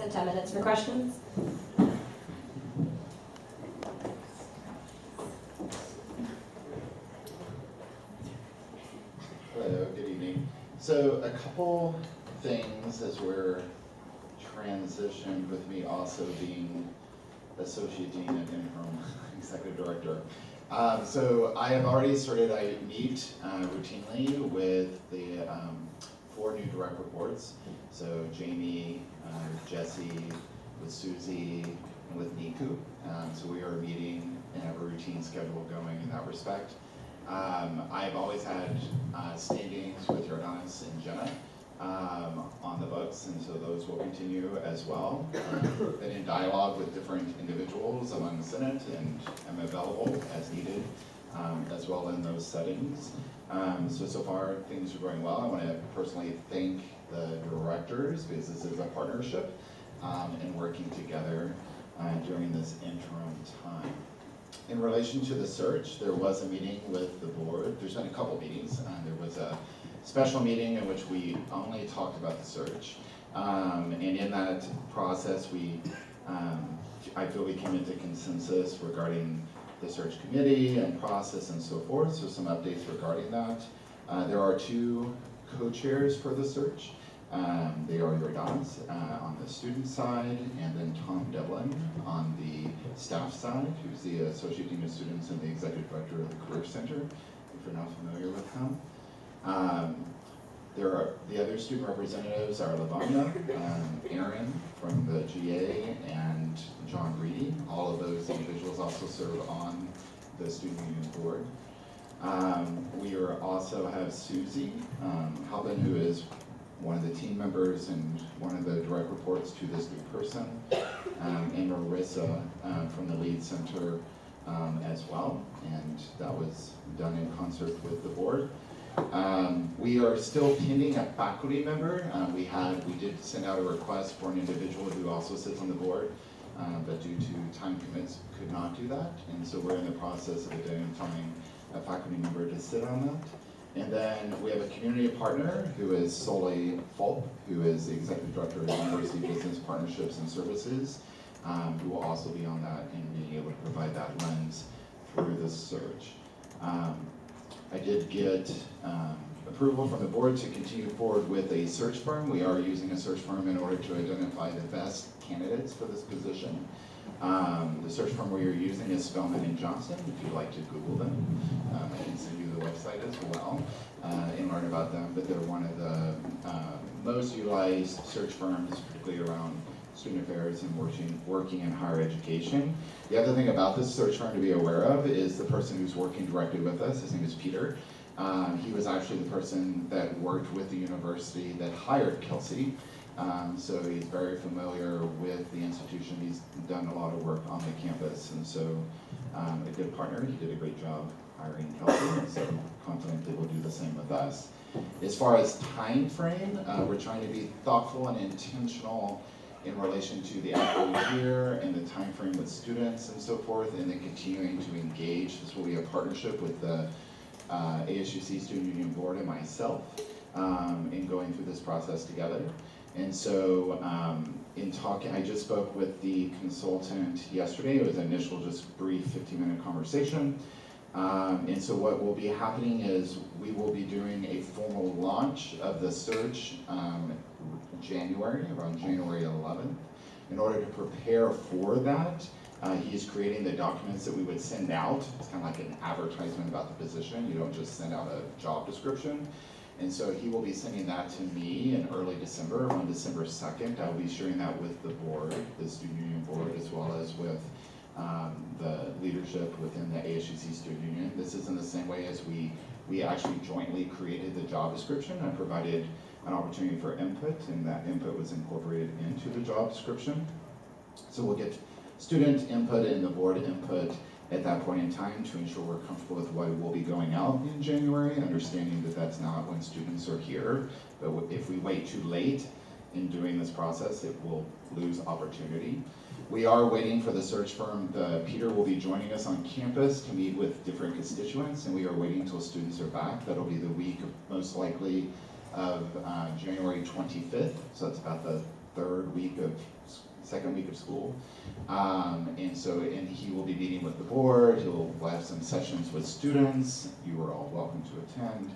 and 10 minutes for questions. Hello, good evening. So a couple things as we're transitioned with me also being Associate Dean and Interim Executive Director. So I have already started, I meet routinely with the 4 new direct reports. So Jamie, Jesse, with Susie, and with Niku. So we are meeting and have a routine schedule going in that respect. I've always had standings with Jordanis and Jenna on the books, and so those will continue as well. Been in dialogue with different individuals among the Senate, and am available as needed as well in those settings. So far things are going well. I want to personally thank the directors because this is a partnership and working together during this interim time. In relation to the search, there was a meeting with the board. There's been a couple meetings. There was a special meeting in which we only talked about the search. And in that process, I feel we came into consensus regarding the search committee and process and so forth. So some updates regarding that. There are 2 co-chairs for the search. They are Jordanis on the student side, and then Tom Devlin on the staff side, who's the Associate Dean of Students and the Executive Director of the Career Center, if you're not familiar with him. There are the other student representatives are Lavanya, Aaron from the GA, and John Reedy. All of those individuals also serve on the Student Union Board. We also have Susie Halpin, who is one of the team members and one of the direct reports to this new person, and Marissa from the Lead Center as well, and that was done in concert with the board. We are still pending a faculty member. We did send out a request for an individual who also sits on the board, but due to time commitments could not do that, and so we're in the process of identifying a faculty member to sit on that. And then we have a community partner who is Solly Fulp, who is the Executive Director of University Business Partnerships and Services, who will also be on that and being able to provide that lens through the search. I did get approval from the board to continue forward with a search firm. We are using a search firm in order to identify the best candidates for this position. The search firm we are using is Spellman & Johnson, if you'd like to Google them. I can send you the website as well and learn about them, but they're one of the most utilized search firms, particularly around student affairs and working in higher education. The other thing about this search firm to be aware of is the person who's working directly with us. His name is Peter. He was actually the person that worked with the university that hired Kelsey. So he's very familiar with the institution. He's done a lot of work on the campus, and so a good partner. He did a great job hiring Kelsey, and so confident they will do the same with us. As far as time frame, we're trying to be thoughtful and intentional in relation to the academic year and the time frame with students and so forth, and then continuing to engage. This will be a partnership with the ASUC Student Union Board and myself in going through this process together. And so in talking, I just spoke with the consultant yesterday. It was an initial just brief 15-minute conversation. And so what will be happening is we will be doing a formal launch of the search January, around January 11th. In order to prepare for that, he's creating the documents that we would send out. It's kind of like an advertisement about the position. You don't just send out a job description. And so he will be sending that to me in early December, on December 2nd. I will be sharing that with the board, the Student Union Board, as well as with the leadership within the ASUC Student Union. This is in the same way as we actually jointly created the job description. I provided an opportunity for input, and that input was incorporated into the job description. So we'll get student input and the board input at that point in time to ensure we're comfortable with what will be going out in January, understanding that that's not when students are here. But if we wait too late in doing this process, it will lose opportunity. We are waiting for the search firm. Peter will be joining us on campus to meet with different constituents, and we are waiting until students are back. That'll be the week, most likely, of January 25th. So that's about the second week of school. And he will be meeting with the board. He'll have some sessions with students. You are all welcome to attend.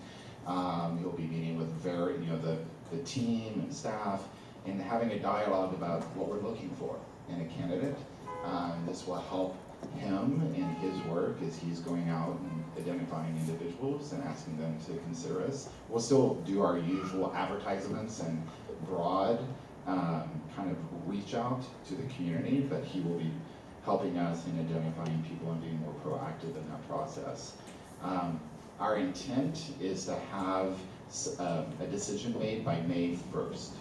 He'll be meeting with the team and staff and having a dialogue about what we're looking for in a candidate. This will help him in his work as he's going out and identifying individuals and asking them to consider us. We'll still do our usual advertisements and broad kind of reach out to the community, but he will be helping us in identifying people and being more proactive in that process. Our intent is to have a decision made by May 1st.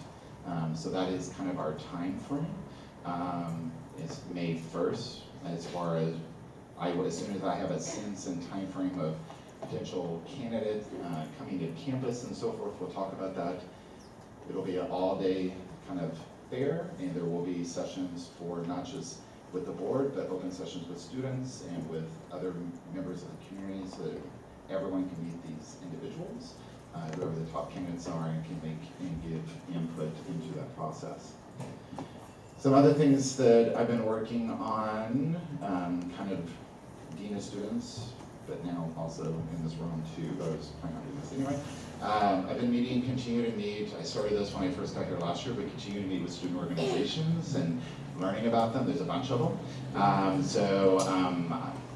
So that is kind of our time frame. It's May 1st as far as as soon as I have a sense and time frame of potential candidates coming to campus and so forth, we'll talk about that. It'll be an all-day kind of fair, and there will be sessions for not just with the board, but open sessions with students and with other members of the community so that everyone can meet these individuals, whoever the top candidates are, and can make and give input into that process. Some other things that I've been working on, kind of dean of students, but now also in this room too, but I was planning on doing this anyway. I've been continue to meet, I started this when I first got here last year, but continue to meet with student organizations and learning about them. There's a bunch of them. I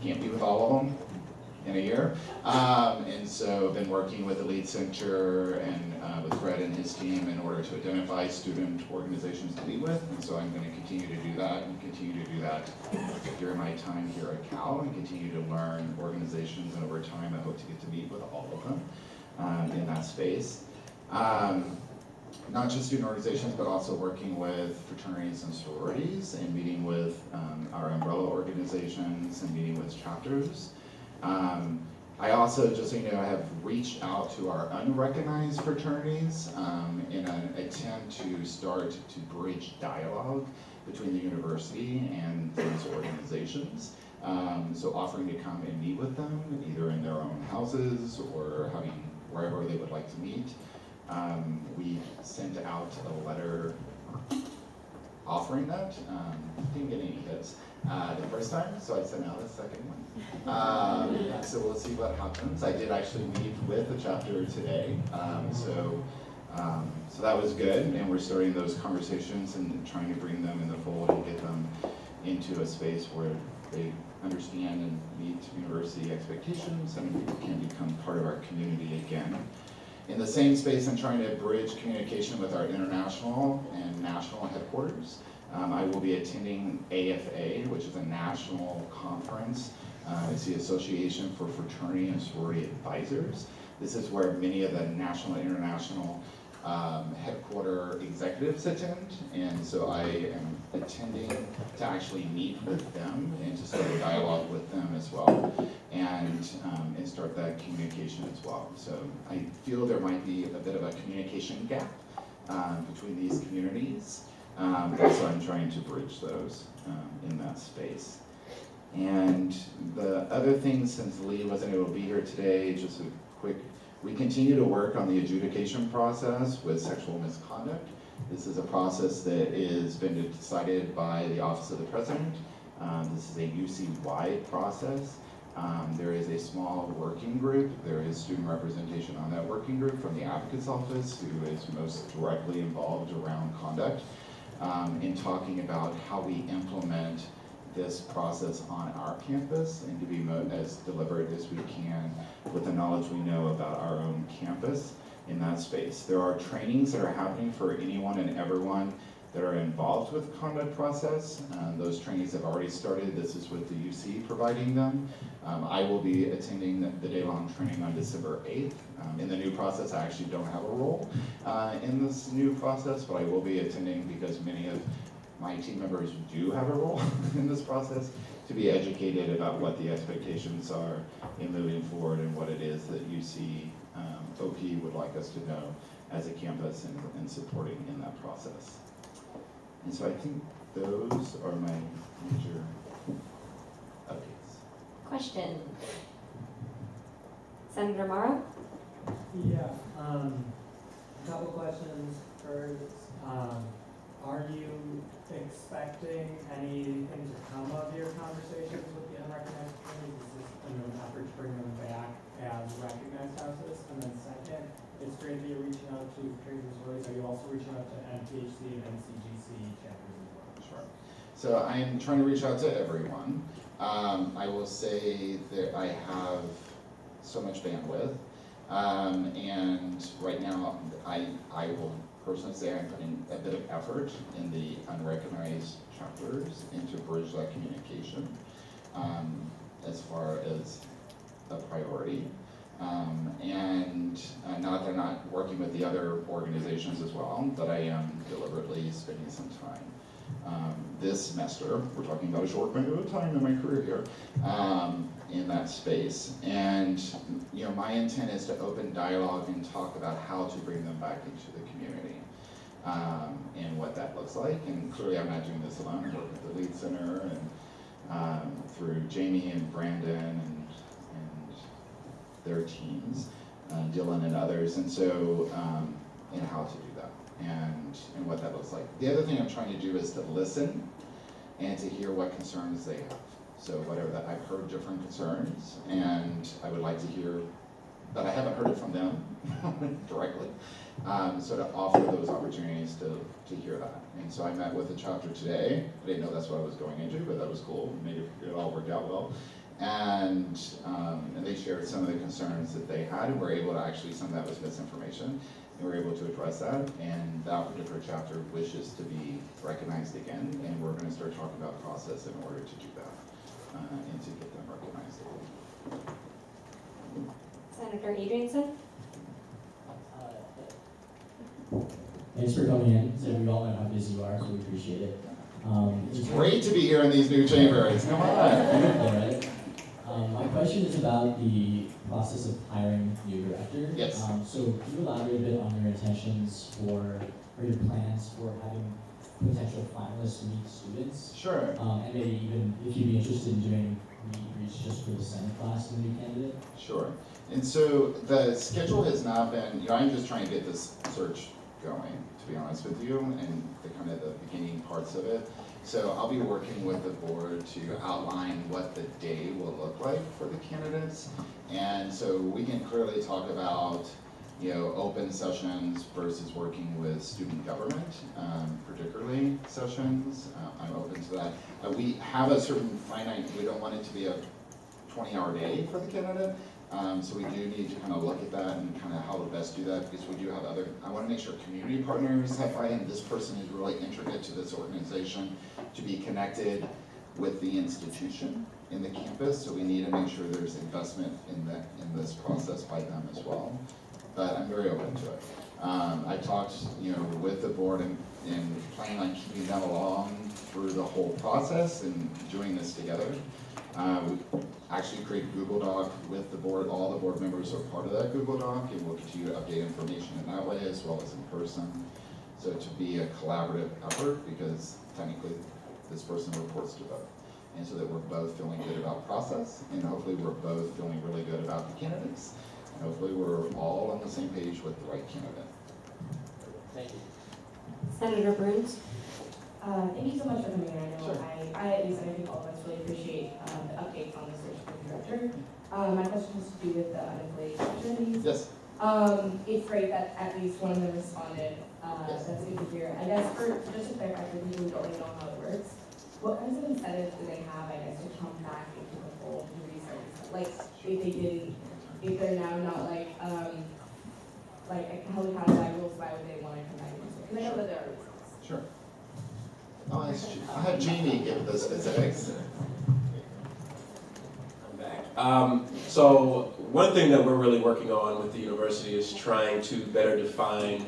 can't be with all of them in a year. And so I've been working with the lead center and with Fred and his team in order to identify student organizations to meet with. And so I'm going to continue to do that and continue to do that during my time here at Cal and continue to learn organizations. And over time, I hope to get to meet with all of them in that space. Not just student organizations, but also working with fraternities and sororities and meeting with our umbrella organizations and meeting with chapters. I also, just so you know, I have reached out to our unrecognized fraternities in an attempt to start to bridge dialogue between the university and those organizations. So offering to come and meet with them, either in their own houses or having wherever they would like to meet. We sent out a letter offering that. Didn't get any hits the first time, so I sent out a second one. So we'll see what happens. I did actually meet with the chapter today, so that was good, and we're starting those conversations and trying to bring them in the fold and get them into a space where they understand and meet university expectations and can become part of our community again. In the same space, I'm trying to bridge communication with our international and national headquarters. I will be attending AFA, which is a national conference. It's the Association for Fraternity and Sorority Advisors. This is where many of the national and international headquarter executives attend, and so I am attending to actually meet with them and to start a dialogue with them as well, and start that communication as well. So I feel there might be a bit of a communication gap between these communities, so I'm trying to bridge those in that space. And the other thing, since Lee wasn't able to be here today, just a quick, we continue to work on the adjudication process with sexual misconduct. This is a process that has been decided by the Office of the President. This is a UC-wide process. There is a small working group. There is student representation on that working group from the Advocate's Office, who is most directly involved around conduct, in talking about how we implement this process on our campus and to be as deliberate as we can with the knowledge we know about our own campus in that space. There are trainings that are happening for anyone and everyone that are involved with the conduct process. Those trainings have already started. This is with the UC providing them. I will be attending the day-long training on December 8th. In the new process, I actually don't have a role in this new process, but I will be attending because many of my team members do have a role in this process to be educated about what the expectations are in moving forward and what it is that UC OP would like us to know as a campus and supporting in that process. And so I think those are my major updates. Question. Senator Morrow? Yeah, a couple questions. First, are you expecting anything to come of your conversations with the unrecognized attorneys? Is this an effort to bring them back as recognized houses? And then second, it's great that you're reaching out to trades and sororities. Are you also reaching out to NPHC and NCGC chapters as well? Sure. So I am trying to reach out to everyone. I will say that I have so much bandwidth, and right now I will personally say I'm putting a bit of effort in the unrecognized chapters into bridge that communication as far as a priority. And not that I'm not working with the other organizations as well, but I am deliberately spending some time this semester. We're talking about a short window of time in my career here in that space. And my intent is to open dialogue and talk about how to bring them back into the community and what that looks like. And clearly I'm not doing this alone. I work with the Lead Center and through Jamie and Brandon and their teams, Dylan and others, and so, and how to do that, and what that looks like. The other thing I'm trying to do is to listen and to hear what concerns they have. So whatever that, I've heard different concerns, and I would like to hear, but I haven't heard it from them directly. So to offer those opportunities to hear that. And so I met with the chapter today. I didn't know that's what I was going into, but that was cool. It all worked out well. And they shared some of the concerns that they had, and were able to actually, some of that was misinformation, and we were able to address that. And that particular chapter wishes to be recognized again, and we're going to start talking about process in order to do that and to get them recognized again. Senator Adrianson. Thanks for coming in. So we all know how busy you are, so we appreciate it. It's great to be here in these new chambers. Come on. My question is about the process of hiring new director. Yes. So can you elaborate a bit on your intentions or your plans for having potential finalists meet students? Sure. And maybe even if you'd be interested in doing meet and greets just for the Senate class of the new candidate? Sure. And so the schedule has not been, I'm just trying to get this search going, to be honest with you, and the kind of the beginning parts of it. So I'll be working with the board to outline what the day will look like for the candidates. And so we can clearly talk about, open sessions versus working with student government, particularly sessions. I'm open to that. We have a certain finite, we don't want it to be a 20-hour day for the candidate. So we do need to kind of look at that and kind of how to best do that, because we do have I want to make sure community partners have buy-in. This person is really intricate to this organization, to be connected with the institution in the campus, so we need to make sure there's investment in this process by them as well. But I'm very open to it. I talked with the board and planning on keeping them along through the whole process and doing this together. We actually create a Google Doc with the board. All the board members are part of that Google Doc, and we'll continue to update information in that way as well as in person. So to be a collaborative effort, because technically this person reports to both. And so that we're both feeling good about process, and hopefully we're both feeling really good about the candidates. And hopefully we're all on the same page with the right candidate. Thank you. Senator Bruns. Thank you so much for coming in. I know Sure. I at least, and I think all of us really appreciate the updates on the search for director. My question has to do with the unemployed opportunities. Yes. It's great that at least one of them responded. That's good to hear. I guess just to clarify for people who don't really know how it works, what kinds of incentives do they have, I guess, to come back into the fold and research? Like if they're now not like held accountable by rules, why would they want to come back into it? Because I know that there are reasons. Sure. I'll have Jamie give the specifics. I'm back. So one thing that we're really working on with the university is trying to better define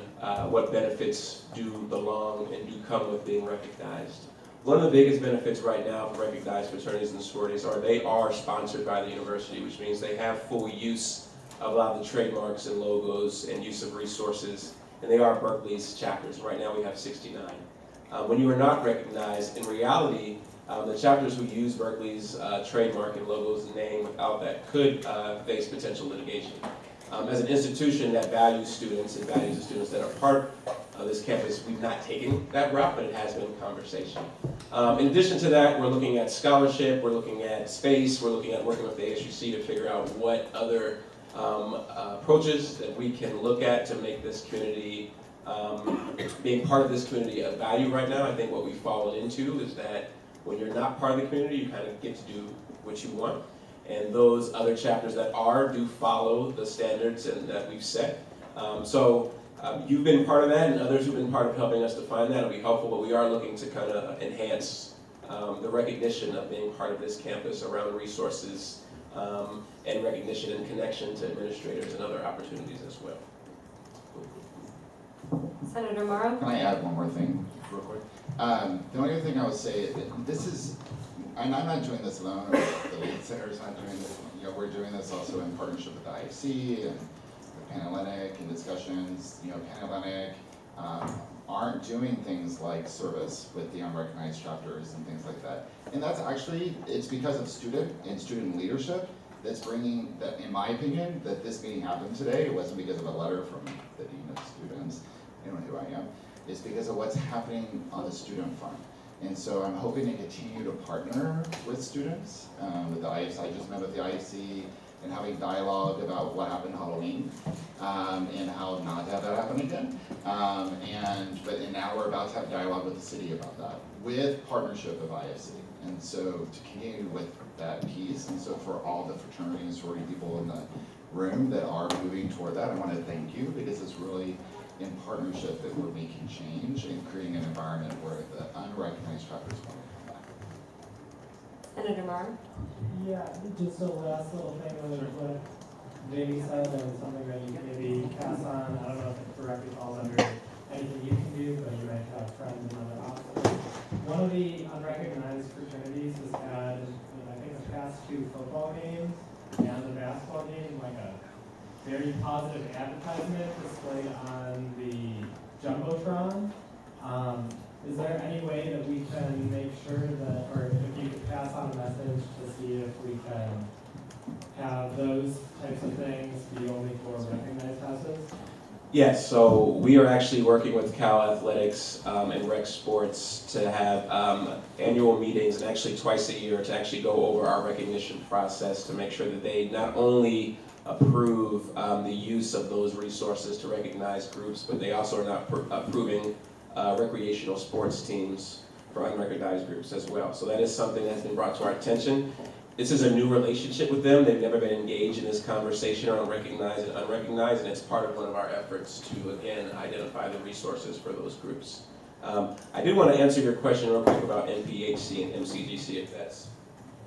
what benefits do belong and do come with being recognized. One of the biggest benefits right now for recognized fraternities and sororities are they are sponsored by the university, which means they have full use of a lot of the trademarks and logos and use of resources, and they are Berkeley's chapters. Right now we have 69. When you are not recognized, in reality, the chapters who use Berkeley's trademark and logos and name without that could face potential litigation. As an institution that values students and values the students that are part this campus, we've not taken that route, but it has been a conversation. In addition to that, we're looking at scholarship, we're looking at space, we're looking at working with the ASUC to figure out what other approaches that we can look at to make this community, being part of this community, a value right now. I think what we've fallen into is that when you're not part of the community, you kind of get to do what you want. And those other chapters that do follow the standards and that we've set. You've been part of that, and others who've been part of helping us define that will be helpful, but we are looking to kind of enhance the recognition of being part of this campus around resources and recognition and connection to administrators and other opportunities as well. Senator Morrow. Can I add one more thing real quick? The only other thing I would say, this is, and I'm not doing this alone, or the lead center is not doing this, we're doing this also in partnership with the IFC and the Panhellenic and discussions. Panhellenic aren't doing things like service with the unrecognized chapters and things like that. And that's actually, it's because of student leadership that's bringing, that, in my opinion, that this meeting happened today. It wasn't because of a letter from the Dean of Students, you know who I am. It's because of what's happening on the student front. And so I'm hoping to continue to partner with students, with the IFC. I just met with the IFC and having dialogue about what happened Halloween, and how not to have that happen again. And now we're about to have dialogue with the city about that, with partnership of IFC. And so to continue with that piece, and so for all the fraternity and sorority people in the room that are moving toward that, I want to thank you, because it's really in partnership that we're making change and creating an environment where the unrecognized chapters want to come back. Senator Morrow. Yeah, just a last little thing with what Jamie said, and something that you can maybe pass on. I don't know if it directly falls under anything you can do, but you might have friends in other offices. One of the unrecognized fraternities has had, I think, the past 2 football games and the basketball game, like a very positive advertisement displayed on the Jumbotron. Is there any way that we can make sure that, or if you could pass on a message to see if we can have those types of things be only for recognized houses? Yes, so we are actually working with Cal Athletics and Rec Sports to have annual meetings, and actually twice a year, to actually go over our recognition process to make sure that they not only approve the use of those resources to recognize groups, but they also are not approving recreational sports teams for unrecognized groups as well. So that is something that has been brought to our attention. This is a new relationship with them. They've never been engaged in this conversation around recognized and unrecognized, and it's part of one of our efforts to, again, identify the resources for those groups. I did want to answer your question real quick about NPHC and MCGC, if that's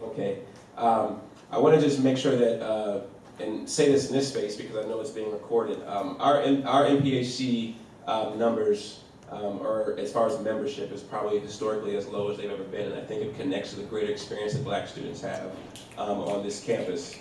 okay. I want to just make sure that, and say this in this space because I know it's being recorded, our NPHC numbers, or as far as membership, is probably historically as low as they've ever been, and I think it connects to the greater experience that Black students have on this campus.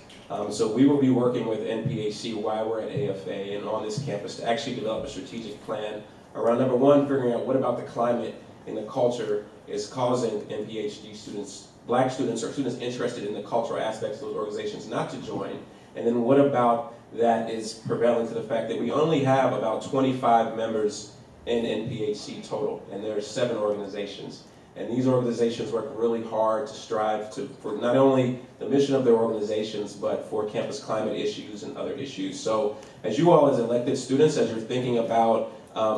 So we will be working with NPHC while we're at AFA and on this campus to actually develop a strategic plan around, number one, figuring out what about the climate and the culture is causing NPHD students, Black students, or students interested in the cultural aspects of those organizations not to join, and then what about that is prevailing to the fact that we only have about 25 members in NPHC total, and there are 7 organizations. And these organizations work really hard to strive for not only the mission of their organizations, but for campus climate issues and other issues. So as you all as elected students, as you're thinking about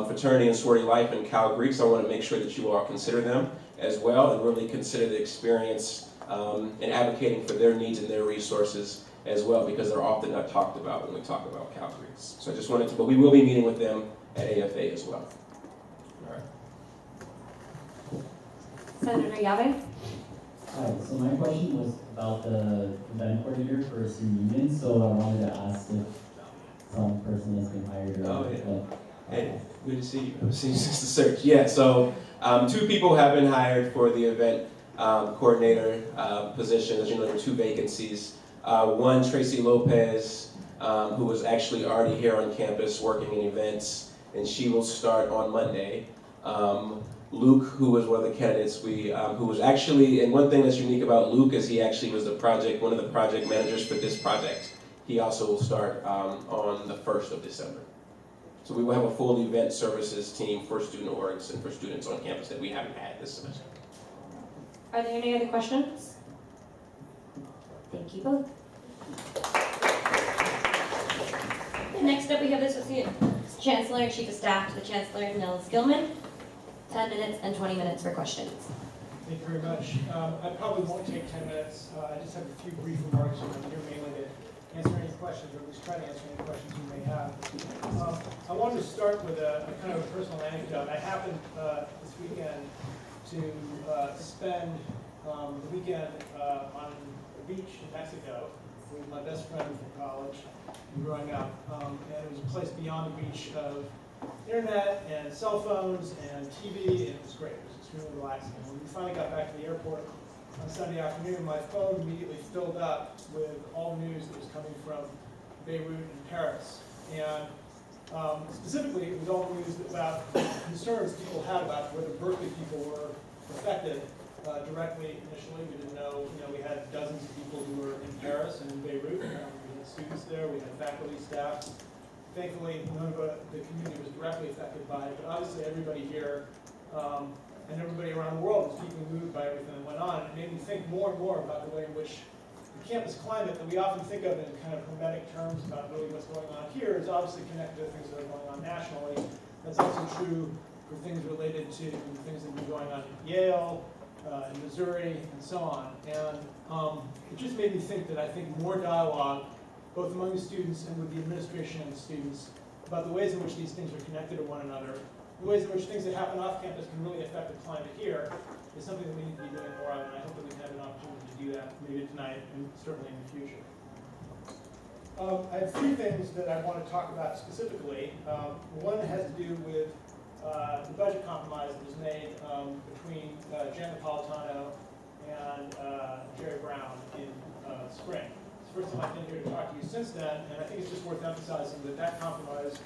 fraternity and sorority life in Cal Greeks, I want to make sure that you all consider them as well, and really consider the experience and advocating for their needs and their resources as well, because they're often not talked about when we talk about Cal Greeks. So I just wanted to, but we will be meeting with them at AFA as well. All right. Senator Yave. Hi, so my question was about the event coordinator for student union, so I wanted to ask if some person has been hired or... Oh, yeah. Hey, good to see you. I've seen you since the search. Yeah, so 2 people have been hired for the event coordinator position. As you know, there are 2 vacancies. One, Tracy Lopez, who was actually already here on campus working in events, and she will start on Monday. Luke, who was one of the candidates, who was actually, and one thing that's unique about Luke is he actually was one of the project managers for this project. He also will start on the 1st of December. So we will have a full event services team for student orgs and for students on campus that we haven't had this semester. Are there any other questions? Thank you both. And next up, we have the Associate Chancellor and Chief of Staff to the Chancellor, Nils Gilman. 10 minutes and 20 minutes for questions. Thank you very much. I probably won't take 10 minutes. I just have a few brief remarks, and I'm here mainly to answer any questions, or at least try to answer any questions you may have. I wanted to start with a kind of a personal anecdote. I happened this weekend to spend the weekend on the beach in Mexico with my best friend from college and growing up. And it was a place beyond the beach of internet and cell phones and TV, and it was great. It was extremely relaxing. And when we finally got back to the airport on Sunday afternoon, my phone immediately filled up with all the news that was coming from Beirut and Paris. And specifically, it was all news about concerns people had about whether Berkeley people were affected directly initially. We didn't know, we had dozens of people who were in Paris and in Beirut. We had students there, we had faculty, staff. Thankfully, none of the community was directly affected by it, but obviously everybody here and everybody around the world was deeply moved by everything that went on. It made me think more and more about the way in which the campus climate that we often think of in kind of hermetic terms about really what's going on here is obviously connected to things that are going on nationally. That's also true for things related to things that have been going on at Yale, in Missouri, and so on. And it just made me think that I think more dialogue, both among the students and with the administration and the students, about the ways in which these things are connected to one another, the ways in which things that happen off campus can really affect the climate here, is something that we need to be doing more of, and I hope that we have an opportunity to do that maybe tonight and certainly in the future. I have three things that I want to talk about specifically. One has to do with the budget compromise that was made between Jen Napolitano and Jerry Brown in spring. First time I've been here to talk to you since then, and I think it's just worth emphasizing that that compromise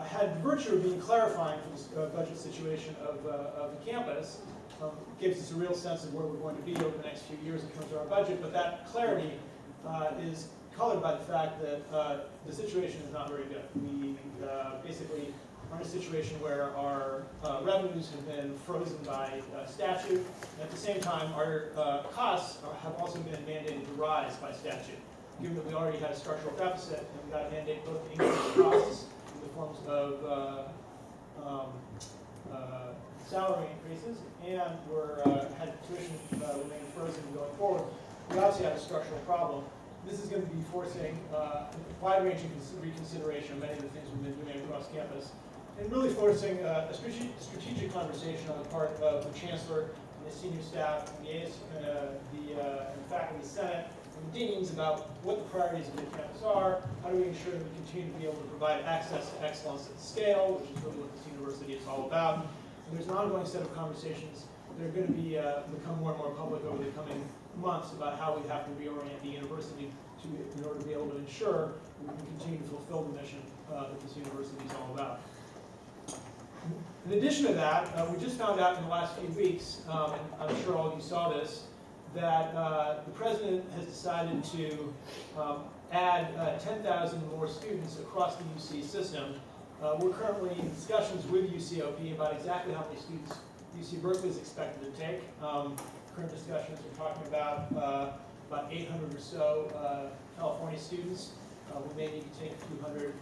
had the virtue of being clarifying for the budget situation of the campus. It gives us a real sense of where we're going to be over the next few years in terms of our budget, but that clarity is colored by the fact that the situation is not very good. We basically are in a situation where our revenues have been frozen by statute, and at the same time our costs have also been mandated to rise by statute. Given that we already had a structural deficit, and we got to mandate both the increase in costs in the forms of salary increases, and had tuition remain frozen going forward, we obviously had a structural problem. This is going to be forcing wide-ranging reconsideration of many of the things we've been doing across campus, and really forcing a strategic conversation on the part of the chancellor and the senior staff and the ASUC and the faculty senate and the deans about what the priorities of the campus are. How do we ensure that we continue to be able to provide access to excellence at scale, which is really what this university is all about. And there's an ongoing set of conversations that are going to become more and more public over the coming months about how we have to reorient the university in order to be able to ensure that we can continue to fulfill the mission that this university is all about. In addition to that, we just found out in the last few weeks, and I'm sure all of you saw this, that the president has decided to add 10,000 more students across the UC system. We're currently in discussions with UCOP about exactly how many students UC Berkeley is expected to take. Current discussions are talking about 800 or so California students. We may need to take a few hundred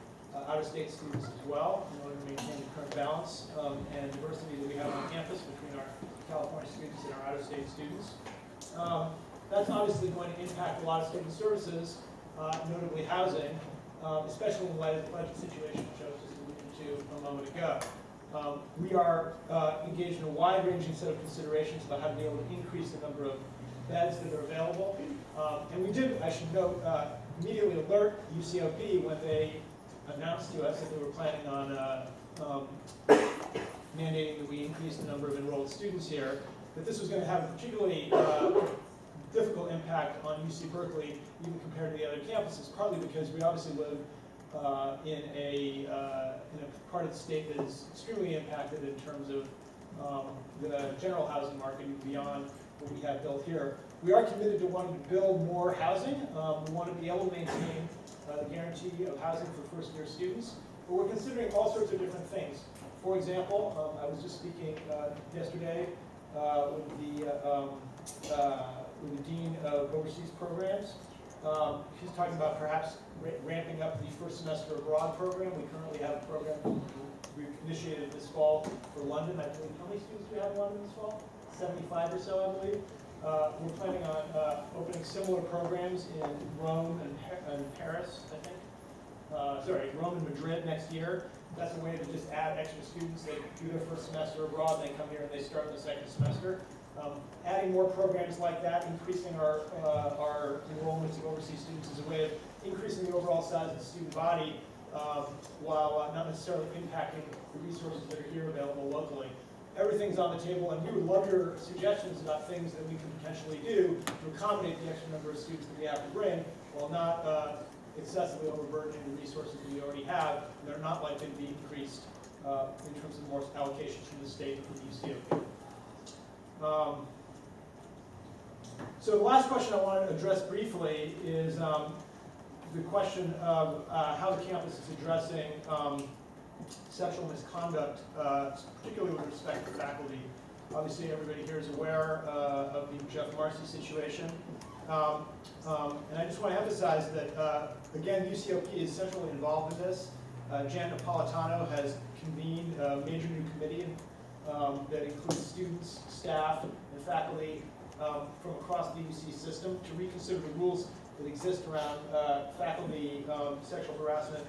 out-of-state students as well in order to maintain the current balance and diversity that we have on campus between our California students and our out-of-state students. That's obviously going to impact a lot of student services, notably housing, especially in light of the budget situation, which I was just alluding to a moment ago. We are engaged in a wide-ranging set of considerations about how to be able to increase the number of beds that are available. And we did, I should note, immediately alert UCOP when they announced to us that they were planning on mandating that we increase the number of enrolled students here, that this was going to have a particularly difficult impact on UC Berkeley, even compared to the other campuses, partly because we obviously live in a part of the state that is extremely impacted in terms of the general housing market beyond what we have built here. We are committed to wanting to build more housing. We want to be able to maintain the guarantee of housing for first-year students. But we're considering all sorts of different things. For example, I was just speaking yesterday with the Dean of Overseas Programs. She's talking about perhaps ramping up the first semester abroad program. We currently have a program we've initiated this fall for London. I believe, how many students do we have in London this fall? 75 or so, I believe. We're planning on opening similar programs in Rome and Paris, I think. Rome and Madrid next year. That's a way to just add extra students. They do their first semester abroad, they come here and they start the second semester. Adding more programs like that, increasing our enrollments of overseas students is a way of increasing the overall size of the student body while not necessarily impacting the resources that are here available locally. Everything's on the table, and we would love your suggestions about things that we can potentially do to accommodate the extra number of students that we have to bring while not excessively overburdening the resources that we already have. They're not likely to be increased in terms of more allocations from the state and from the UCOP. So the last question I wanted to address briefly is the question of how the campus is addressing sexual misconduct, particularly with respect to faculty. Obviously, everybody here is aware of the Jeff Marcy situation. And I just want to emphasize that, again, UCOP is centrally involved in this. Jan Napolitano has convened a major new committee that includes students, staff, and faculty from across the UC system to reconsider the rules that exist around faculty sexual harassment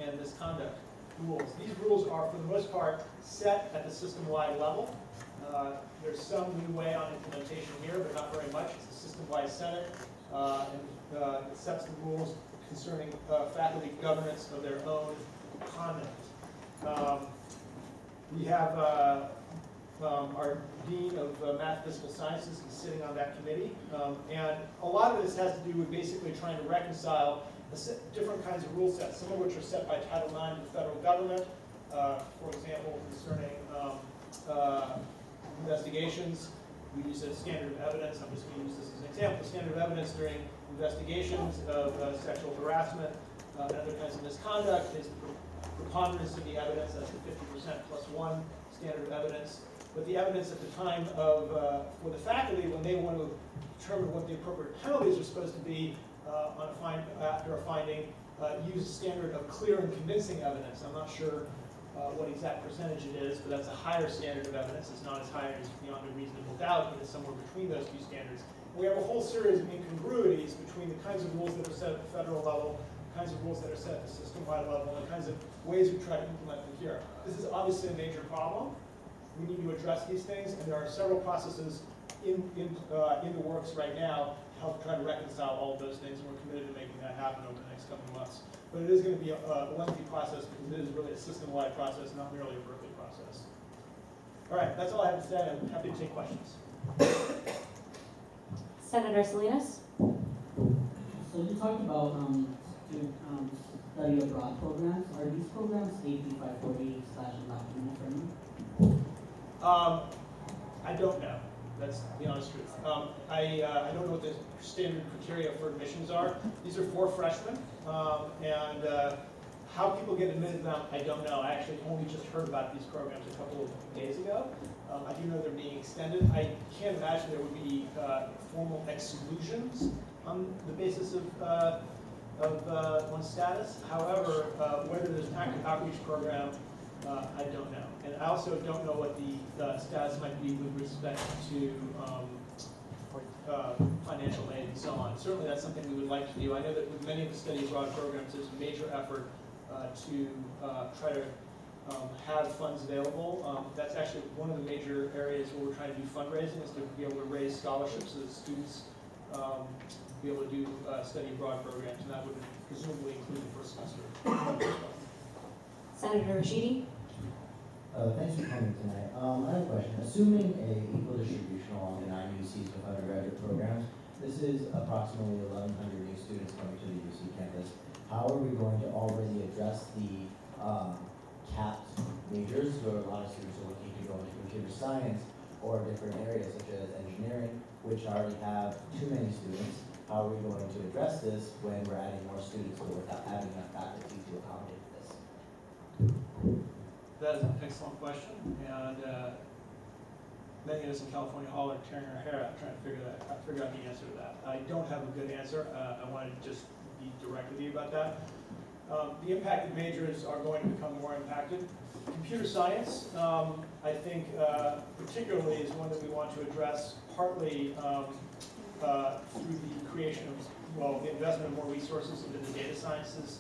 and misconduct rules. These rules are, for the most part, set at the system-wide level. There's some leeway on implementation here, but not very much. It's a system-wide Senate, and it sets the rules concerning faculty governance of their own conduct. We have our Dean of Math Physical Sciences is sitting on that committee, and a lot of this has to do with basically trying to reconcile different kinds of rule sets, some of which are set by Title IX of the federal government, for example, concerning investigations. We use a standard of evidence. I'm just going to use this as an example. Standard of evidence during investigations of sexual harassment and other kinds of misconduct is the preponderance of the evidence. That's the 50% plus one standard of evidence. But the evidence at the time of, for the faculty, when they want to determine what the appropriate penalties are supposed to be after a finding, use a standard of clear and convincing evidence. I'm not sure what exact percentage it is, but that's a higher standard of evidence. It's not as high as beyond a reasonable doubt, but it's somewhere between those two standards. And we have a whole series of incongruities between the kinds of rules that are set at the federal level, the kinds of rules that are set at the system-wide level, and the kinds of ways we try to implement them here. This is obviously a major problem. We need to address these things, and there are several processes in the works right now to help try to reconcile all of those things, and we're committed to making that happen over the next couple of months. But it is going to be a lengthy process because it is really a system-wide process, not merely a Berkeley process. All right, that's all I have to say. I'm happy to take questions. Senator Salinas? So you talked about study abroad programs. Are these programs AB 540/undocumented friendly? I don't know. That's the honest truth. I don't know what the standard criteria for admissions are. These are for freshmen, and how people get admitted to them, I don't know. I actually only just heard about these programs a couple of days ago. I do know they're being extended. I can't imagine there would be formal exclusions on the basis of one's status. However, whether there's an active outreach program, I don't know. And I also don't know what the status might be with respect to financial aid and so on. Certainly that's something we would like to do. I know that with many of the study abroad programs, there's a major effort to try to have funds available. That's actually one of the major areas where we're trying to do fundraising, is to be able to raise scholarships so that students be able to do study abroad programs, and that would presumably include the first semester. Senator Rashidi? Thanks for coming tonight. I have a question. Assuming a equal distribution along the 9 UCs with undergraduate programs, this is approximately 1,100 new students coming to the UC campus. How are we going to already address the capped majors, where a lot of students are looking to go into computer science or different areas such as engineering, which already have too many students? How are we going to address this when we're adding more students but without having enough faculty to accommodate this? That is an excellent question, and many of us in California Hall are tearing our hair out trying to figure out the answer to that. I don't have a good answer. I wanted to just be direct with you about that. The impacted majors are going to become more impacted. Computer science, I think, particularly is one that we want to address partly through the creation of, well, the investment of more resources into the data sciences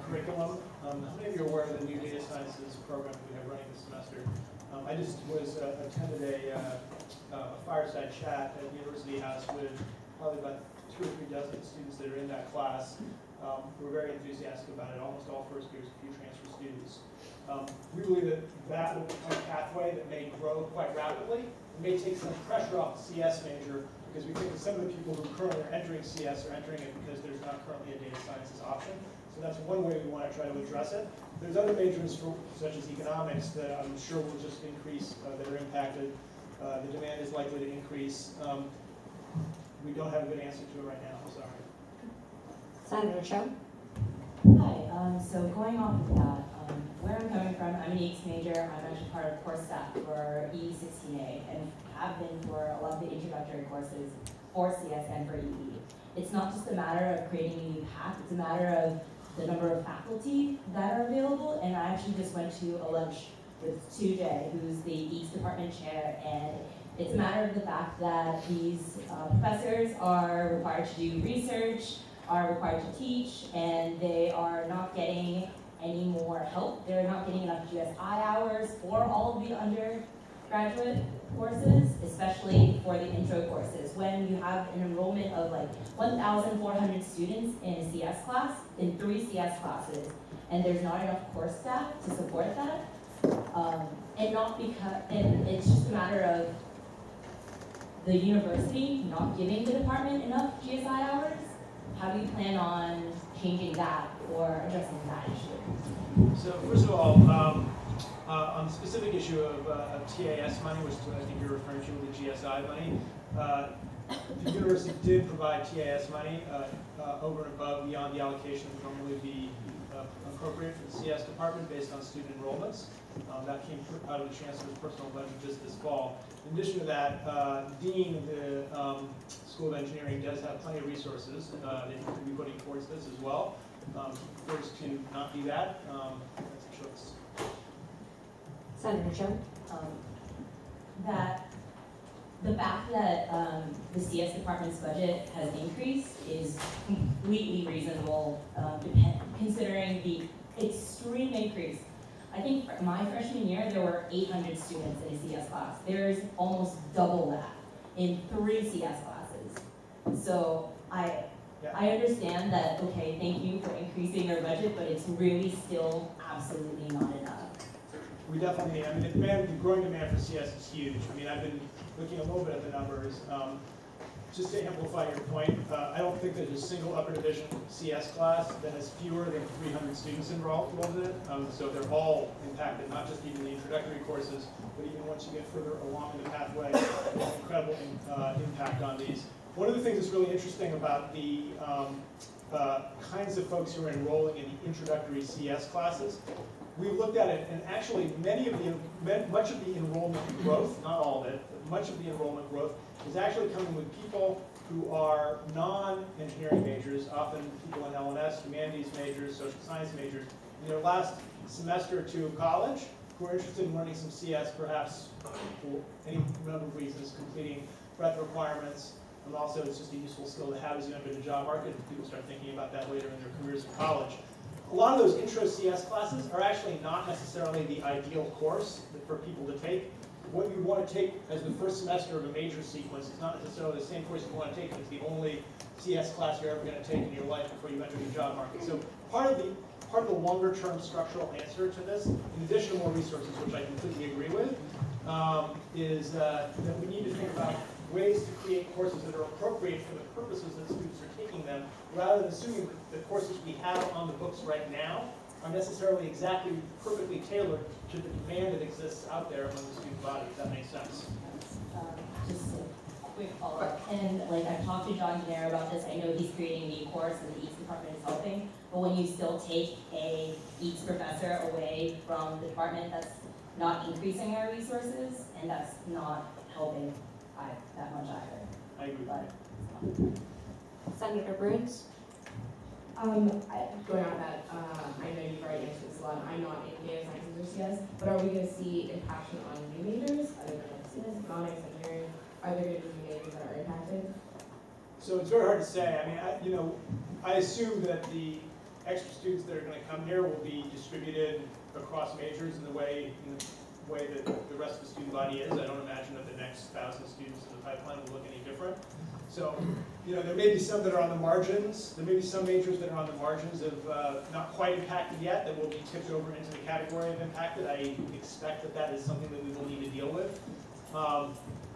curriculum. How many of you are aware of the new data sciences program we have running this semester? I just attended a fireside chat at University House with probably about 2 or 3 dozen students that are in that class. We're very enthusiastic about it, almost all first years, a few transfer students. We believe that that will become a pathway that may grow quite rapidly. It may take some pressure off the CS major, because we think that some of the people who currently are entering CS are entering it because there's not currently a data sciences option. So that's one way we want to try to address it. There's other majors, such as economics, that I'm sure will just increase, that are impacted. The demand is likely to increase. We don't have a good answer to it right now, I'm sorry. Senator Cho? Hi, so going off of that, where I'm coming from, I'm an EECS major. I'm actually part of course staff for E16A and have been for a lot of the introductory courses for CS and for EE. It's not just a matter of creating a new path, it's a matter of the number of faculty that are available. And I actually just went to a lunch with 2J, who's the EECS department chair, and it's a matter of the fact that these professors are required to do research, are required to teach, and they are not getting any more help. They're not getting enough GSI hours for all of the undergraduate courses, especially for the intro courses. When you have an enrollment of like 1,400 students in a CS class, in 3 CS classes, and there's not enough course staff to support that, and it's just a matter of the university not giving the department enough GSI hours. How do you plan on changing that or addressing that issue? So first of all, on the specific issue of TAS money, which is what I think you're referring to with the GSI money, the university did provide TAS money over and above beyond the allocation that would normally be appropriate for the CS department based on student enrollments. That came out of the chancellor's personal budget just this fall. In addition to that, Dean of the School of Engineering does have plenty of resources that he could be putting towards this as well. First to not do that, that's a choice. Senator Cho? That the fact that the CS department's budget has increased is completely reasonable, considering the extreme increase. I think for my freshman year, there were 800 students in a CS class. There's almost double that in 3 CS classes. So I understand that, okay, thank you for increasing your budget, but it's really still absolutely not enough. We definitely, I mean, the growing demand for CS is huge. I mean, I've been looking a little bit at the numbers. Just to amplify your point, I don't think there's a single upper division CS class that has fewer than 300 students enrolled in it. So they're all impacted, not just even the introductory courses, but even once you get further along in the pathway, there's an incredible impact on these. One of the things that's really interesting about the kinds of folks who are enrolling in the introductory CS classes, we've looked at it, and actually much of the enrollment growth, not all of it, but much of the enrollment growth is actually coming with people who are non-engineering majors, often people in LNS, humanities majors, social science majors, in their last semester or 2 of college, who are interested in learning some CS, perhaps for any number of reasons, completing breadth requirements, and also it's just a useful skill to have as you enter the job market. People start thinking about that later in their careers in college. A lot of those intro CS classes are actually not necessarily the ideal course for people to take. What you want to take as the first semester of a major sequence is not necessarily the same course you want to take if it's the only CS class you're ever going to take in your life before you enter the job market. So part of the longer term structural answer to this, in addition to more resources, which I completely agree with, is that we need to think about ways to create courses that are appropriate for the purposes that students are taking them, rather than assuming that the courses we have on the books right now are necessarily exactly perfectly tailored to the demand that exists out there among the student body, if that makes sense. Just a quick follow-up. and like I've talked to John Gennaro about this, I know he's creating a new course and the EATS department is helping, but when you still take a EATS professor away from the department, that's not increasing our resources, and that's not helping that much either. I agree. But, Senator Bruins? Going on that, I know you've already answered this a lot, I'm not in data sciences or CS, but are we gonna see impact on new majors, other than like CS, economics, engineering? Are there gonna be new majors that are impacted? So it's very hard to say. I mean, I assume that the extra students that are going to come here will be distributed across majors in the way that the rest of the student body is. I don't imagine that the next 1,000 students in the pipeline will look any different. So, there may be some that are on the margins. There may be some majors that are on the margins of not quite impacted yet that will be tipped over into the category of impacted. I expect that that is something that we will need to deal with.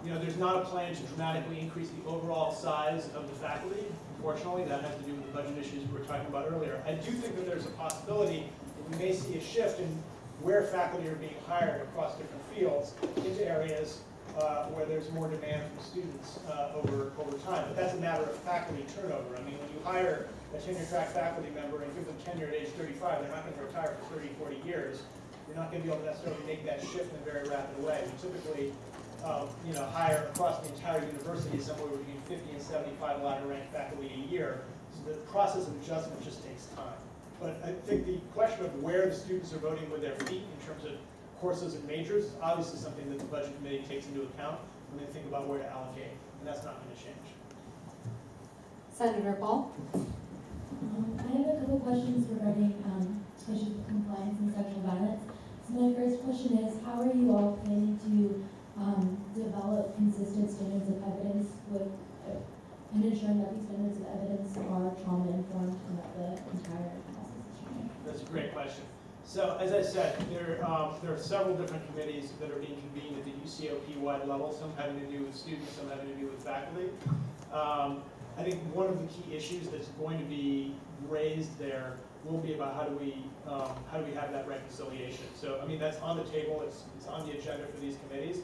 There's not a plan to dramatically increase the overall size of the faculty. Unfortunately, that has to do with the budget issues we were talking about earlier. I do think that there's a possibility that we may see a shift in where faculty are being hired across different fields into areas where there's more demand from students over time. But that's a matter of faculty turnover. I mean, when you hire a tenure-track faculty member and give them tenure at age 35, they're not going to retire for 30, 40 years. You're not going to be able to necessarily make that shift in a very rapid way. We typically hire across the entire university somewhere between 50 and 75 ladder-ranked faculty a year. So the process of adjustment just takes time. But I think the question of where the students are voting with their feet in terms of courses and majors is obviously something that the budget committee takes into account when they think about where to allocate, and that's not going to change. Senator Paul? I have a couple questions regarding issues of compliance and sexual violence. So my first question is, how are you all planning to develop consistent standards of evidence with and ensuring that these standards of evidence are trauma-informed and that the entire process is trauma? That's a great question. So, as I said, there are several different committees that are being convened at the UCOP-wide level, some having to do with students, some having to do with faculty. I think one of the key issues that's going to be raised there will be about how do we have that reconciliation. So, I mean, that's on the table, it's on the agenda for these committees.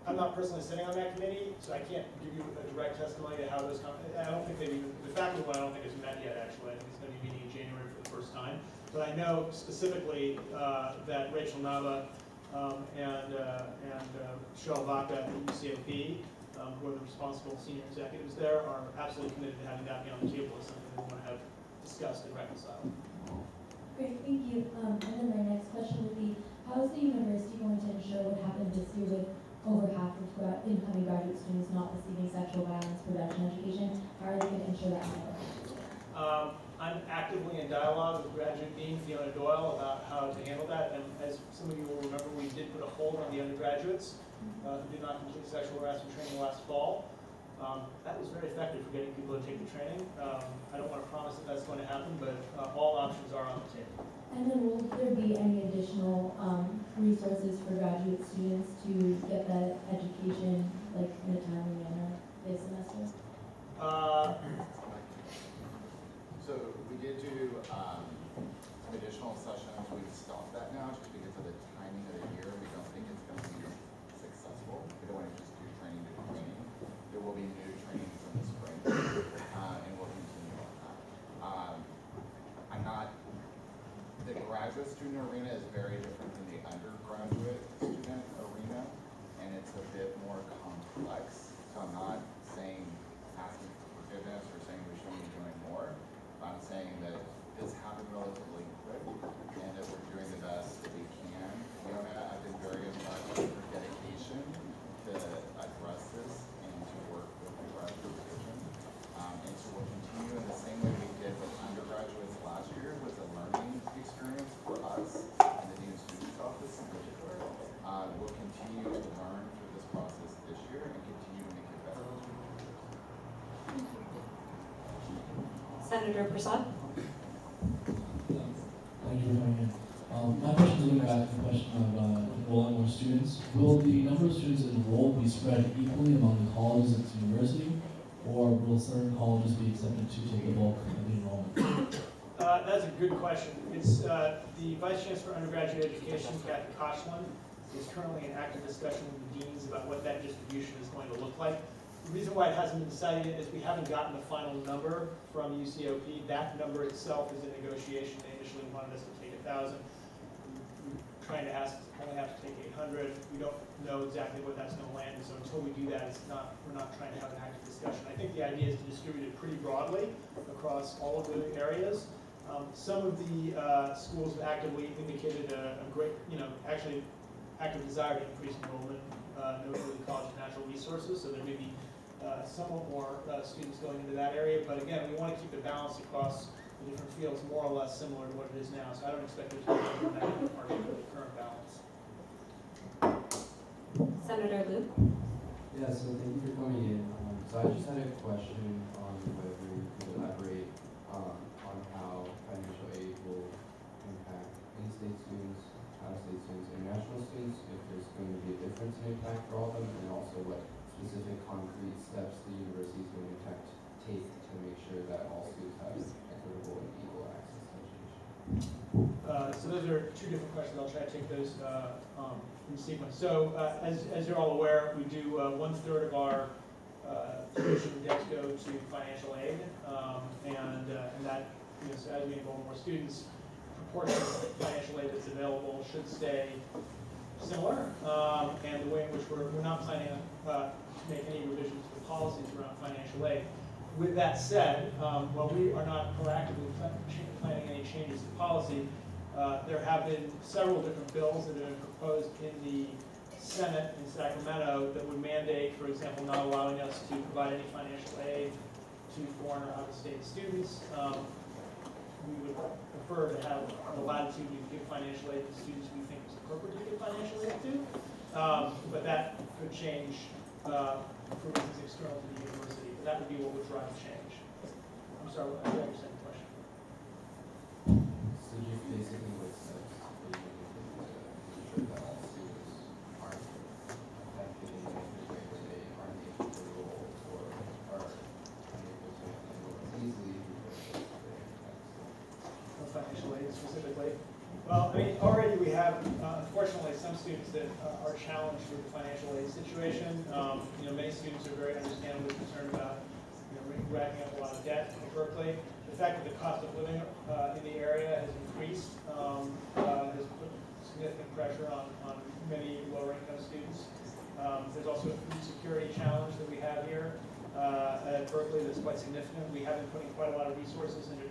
I'm not personally sitting on that committee, so I can't give you a direct testimony to how those come. I don't think they've even, the faculty one I don't think has met yet, actually. I think it's going to be meeting in January for the first time. But I know specifically that Rachel Nava and Cheryl Vaca at the UCOP, who are the responsible senior executives there, are absolutely committed to having that be on the table as something they want to have discussed and reconciled. Great, thank you. And then my next question would be, how is the university going to ensure what happened this year with over half of incoming graduate students not receiving sexual violence prevention education? How are they going to ensure that never happens? I'm actively in dialogue with graduate dean Fiona Doyle about how to handle that. And as some of you will remember, we did put a hold on the undergraduates who did not complete sexual harassment training last fall. That was very effective for getting people to take the training. I don't want to promise that that's going to happen, but all options are on the table. And then will there be any additional resources for graduate students to get that education like in a timely manner this semester? So we did do additional sessions. We've stopped that now just because of the timing of the year. We don't think it's going to be successful. We don't want to just do training to do training. There will be new trainings in the spring, and we'll continue on that. The graduate student arena is very different than the undergraduate student arena, and it's a bit more complex. So I'm not saying asking for forgiveness or saying we shouldn't be doing more. I'm saying that this happened relatively quick and that we're doing the best that we can. Fiona, I've been very impressed with her dedication to address this and to work with the graduate division. And so we'll continue in the same way we did with undergraduates last year. It was a learning experience for us and the Dean of Students Office in particular. We'll continue to learn through this process this year and continue to make it better. Senator Prasad? Thank you for coming in. My question is going back to the question of enrolling more students. Will the number of students enrolled be spread equally among the colleges at the university, or will certain colleges be accepted to take the bulk of the enrollment? That's a good question. It's the Vice Chancellor for Undergraduate Education, Kathy Koshland, is currently in active discussion with the deans about what that distribution is going to look like. The reason why it hasn't been decided yet is we haven't gotten the final number from UCOP. That number itself is a negotiation. They initially wanted us to take 1,000. We're trying to only have to take 800. We don't know exactly where that's going to land, so until we do that, we're not trying to have an active discussion. I think the idea is to distribute it pretty broadly across all of the areas. Some of the schools have actively indicated a great, actually active desire to increase enrollment, notably the College of Natural Resources, so there may be somewhat more students going into that area, but again, we want to keep it balanced across the different fields, more or less similar to what it is now, so I don't expect there to be a dramatic departure from the current balance. Senator Luke? Yeah, so thank you for coming in. So I just had a question on whether you could elaborate on how financial aid will impact in-state students, out-of-state students, international students, if there's going to be a difference in impact for all of them, and also what specific concrete steps the university is going to take to make sure that all students have equitable and equal access to education. So those are two different questions. I'll try to take those in sequence. So as you're all aware, we do 1/3 of our tuition debts go to financial aid, and that, so as we enroll more students, proportion of financial aid that's available should stay similar, and the way in which we're not planning to make any revisions to policies around financial aid. With that said, while we are not proactively planning any changes to policy, there have been several different bills that have been proposed in the Senate in Sacramento that would mandate, for example, not allowing us to provide any financial aid to foreign or out-of-state students. We would prefer to have the latitude to give financial aid to students we think is appropriate to give financial aid to, but that could change for reasons external to the university. But that would be what would drive change. I'm sorry, I have your second question. So just basically what steps are you going to ensure that all students aren't affected in any way where they aren't able to enroll or are unable to enroll easily because of their impacts? Financial aid specifically? Well, I mean, already we have, unfortunately, some students that are challenged with the financial aid situation. Many students are very understandably concerned about, racking up a lot of debt at Berkeley. The fact that the cost of living in the area has increased has put significant pressure on many lower income students. There's also a food security challenge that we have here at Berkeley that's quite significant. We have been putting quite a lot of resources into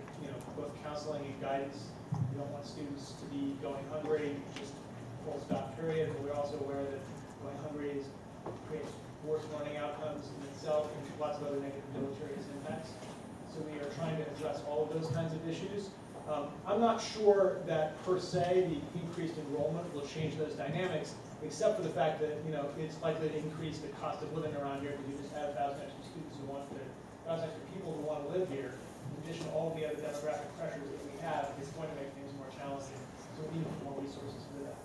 both counseling and guidance. We don't want students to be going hungry, just full stop period, but we're also aware that going hungry creates worse learning outcomes in itself and lots of other negative deleterious impacts. So we are trying to address all of those kinds of issues. I'm not sure that per se the increased enrollment will change those dynamics, except for the fact that it's likely to increase the cost of living around here because you just have 1,000 extra students who want to, 1,000 extra people who want to live here. In addition to all the other demographic pressures that we have, it's going to make things more challenging. So we need more resources for that.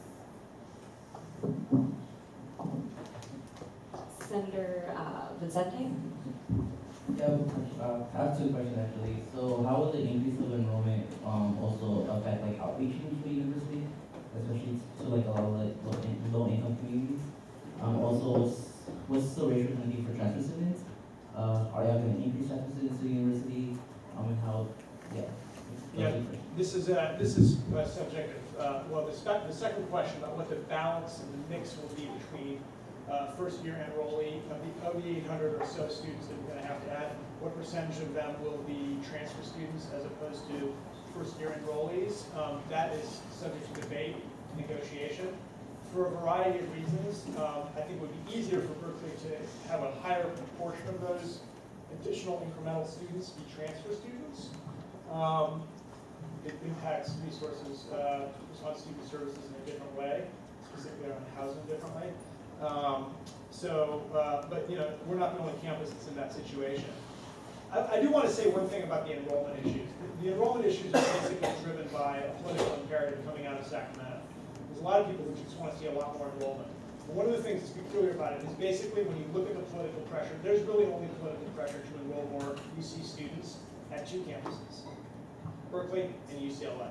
Senator Vincente? Yeah, I have two questions actually. So how will the increase of enrollment also affect outreach into the university, especially to a lot of low income communities? Also, what's the ratio going to be for transfer students? Are y'all going to increase transfer students to the university? And how? Yeah. This is subjective. Well, the second question about what the balance and the mix will be between first-year enrollee of the 800 or so students that we're going to have to add, what percentage of them will be transfer students as opposed to first-year enrollees? That is subject to debate, negotiation. For a variety of reasons, I think it would be easier for Berkeley to have a higher proportion of those additional incremental students be transfer students. It impacts resources on student services in a different way, specifically on housing differently. But we're not the only campus that's in that situation. I do want to say one thing about the enrollment issues. The enrollment issues are basically driven by a political imperative coming out of Sacramento. There's a lot of people who just want to see a lot more enrollment. But one of the things that's peculiar about it is basically when you look at the political pressure, there's really only political pressure to enroll more UC students at two campuses, Berkeley and UCLA.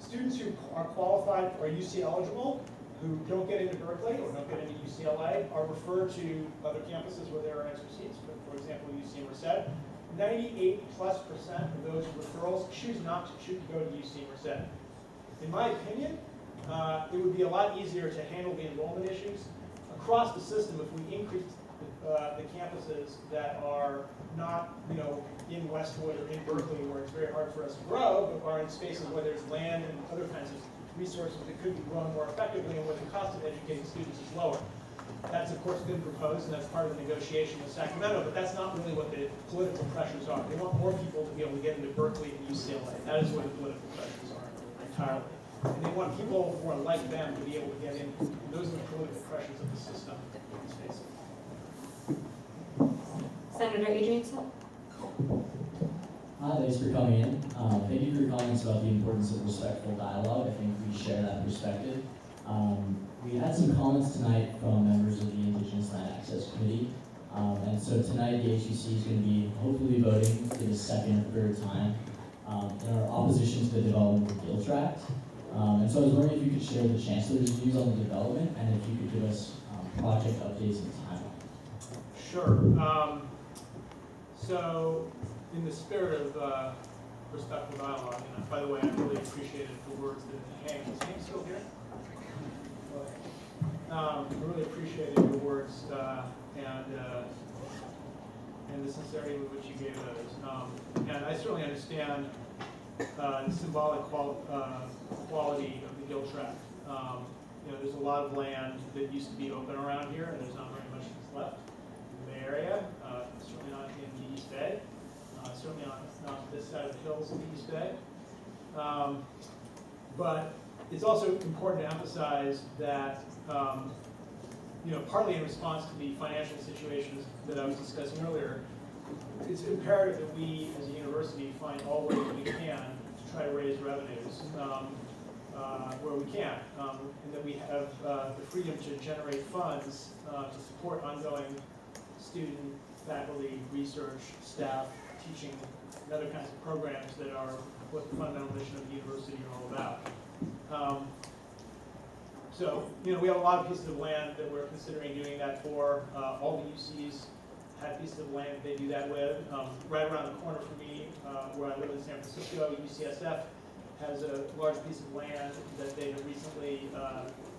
Students who are qualified or UC eligible, who don't get into Berkeley or don't get into UCLA, are referred to other campuses where there are extra seats for Merced, 98+% of those referrals choose not to go to UC Merced. In my opinion, it would be a lot easier to handle the enrollment issues across the system if we increased the campuses that are not, in Westwood or in Berkeley, where it's very hard for us to grow, but are in spaces where there's land and other kinds of resources that could be grown more effectively and where the cost of educating students is lower. That's, of course, been proposed, and that's part of the negotiation with Sacramento, but that's not really what the political pressures are. They want more people to be able to get into Berkeley and UCLA. That is where the political pressures are entirely. And they want people who are like them to be able to get in. Those are the political pressures of the system is facing. Senator Adrianson? Hi, thanks for coming in. Thank you for your comments about the importance of respectful dialogue. I think we share that perspective. We had some comments tonight from members of the Indigenous Land Access Committee. And so tonight the ASUC is going to be hopefully voting for the second or third time in our opposition to the development of the Gill Tract. And so I was wondering if you could share the Chancellor's views on the development and if you could give us project updates and timeline. Sure. So, in the spirit of respectful dialogue, and by the way, I really appreciated the words that Hank, is Hank still here? I really appreciated your words and the sincerity with which you gave those. And I certainly understand the symbolic quality of the Gill Tract. There's a lot of land that used to be open around here, and there's not very much that's left in the Bay Area. Certainly not in the East Bay. Certainly not this side of the hills of the East Bay. But it's also important to emphasize that, partly in response to the financial situations that I was discussing earlier, it's imperative that we, as a university, find all ways we can to try to raise revenues where we can, and that we have the freedom to generate funds to support ongoing student, faculty, research, staff, teaching, and other kinds of programs that are what the fundamental mission of the university are all about. So, we have a lot of pieces of land that we're considering doing that for. All the UCs have pieces of land that they do that with. Right around the corner from me, where I live in San Francisco, UCSF has a large piece of land that they have recently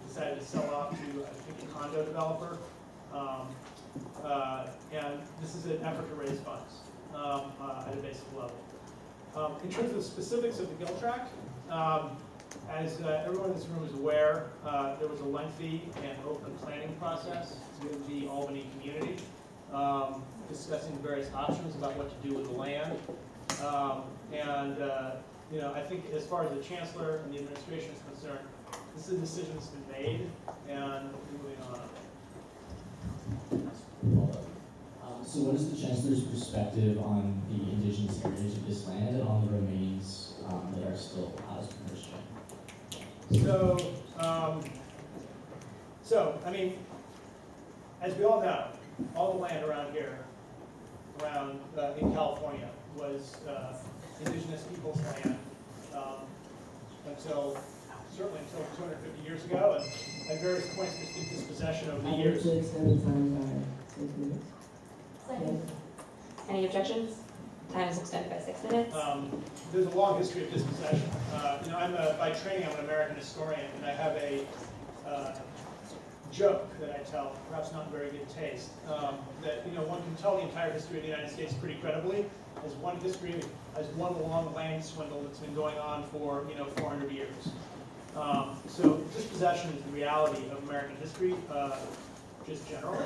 decided to sell off to, I think, a condo developer. And this is an effort to raise funds at a basic level. In terms of the specifics of the Gill Tract, as everyone in this room is aware, there was a lengthy and open planning process with the Albany community, discussing various options about what to do with the land. I think as far as the Chancellor and the administration is concerned, this is a decision that's been made, and we're moving on. So what is the Chancellor's perspective on the indigenous heritage of this land and on the remains that are still housed in this land? As we all know, all the land around here, in California, was indigenous people's land certainly until 250 years ago, and at various points there's been dispossession over the years. Second. Any objections? Time is extended by 6 minutes. There's a long history of dispossession. By training, I'm an American historian, and I have a joke that I tell, perhaps not in very good taste, that one can tell the entire history of the United States pretty credibly as one long land swindle that's been going on for 400 years. So dispossession is the reality of American history, just generally.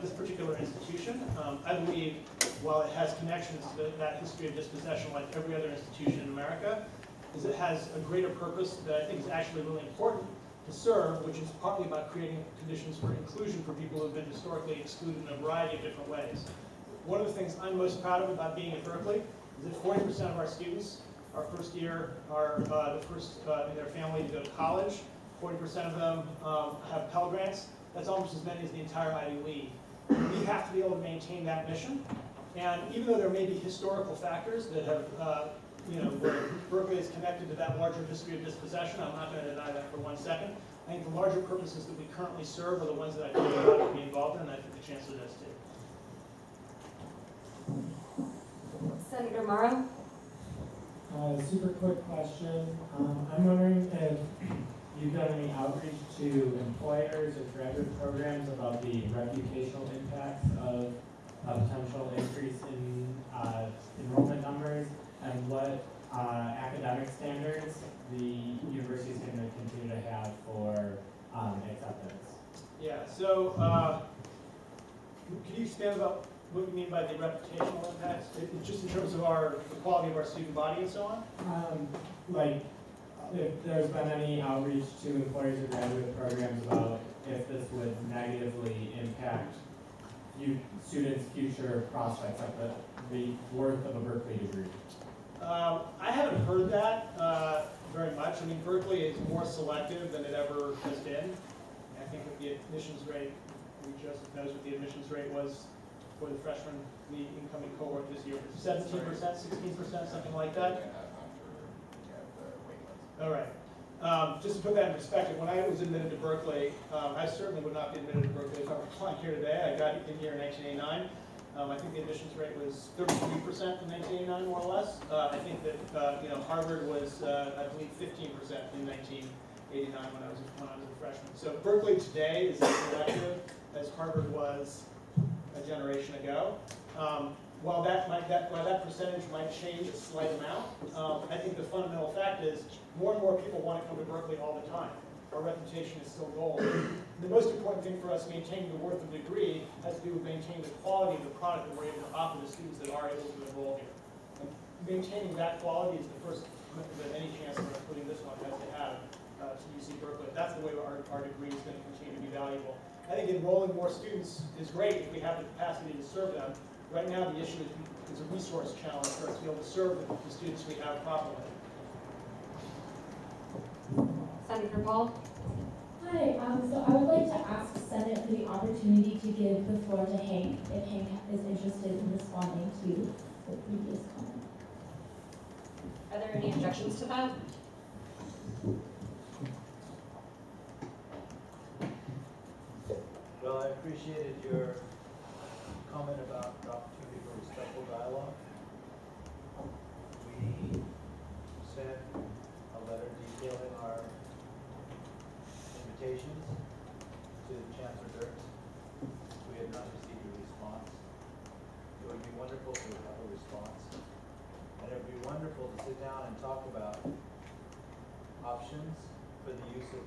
This particular institution, I believe, while it has connections to that history of dispossession like every other institution in America, is it has a greater purpose that I think is actually really important to serve, which is partly about creating conditions for inclusion for people who have been historically excluded in a variety of different ways. One of the things I'm most proud of about being at Berkeley is that 40% of our students, our first year, are the first in their family to go to college. 40% of them have Pell Grants. That's almost as many as the entire Ivy League. We have to be able to maintain that mission. And even though there may be historical factors that have, where Berkeley is connected to that larger history of dispossession, I'm not going to deny that for 1 second. I think the larger purposes that we currently serve are the ones that I think we ought to be involved in, and I think the Chancellor does too. Morrow. Super quick question. I'm wondering if you've done any outreach to employers or graduate programs about the reputational impacts of a potential increase in enrollment numbers and what academic standards the university is going to continue to have for acceptance. Yeah, so, can you expand about what you mean by the reputational impacts, just in terms of the quality of our student body and so on? Like, if there's been any outreach to employers or graduate programs about if this would negatively impact students' future prospects at the worth of a Berkeley degree. I haven't heard that very much. I mean, Berkeley is more selective than it ever has been. I think that the admissions rate, Joseph knows what the admissions rate was for the freshman, the incoming cohort this year, 17%, 16%, something like that. All right. Just to put that in perspective, when I was admitted to Berkeley, I certainly would not be admitted to Berkeley if I were applying here today. I got in here in 1989. I think the admissions rate was 33% in 1989, more or less. I think that Harvard was, I believe, 15% in 1989 when I was a freshman. So Berkeley today is as selective as Harvard was a generation ago. While that percentage might change a slight amount, I think the fundamental fact is more and more people want to come to Berkeley all the time. Our reputation is still gold. The most important thing for us maintaining the worth of the degree has to do with maintaining the quality of the product that we're able to offer the students that are able to enroll here. And maintaining that quality is the first commitment that any chancellor, including this one, has to have to UC Berkeley. That's the way our degree is going to continue to be valuable. I think enrolling more students is great if we have the capacity to serve them. Right now, the issue is a resource challenge for us to be able to serve the students we have properly. Senator Paul. Hi, so I would like to ask Senate for the opportunity to give the floor to Hank, if Hank is interested in responding to the previous comment. Are there any objections to that? Well, I appreciated your comment about the opportunity for respectful dialogue. We sent a letter detailing our invitations to Chancellor Dirks. We have not received a response. It would be wonderful to have a response. And it would be wonderful to sit down and talk about options for the use of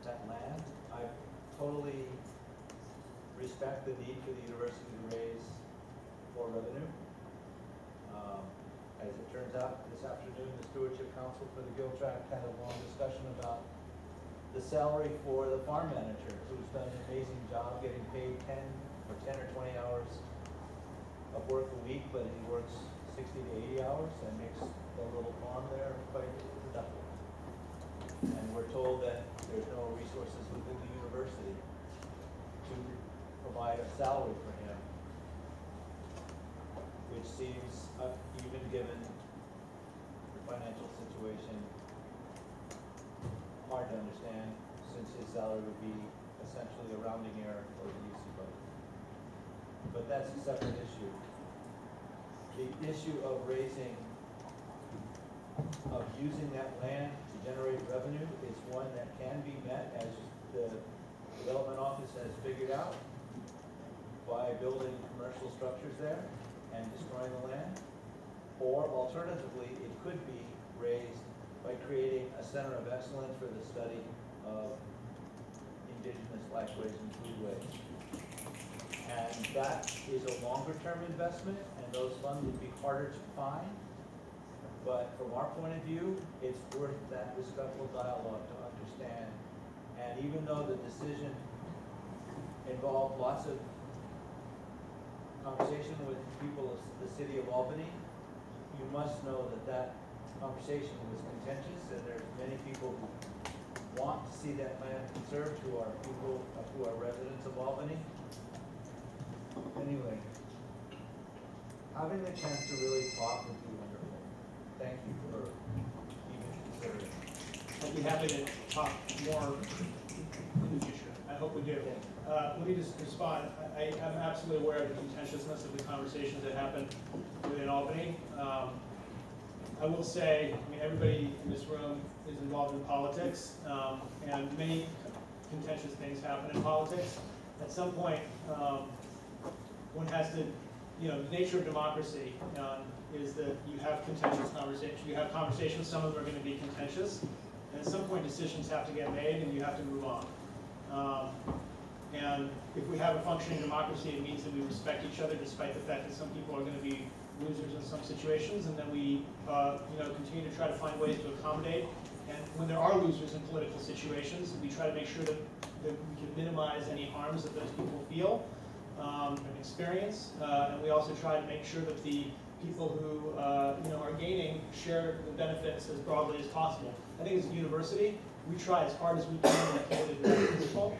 that land. I totally respect the need for the university to raise more revenue. As it turns out, this afternoon, the Stewardship Council for the Gill Tract had a long discussion about the salary for the farm manager, who's done an amazing job getting paid 10 or 20 hours of work a week, but he works 60 to 80 hours and makes the little farm there quite productive. And we're told that there's no resources within the university to provide a salary for him, which seems, even given the financial situation, hard to understand, since his salary would be essentially a rounding error for the UC budget. But that's a separate issue. The issue of using that land to generate revenue is one that can be met, as the development office has figured out, by building commercial structures there and destroying the land. Or alternatively, it could be raised by creating a center of excellence for the study of indigenous lifeways and foodways. And that is a longer term investment, and those funds would be harder to find. But from our point of view, it's worth that respectful dialogue to understand. And even though the decision involved lots of conversation with people of the city of Albany, you must know that that conversation was contentious, and there's many people who want to see that land conserved, who are people who are residents of Albany. Anyway, having the chance to really talk would be wonderful. Thank you for even considering. I'd be happy to talk more in the future. I hope we do. Let me just respond. I am absolutely aware of the contentiousness of the conversations that happened within Albany. I will say, I mean, everybody in this room is involved in politics, and many contentious things happen in politics. At some point, one has to, you know, the nature of democracy is that you have contentious conversations. You have conversations, some of them are going to be contentious, and at some point decisions have to get made and you have to move on. And if we have a functioning democracy, it means that we respect each other despite the fact that some people are going to be losers in some situations, and then we continue to try to find ways to accommodate. And when there are losers in political situations, we try to make sure that we can minimize any harms that those people feel and experience. And we also try to make sure that the people who are gaining share the benefits as broadly as possible. I think as a university, we try as hard as we can to keep it equitable.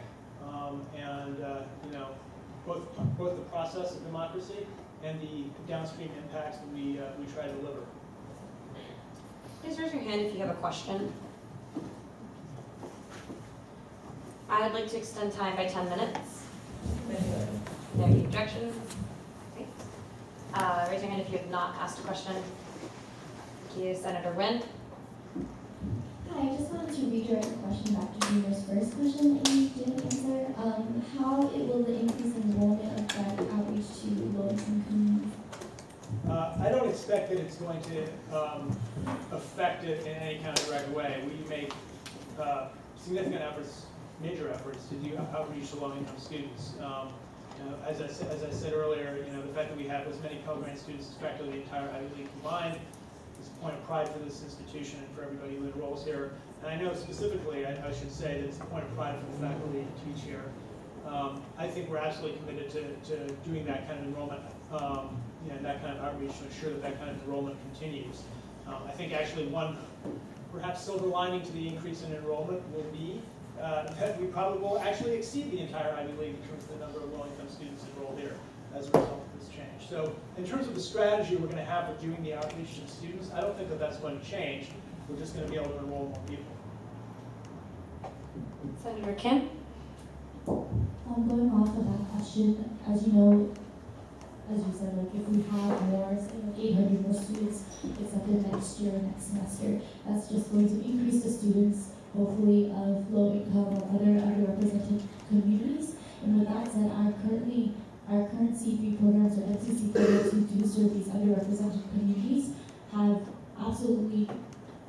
Both the process of democracy and the downstream impacts that we try to deliver. Please raise your hand if you have a question. I'd like to extend time by 10 minutes. Are there any objections? Okay. Raise your hand if you have not asked a question. Thank you, Senator Wynn. Hi, I just wanted to redirect the question back to Junior's first question that you didn't answer. How will the increase in enrollment affect outreach to low-income communities? I don't expect that it's going to affect it in any kind of direct way. We make significant efforts, major efforts, to do outreach to low-income students. As I said earlier, the fact that we have as many Pell Grant students as practically the entire Ivy League combined is a point of pride for this institution and for everybody who enrolls here. And I know specifically, I should say, that it's a point of pride for the faculty who teach here. I think we're absolutely committed to doing that kind of enrollment, and that kind of outreach to ensure that that kind of enrollment continues. I think actually one perhaps silver lining to the increase in enrollment will be that we probably will actually exceed the entire Ivy League in terms of the number of low-income students enrolled here as a result of this change. So in terms of the strategy we're going to have for doing the outreach to the students, I don't think that that's going to change. We're just going to be able to enroll more people. Senator Kim? Going off of that question, as you know, as you said, like if we have more, say like 800 more students accepted next year, next semester, that's just going to increase the students, hopefully, of low income or other underrepresented communities. And with that said, our current C3 programs or NCC programs who do serve these underrepresented communities have absolutely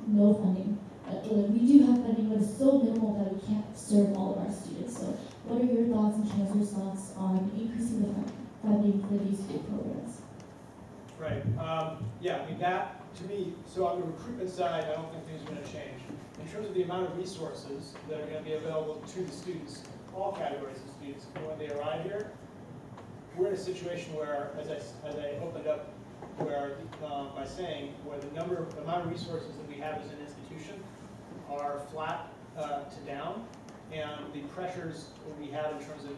no funding. We do have funding, but it's so minimal that we can't serve all of our students. So what are your thoughts and Chancellor's thoughts on increasing the funding for these school programs? Right. Yeah, I mean, that, to me, so on the recruitment side, I don't think things are going to change. In terms of the amount of resources that are going to be available to the students, all categories of students, when they arrive here, we're in a situation where, as I opened up, where by saying where the amount of resources that we have as an institution are flat to down, and the pressures that we have in terms of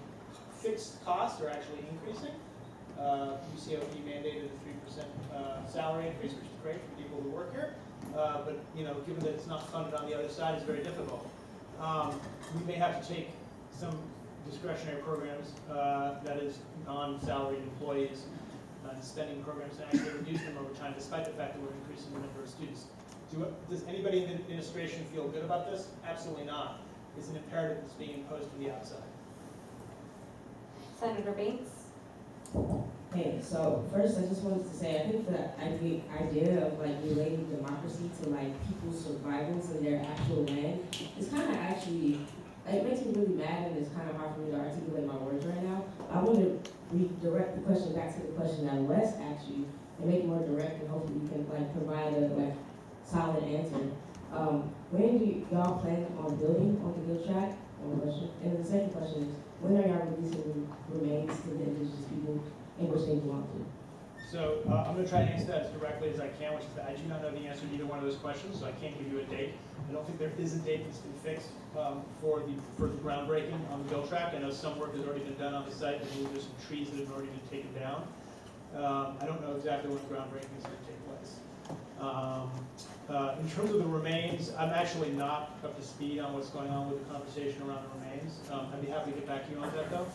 fixed costs are actually increasing. UCOP mandated a 3% salary increase, which is great for people who work here, but given that it's not funded on the other side, it's very difficult. We may have to take some discretionary programs, that is non-salaried employees, spending programs, and actually reduce them over time, despite the fact that we're increasing the number of students. Does anybody in the administration feel good about this? Absolutely not. It's an imperative that's being imposed from the outside. Senator Bates? Hey, so first I just wanted to say, I think the idea of like relating democracy to like people's survivals in their actual land is kind of actually, it makes me really mad, and it's kind of hard for me to articulate my words right now. I want to redirect the question back to the question that Wes asked you and make it more direct, and hopefully you can like provide a solid answer. When do y'all plan on building on the Gill track? One question. And then the second question is, when are y'all releasing remains to the indigenous people in which they belong to? So I'm going to try to answer that as directly as I can, which is that I do not know the answer to either one of those questions, so I can't give you a date. I don't think there is a date that's been fixed for the groundbreaking on the Gill track. I know some work has already been done on the site. I believe there's some trees that have already been taken down. I don't know exactly when groundbreaking is going to take place. In terms of the remains, I'm actually not up to speed on what's going on with the conversation around the remains. I'd be happy to get back to you on that, though.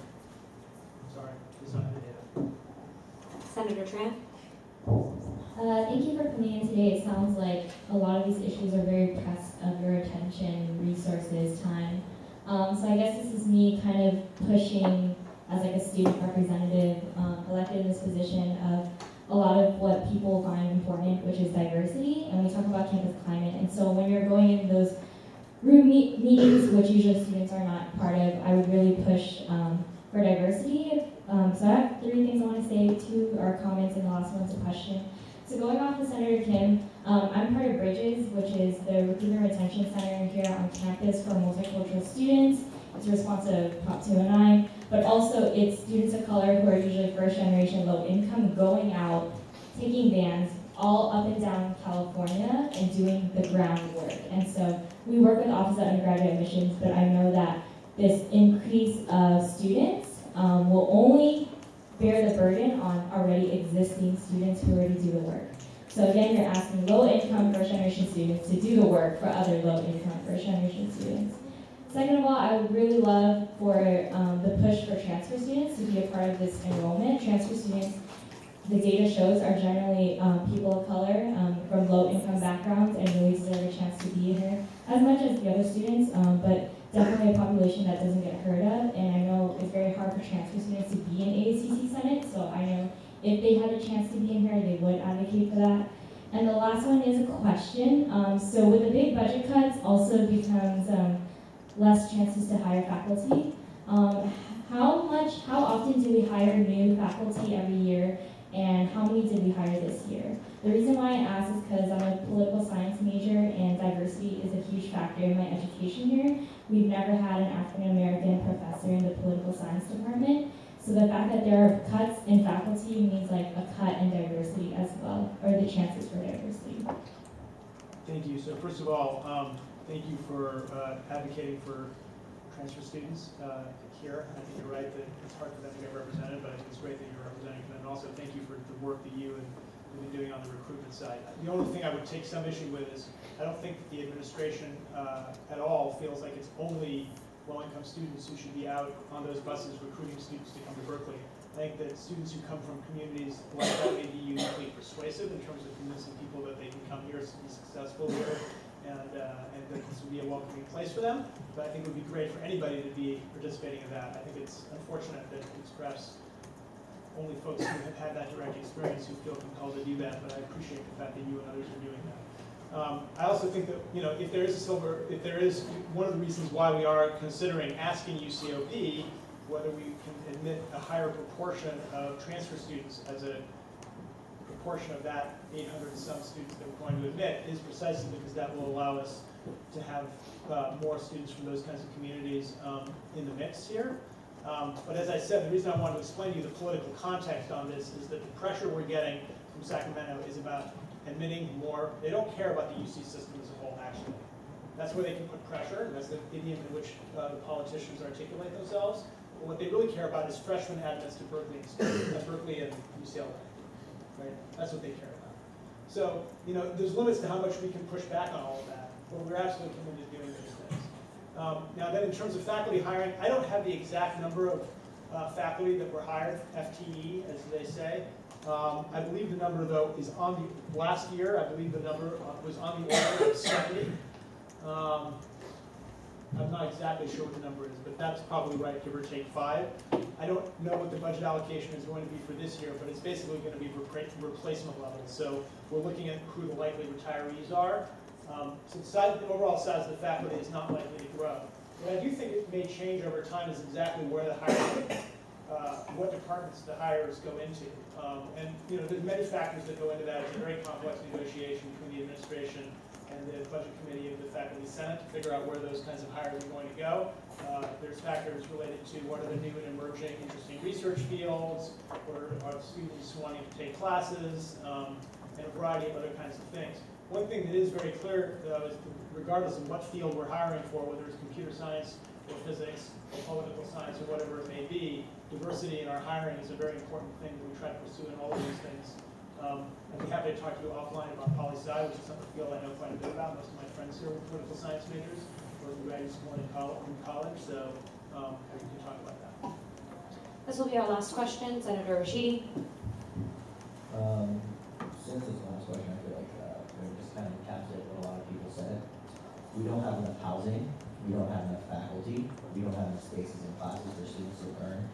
Sorry, it's not the data. Senator Tran? Thank you for coming in today. It sounds like a lot of these issues are very pressed of your attention, resources, time. So I guess this is me kind of pushing as like a student representative elected in this position of a lot of what people find important, which is diversity, and we talk about campus climate. And so when you're going in those room meetings, which usually students are not part of, I would really push for diversity. So I have 3 things I want to say. 2 are comments, and the last one's a question. So going off of Senator Kim, I'm part of Bridges, which is the Recruitment Retention Center here on campus for multicultural students. It's responsive to Prop 209, but also it's students of color who are usually first generation low income going out, taking vans all up and down California and doing the groundwork. And so we work with the Office of Undergraduate Admissions, but I know that this increase of students will only bear the burden on already existing students who already do the work. So again, you're asking low-income first-generation students to do the work for other low-income first-generation students. Second of all, I would really love for the push for transfer students to be a part of this enrollment. Transfer students, the data shows, are generally people of color from low-income backgrounds and really deserve a chance to be here, as much as the other students, but definitely a population that doesn't get heard of. And I know it's very hard for transfer students to be in ASUC Senate, so I know if they had a chance to be in here, they would advocate for that. And the last one is a question. So with the big budget cuts, also becomes less chances to hire faculty. How often do we hire new faculty every year, and how many did we hire this year? The reason why I ask is because I'm a political science major, and diversity is a huge factor in my education here. We've never had an African American professor in the political science department. So the fact that there are cuts in faculty means like a cut in diversity as well, or the chances for diversity. Thank you. So first of all, thank you for advocating for transfer students here. I think you're right that it's hard for them to get represented, but I think it's great that you're representing them. And also thank you for the work that you and have been doing on the recruitment side. The only thing I would take some issue with is I don't think that the administration at all feels like it's only low-income students who should be out on those buses recruiting students to come to Berkeley. I think that students who come from communities like that may be uniquely persuasive in terms of convincing people that they can come here to be successful here, and that this would be a welcoming place for them. But I think it would be great for anybody to be participating in that. I think it's unfortunate that it's perhaps only folks who have had that direct experience who feel compelled to do that, but I appreciate the fact that you and others are doing that. I also think that, you know, if there is one of the reasons why we are considering asking UCOB whether we can admit a higher proportion of transfer students as a proportion of that 800 and some students that we're going to admit is precisely because that will allow us to have more students from those kinds of communities in the mix here. But as I said, the reason I wanted to explain to you the political context on this is that the pressure we're getting from Sacramento is about admitting more. They don't care about the UC system as a whole, actually. That's where they can put pressure, and that's the idiom in which the politicians articulate themselves. But what they really care about is freshman admits to Berkeley and UCLA. Right? That's what they care about. So, you know, there's limits to how much we can push back on all of that, but we're absolutely committed to doing those things. Now then, in terms of faculty hiring, I don't have the exact number of faculty that were hired, FTE, as they say. I believe the number, though, is on the last year. I believe the number was on the order of 70. I'm not exactly sure what the number is, but that's probably right, give or take 5. I don't know what the budget allocation is going to be for this year, but it's basically going to be replacement level. So we're looking at who the likely retirees are. So the overall size of the faculty is not likely to grow. What I do think it may change over time is exactly where the hiring, what departments the hires go into. And you know, there's many factors that go into that. It's a very complex negotiation between the administration and the budget committee of the faculty senate to figure out where those kinds of hires are going to go. There's factors related to what are the new and emerging interesting research fields, or are students wanting to take classes, and a variety of other kinds of things. One thing that is very clear, though, is regardless of what field we're hiring for, whether it's computer science or physics or political science or whatever it may be, diversity in our hiring is a very important thing that we try to pursue in all of these things. I'd be happy to talk to you offline about poli-sci, which is something I feel I know quite a bit about. Most of my friends here were political science majors, or in graduate school and in college, so we can talk about that. This will be our last question. Senator Rashidi. Since it's the last question, I feel like it just kind of encapsulates what a lot of people said. We don't have enough housing, we don't have enough faculty, we don't have enough spaces in classes for students to learn.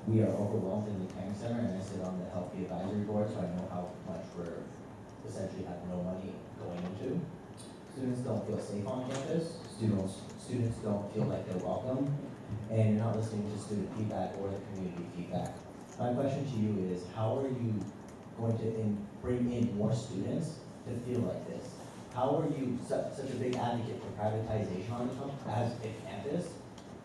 We are overwhelmed in the Kang Center, and I sit on the healthy advisory board, so I know how much we're essentially have no money going into. Students don't feel safe on campus, students don't feel like they're welcome, and you're not listening to student feedback or the community feedback. My question to you is, how are you going to bring in more students to feel like this? How are you such a big advocate for privatization on as a campus,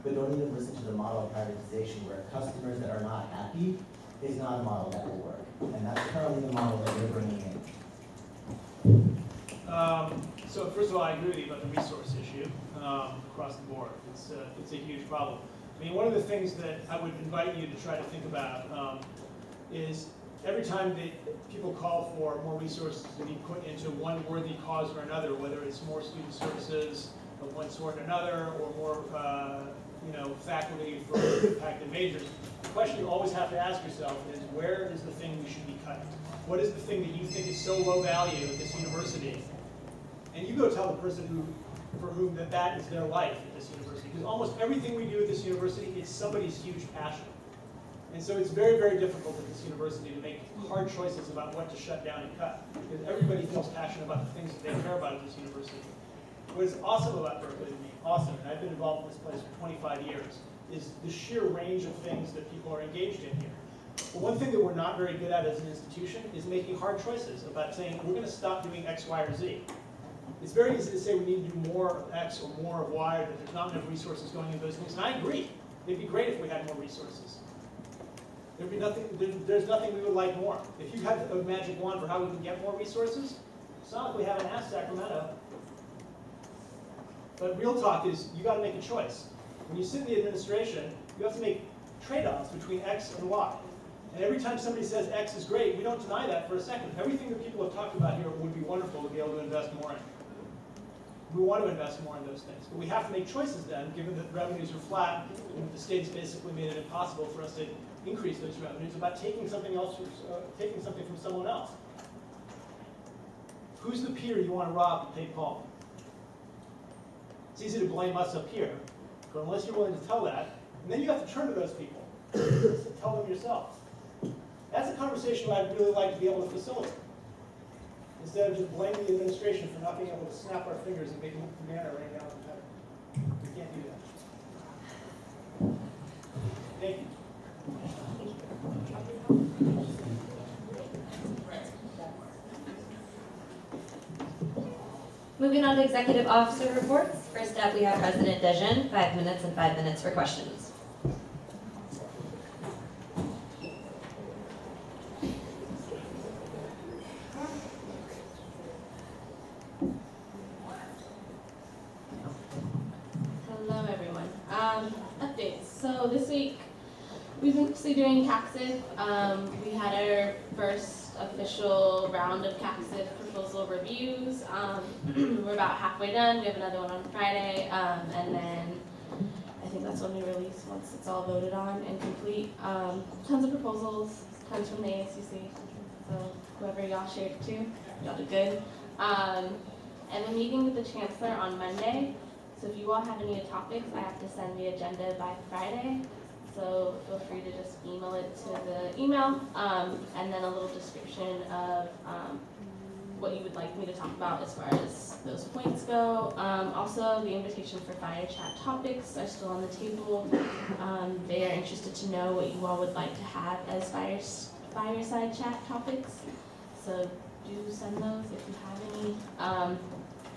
but don't even listen to the model of privatization where customers that are not happy is not a model that will work. And that's currently the model that you're bringing in. So first of all, I agree with you about the resource issue across the board. It's a huge problem. I mean, one of the things that I would invite you to try to think about is every time that people call for more resources to be put into one worthy cause or another, whether it's more student services of one sort or another, or more faculty for impacted majors, the question you always have to ask yourself is, where is the thing we should be cutting? What is the thing that you think is so low value at this university? And you go tell the person for whom that is their life at this university, because almost everything we do at this university is somebody's huge passion. And so it's very, very difficult at this university to make hard choices about what to shut down and cut, because everybody feels passionate about the things that they care about at this university. What is awesome about Berkeley to me, awesome, and I've been involved in this place for 25 years, is the sheer range of things that people are engaged in here. But one thing that we're not very good at as an institution is making hard choices about saying, we're going to stop doing X, Y, or Z. It's very easy to say we need to do more of X or more of Y, or that there's not enough resources going into those things, and I agree. It'd be great if we had more resources. There'd be nothing, there's nothing we would like more. If you had a magic wand for how we can get more resources, it's not like we haven't asked Sacramento. But real talk is, you got to make a choice. When you sit in the administration, you have to make trade-offs between X and Y. And every time somebody says X is great, we don't deny that for a second. Everything that people have talked about here would be wonderful to be able to invest more in. We want to invest more in those things. But we have to make choices then, given that revenues are flat, and the state's basically made it impossible for us to increase those revenues, about taking something else, taking something from someone else. Who's the peer you want to rob to pay Paul? It's easy to blame us up here, but unless you're willing to tell that, and then you have to turn to those people. Tell them yourself. That's a conversation I'd really like to be able to facilitate. Instead of just blaming the administration for not being able to snap our fingers and make the manna rain down on heaven. We can't do that. Thank you. Moving on to executive officer reports. First up, we have President Dejean, 5 minutes and 5 minutes for questions. Hello, everyone. Updates. So this week, we've been mostly doing CACSIF. We had our first official round of CACSIF proposal reviews. We're about halfway done. We have another one on Friday, and then I think that's when we release once it's all voted on and complete. Tons of proposals, tons from the ASUC. So whoever y'all shared to, y'all did good. And I'm meeting with the chancellor on Monday. So if you all have any topics, I have to send the agenda by Friday. So feel free to just email it to the email, and then a little description of what you would like me to talk about as far as those points go. Also, the invitation for fire chat topics are still on the table. They are interested to know what you all would like to have as fireside chat topics. So do send those if you have any.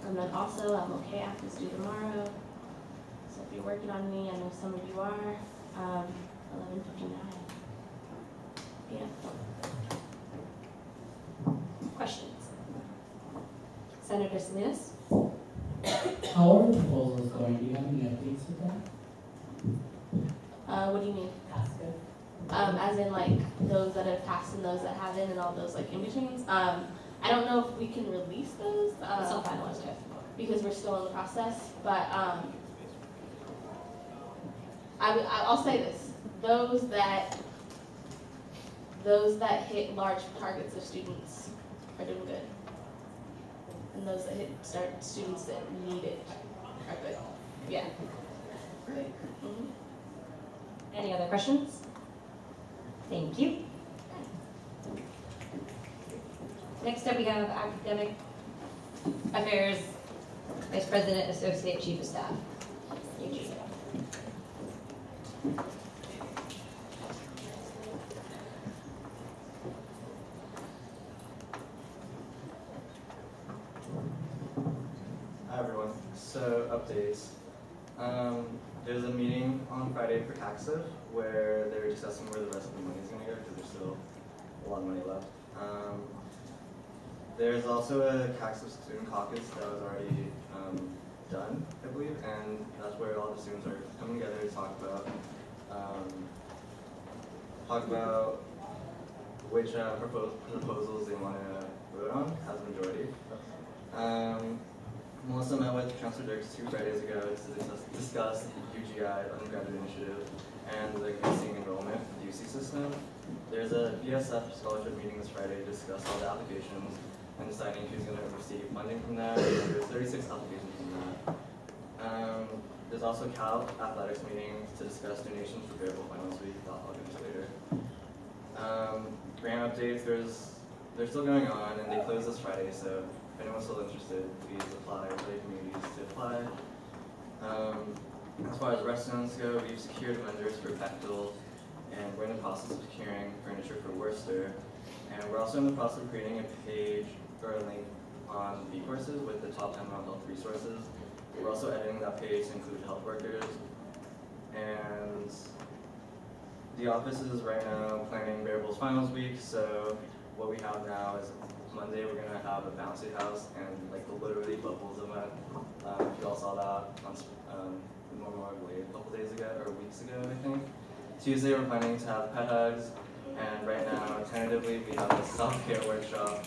And then also, I'm okay after due tomorrow. So if you're working on me, I know some of you are. 11:59. Yeah. Questions? Senator Salinas? How are the proposals going? Do you have any updates with that? What do you mean? as in like those that have passed and those that haven't and all those like in-betweens. I don't know if we can release those. It's not finalized yet. Because we're still in the process, but I'll say this: those that hit large targets of students are doing good, and those that hit students that need it are good. Yeah. Great. Any other questions? Thank you. Next up, we have Academic Affairs Vice President, Associate Chief of Staff. Eugene. Hi everyone. So updates. There's a meeting on Friday for TAXIV where they're discussing where the rest of the money is going to go because there's still a lot of money left. There's also a TAXIV student caucus that was already done, I believe, and that's where all the students are coming together to talk about which proposals they want to vote on as a majority. Melissa met with Chancellor Dirks 2 Fridays ago to discuss the UGI undergraduate initiative and the increasing enrollment for the UC system. There's a BSF scholarship meeting this Friday to discuss all the applications and deciding who's going to receive funding from that. There's 36 applications from that. There's also Cal Athletics meeting to discuss donations for variable finals week. I'll get into later. Grant updates, they're still going on and they close this Friday, so if anyone's still interested, please apply for the communities to apply. As far as restaurants go, we've secured vendors for Bechtel, and we're in the process of securing furniture for Worcester. And we're also in the process of creating a page or a link on B courses with the top 10 mental health resources. We're also editing that page to include health workers. And the office is right now planning variables finals week, so what we have now is Monday we're gonna have a bouncy house and like the literally bubbles event. If you all saw that on Memorial Day a couple days ago or weeks ago, I think. Tuesday we're planning to have pet hugs, and right now tentatively we have a self-care workshop.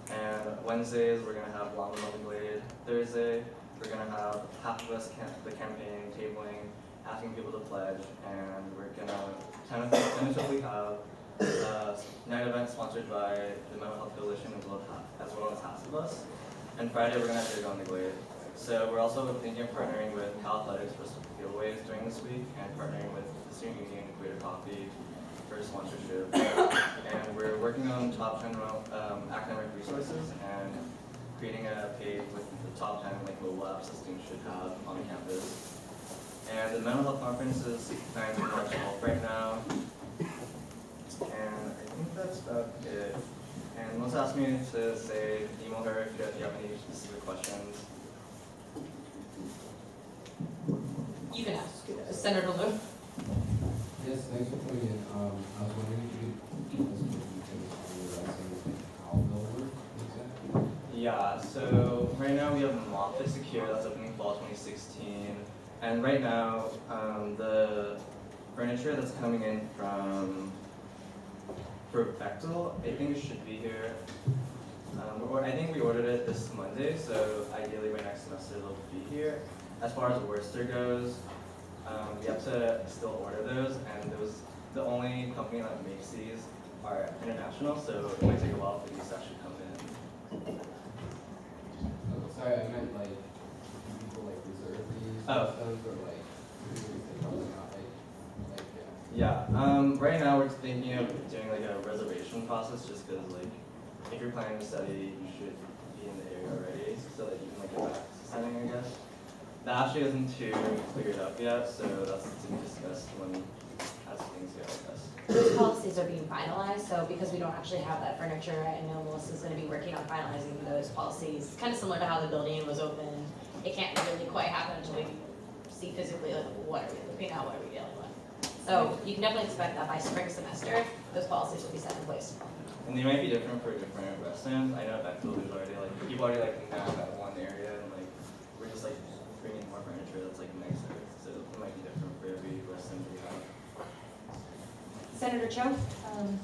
And Wednesdays we're gonna have Llama Mother Glade. Thursday we're gonna have half of us the campaign tabling, asking people to pledge, and we're gonna tentatively have a night event sponsored by the Mental Health Coalition as well as half of us. And Friday we're gonna have Dig on the Glade. So we're also thinking of partnering with Cal Athletics for some giveaways during this week, and partnering with the Student Union and Creator Coffee for sponsorship. And we're working on top 10 academic resources and creating a page with the top 10 like mobile apps that students should have on campus. And the mental health conference is planned for March 12th right now. And I think that's about it. And Melissa asked me to say, email her if you have any specific questions. You can ask Senator Lou. Yes, thanks for coming in. I was wondering if you could give us more details on the rest and how they'll work exactly. Yeah, so right now we have Moffitt Secure that's opening fall 2016. And right now, the furniture that's coming in for Bechtel, I think it should be here. I think we ordered it this Monday, so ideally by next semester it'll be here. As far as Worcester goes, we have to still order those, and the only company that makes these are international, so it might take a while for these to actually come in. Oh, sorry, I meant like, do people like reserve these systems or like, probably not like yeah. Right now we're thinking of doing like a reservation process, just because like, if you're planning to study, you should be in the area already, so that you can like get back to studying, I guess. That actually isn't too cleared up yet, so that's to be discussed as things go, I guess. Those policies are being finalized, so because we don't actually have that furniture, I know Melissa's gonna be working on finalizing those policies. Kind of similar to how the building was opened. It can't really quite happen until we see physically like what are we looking at, what are we dealing with. So you can definitely expect that by spring semester, those policies will be set in place. And they might be different for different restaurants. I know Bechtel is already like, people already like now at one area, and like, we're just like bringing more furniture that's like nicer. So it might be different for every restaurant we have. Senator Cho?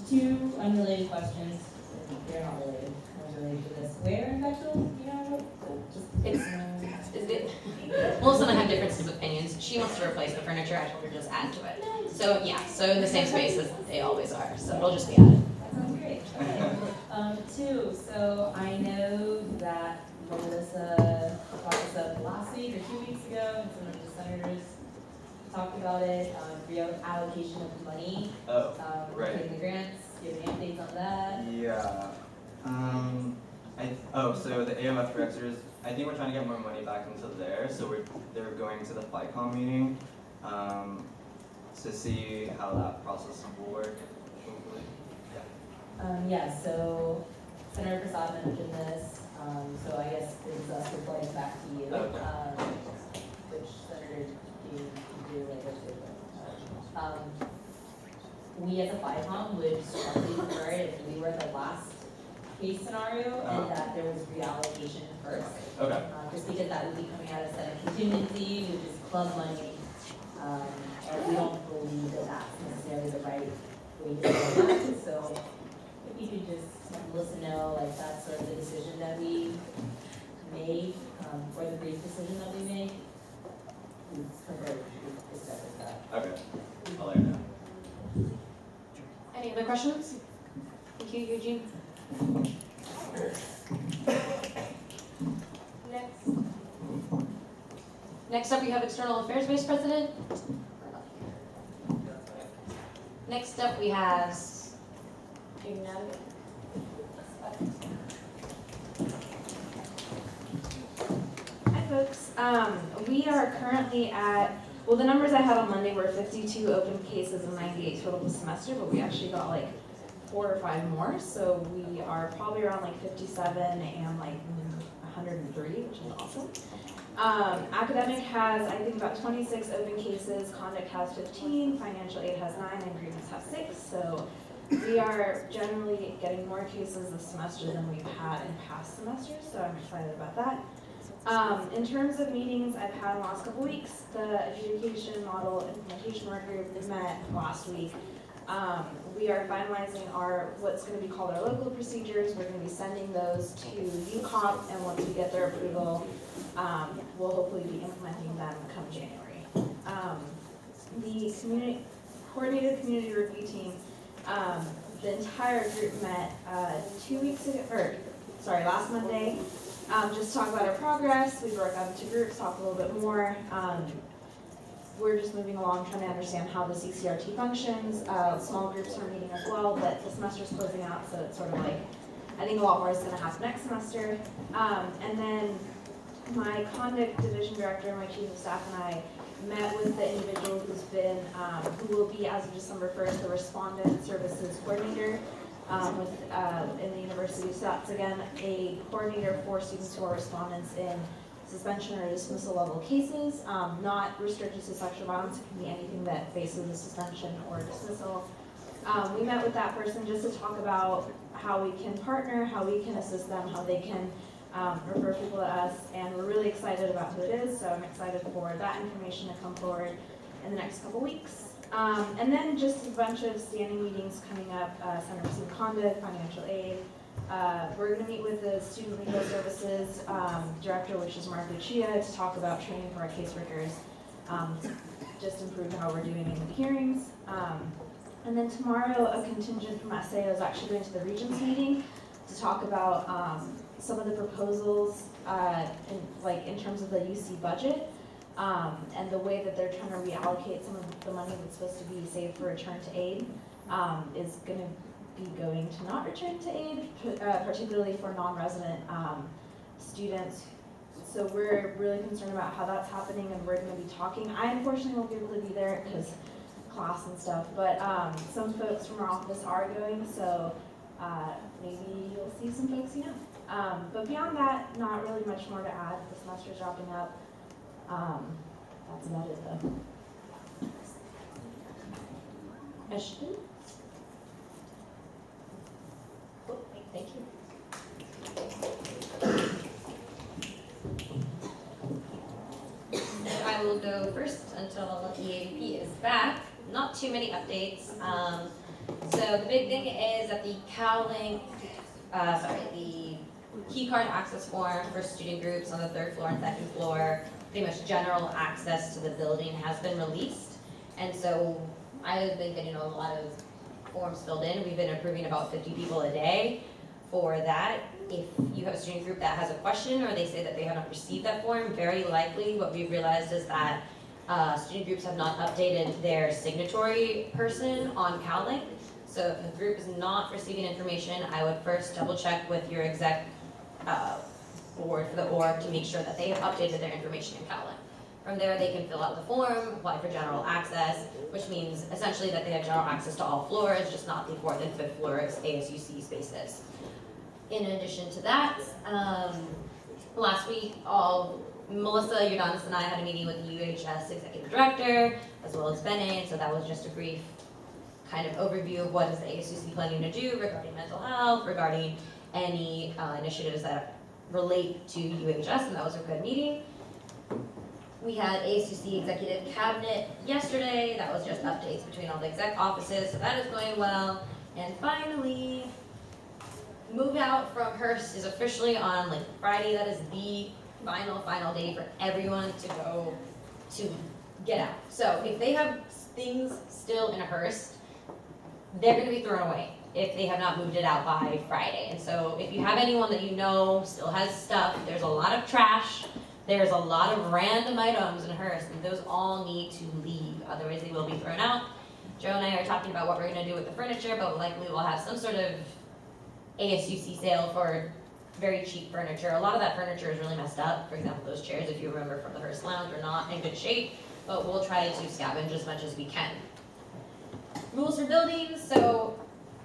Two unrelated questions. They're not related. One's related to this. Where in Bechtel? You know, just Is it? Melissa and I have differences of opinions. She wants to replace the furniture. I told her to just add to it. So yeah, so in the same space as they always are. So it'll just be added. That sounds great. Okay. Two, so I know that Melissa brought this up last week or 2 weeks ago, and some of the senators talked about it, reallocation of the money. Oh, right. Getting the grants. Do you have any updates on that? Yeah. So the AMF directors, I think we're trying to get more money back into there, so they're going to the FICOM meeting to see how that process will work. Hopefully. Yeah, so Senator Prasad mentioned this, so I guess it's us reporting back to you. Okay. Which Senator do you like us to do? We as a FICOM would strongly prefer it if we were the last case scenario and that there was reallocation first. Okay. Just because that would be coming out of Senate contingency, which is club money, and we don't believe that that's necessarily the right way to do that. So if you could just let Melissa know, like that's sort of the decision that we made, or the brief decision that we made. We prefer to discuss that. Okay. I'll let you know. Any other questions? Thank you, Eugene. Next up, we have External Affairs Vice President. Next up, we have Hi, folks. We are currently at, well, the numbers I had on Monday were 52 open cases and 98 total this semester, but we actually got like 4 or 5 more, so we are probably around like 57 and like 103, which is awesome. Academic has, I think, about 26 open cases, conduct has 15, financial aid has 9, and grievance has 6, so we are generally getting more cases this semester than we've had in past semesters, so I'm excited about that. In terms of meetings I've had in the last couple weeks, the adjudication model implementation work group met last week. We are finalizing what's going to be called our local procedures. We're going to be sending those to UCOP, and once we get their approval, we'll hopefully be implementing them come January. The coordinated community review team, the entire group met 2 weeks ago, last Monday. Just talk about our progress. We broke out into groups, talk a little bit more. We're just moving along, trying to understand how the CCRT functions. Small groups are meeting as well, but the semester's closing out, so it's sort of like, I think a lot more is going to happen next semester. And then my conduct division director, my chief of staff, and I met with the individual who's been, who will be, as of December 1st, the respondent services coordinator in the university. So that's, again, a coordinator for students who are respondents in suspension or dismissal level cases, not restricted to sexual violence. It can be anything that faces a suspension or dismissal. We met with that person just to talk about how we can partner, how we can assist them, how they can refer people to us, and we're really excited about who it is, so I'm excited for that information to come forward in the next couple weeks. And then just a bunch of standing meetings coming up, Center for Student Conduct, financial aid. We're going to meet with the Student Legal Services Director, which is Mark Lucia, to talk about training for our caseworkers, just improve how we're doing in the hearings. And then tomorrow, a contingent from SAO is actually going to the Regents meeting to talk about some of the proposals in terms of the UC budget and the way that they're trying to reallocate some of the money that's supposed to be saved for return to aid is going to be going to not return to aid, particularly for non-resident students. So we're really concerned about how that's happening, and we're going to be talking. I unfortunately won't be able to be there because class and stuff, but some folks from our office are going, so maybe you'll see some folks you know. But beyond that, not really much more to add. The semester's wrapping up. That's about it, though. Ashton? Oh, thank you. I will go first until the EAP is back. Not too many updates. So the big thing is that the the key card access form for student groups on the 3rd floor and 2nd floor, pretty much general access to the building has been released. And so I've been getting a lot of forms filled in. We've been approving about 50 people a day for that. If you have a student group that has a question or they say that they haven't received that form, very likely what we've realized is that student groups have not updated their signatory person on CalLink. So if a group is not receiving information, I would first double check with your exec board for the org to make sure that they have updated their information in CalLink. From there, they can fill out the form, apply for general access, which means essentially that they have general access to all floors, just not the 4th and 5th floor ASUC spaces. In addition to that, last week, Melissa, Udonis, and I had a meeting with the UHS Executive Director, as well as Bene, and so that was just a brief kind of overview of what is the ASUC planning to do regarding mental health, regarding any initiatives that relate to UHS, and that was a good meeting. We had ASUC Executive Cabinet yesterday. That was just updates between all the exec offices, so that is going well. And finally, move out from Hearst is officially on Friday. That is the final day for everyone to go to get out. So if they have things still in Hearst, they're going to be thrown away if they have not moved it out by Friday. And so if you have anyone that you know still has stuff, there's a lot of trash, there's a lot of random items in Hearst, and those all need to leave, otherwise they will be thrown out. Joe and I are talking about what we're going to do with the furniture, but likely we'll have some sort of ASUC sale for very cheap furniture. A lot of that furniture is really messed up. For example, those chairs, if you remember from the Hearst Lounge, are not in good shape, but we'll try to scavenge as much as we can. Rules for buildings, so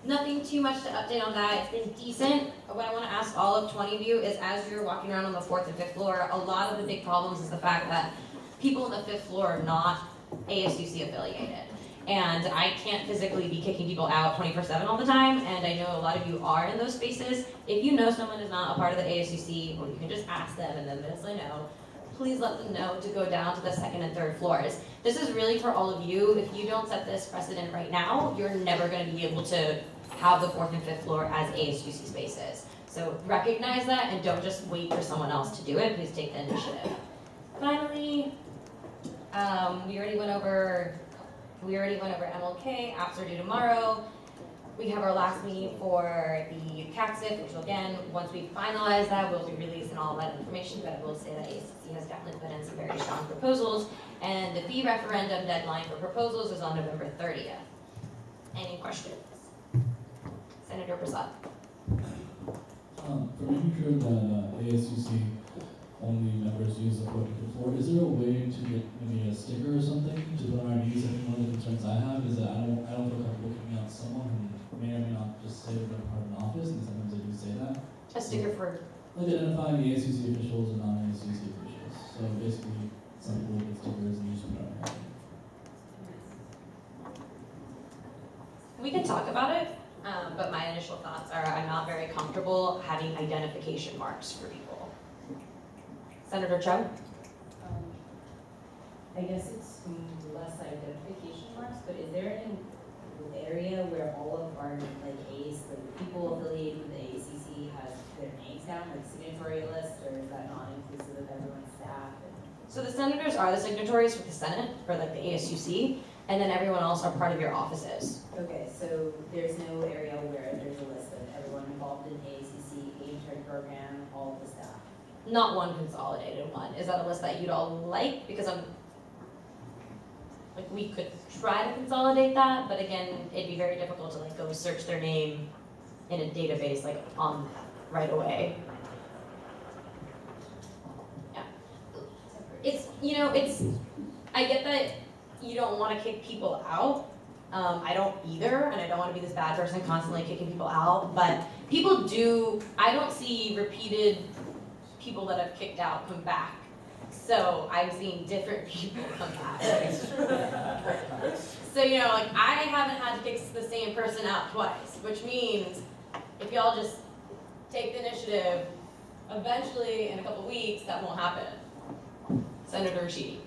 nothing too much to update on that. It's been decent. What I want to ask all of 20 of you is, as you're walking around on the 4th and 5th floor, a lot of the big problems is the fact that people on the 5th floor are not ASUC affiliated. And I can't physically be kicking people out 24/7 all the time, and I know a lot of you are in those spaces. If you know someone is not a part of the ASUC, or you can just ask them and then they'll say no, please let them know to go down to the 2nd and 3rd floors. This is really for all of you. If you don't set this precedent right now, you're never going to be able to have the 4th and 5th floor as ASUC spaces. So recognize that and don't just wait for someone else to do it. Please take the initiative. Finally, we already went over MLK. Apps are due tomorrow. We have our last meeting for the CACSIF, which again, once we finalize that, we'll be releasing all of that information, but I will say that ASUC has definitely put in some very strong proposals, and the fee referendum deadline for proposals is on November 30th. Any questions? Senator Prasad. For making sure that ASUC only members use the 4th and 5th floor, is there a way to get maybe a sticker or something to put on our knees? I think one of the concerns I have is that I don't feel comfortable kicking out someone who may or may not just say they're part of an office, and sometimes they do say that. A sticker for? Like identifying the ASUC officials and non-ASUC officials. So basically, some people get stickers and use them on their head. We can talk about it, but my initial thoughts are I'm not very comfortable having identification marks for people. Senator Cho? I guess it's less identification marks, but is there an area where all of our people affiliated with the ACC has their names down, like signatory list, or is that not inclusive of everyone's staff? So the senators are the signatories for the Senate, for the ASUC, and then everyone else are part of your offices. Okay, so there's no area where there's a list of everyone involved in ACC, intern program, all of the staff? Not one consolidated one. Is that a list that you'd all like? Because we could try to consolidate that, but again, it'd be very difficult to go search their name in a database on right away. Yeah. I get that you don't want to kick people out. I don't either, and I don't want to be this bad person constantly kicking people out, but people do, I don't see repeated people that have kicked out come back. So I'm seeing different people come back. So, I haven't had to kick the same person out twice, which means if y'all just take the initiative, eventually in a couple weeks, that won't happen. Senator Rashidi.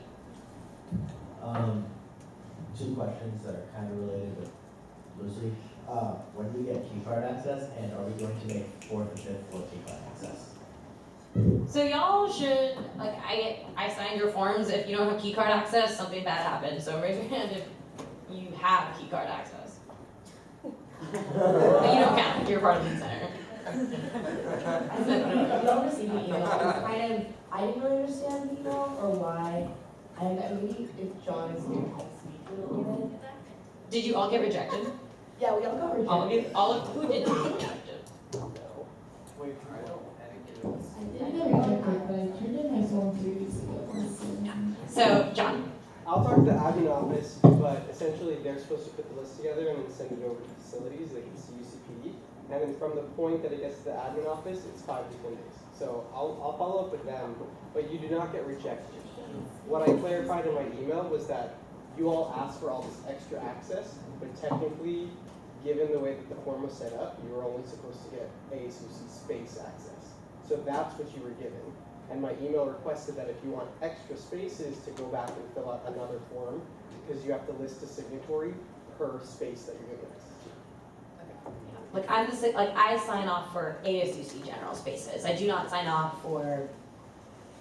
Two questions that are kind of related but loosely. when do we get key card access, and are we going to make 4th and 5th floor key card access? So y'all should, like, I signed your forms. If you don't have key card access, something bad happened. So raise your hand if you have key card access. But you don't count. You're part of the center. I don't receive the email. I didn't really understand the email or why. And maybe if John is here, can speak a little bit. Did you all get rejected? Yeah, we all got rejected. All of who did get rejected? I did get rejected, but I turned in my form 3 weeks ago. So, John. I'll talk to the admin office, but essentially they're supposed to put the list together and then send it over to facilities, like it's UCPD. And then from the point that it gets to the admin office, it's 5 to 10 days. So I'll follow up with them, but you do not get rejected. What I clarified in my email was that you all asked for all this extra access, but technically, given the way that the form was set up, you were only supposed to get ASUC space access. So that's what you were given. And my email requested that if you want extra spaces to go back and fill out another form, because you have to list a signatory per space that you're giving us. Like I sign off for ASUC general spaces. I do not sign off for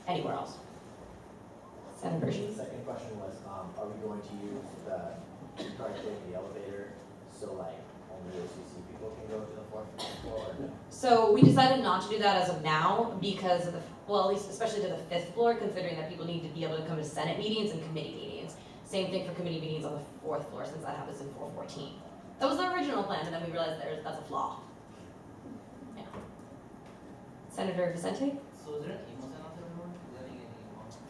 anywhere else. Senator Bershey. The second question was, are we going to use the card in the elevator so like only ASUC people can go to the 4th floor? Or no? So we decided not to do that as of now because of the, well, at least especially to the 5th floor, considering that people need to be able to come to Senate meetings and committee meetings. Same thing for committee meetings on the 4th floor since that happens in 414. That was the original plan, and then we realized that's a flaw. Yeah. Senator Vicente? So is there an email sent out to everyone? Is that an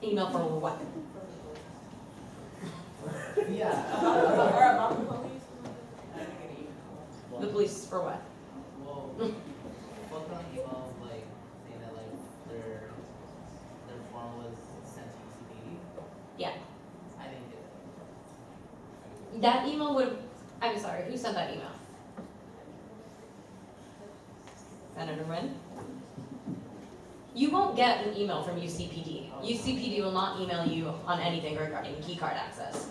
Email for what? Yeah. The police for what? Well, both on the email like saying that like their form was sent to UCPD. Yeah. I didn't get that. That email would, I'm sorry, who sent that email? Senator Wynn? You won't get an email from UCPD. UCPD will not email you on anything regarding key card access.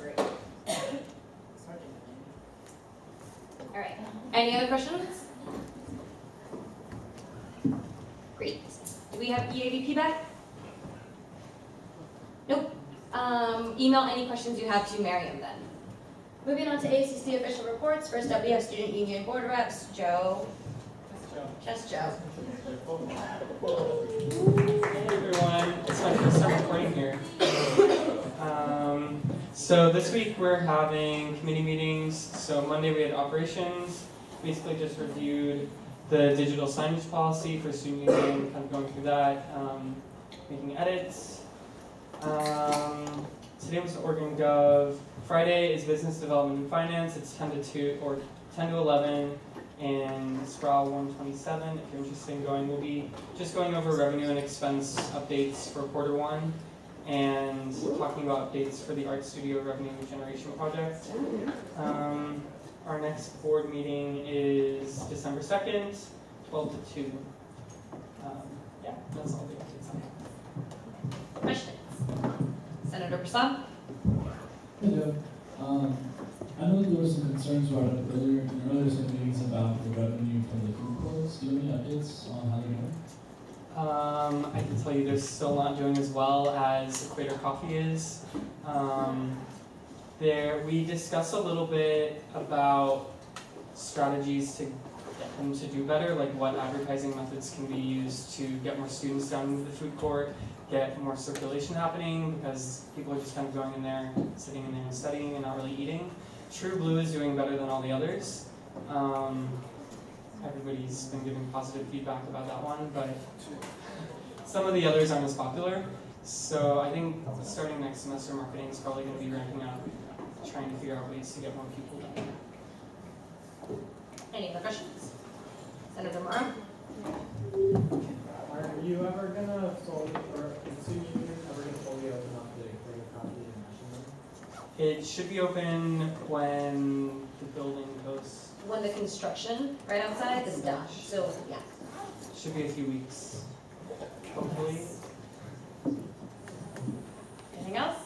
All right. Any other questions? Great. Do we have EAVP back? Nope. Email any questions you have to Miriam then. Moving on to ACC official reports. First up, we have Student Union Board Reps, Joe. Just Joe. Hey everyone, it's my first time recording here. So this week we're having committee meetings. So Monday we had operations, basically just reviewed the digital signage policy for student union, kind of going through that, making edits. Today was Oregon Gov. Friday is business development and finance. It's 10 to 2 or 10 to 11 in Sproul 127. If you're interested in going, we'll be just going over revenue and expense updates for quarter one and talking about updates for the Art Studio Revenue Generation Project. Our next board meeting is December 2nd, 12 to 2. Yeah, that's all the updates I have. Questions? Senator Prasad? Hey, Joe. I know that there were some concerns brought up earlier in earlier Senate meetings about the revenue from the food courts. Do you have any updates on how they're going? I can tell you they're still not doing as well as Equator Coffee is. We discussed a little bit about strategies to get them to do better, like what advertising methods can be used to get more students down into the food court, get more circulation happening, because people are just kind of going in there, sitting in there and studying and not really eating. True Blue is doing better than all the others. Everybody's been giving positive feedback about that one, but some of the others aren't as popular. So I think starting next semester, marketing is probably going to be ramping up, trying to figure out ways to get more people down there. Any other questions? Senator Morrow? Are you ever going to fully, or is the union ever going to fully open up the Equator Coffee and National? It should be open when the building goes. When the construction right outside is done. So, yeah. Should be a few weeks, hopefully. Anything else?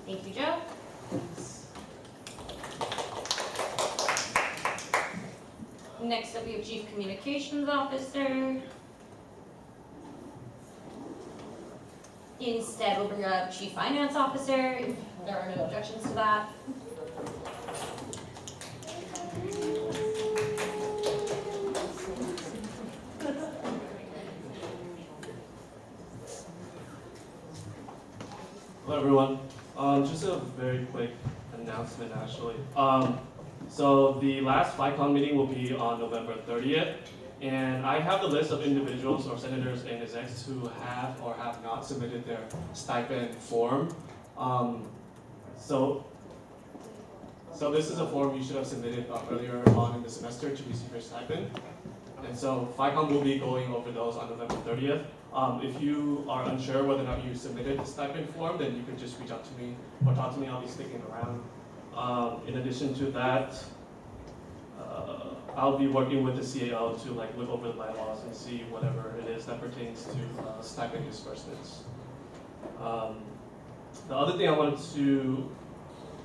Thank you, Joe. Next up, we have Chief Communications Officer. Instead, we'll bring up Chief Finance Officer, if there are no objections to that. Hello everyone. Just a very quick announcement actually. So the last FICON meeting will be on November 30th, and I have the list of individuals or senators and execs who have or have not submitted their stipend form. So this is a form you should have submitted earlier on in the semester to receive your stipend. And so FICON will be going over those on November 30th. If you are unsure whether or not you submitted the stipend form, then you could just reach out to me or talk to me. I'll be sticking around. In addition to that, I'll be working with the CAO to look over the bylaws and see whatever it is that pertains to stipend disbursements. The other thing I wanted to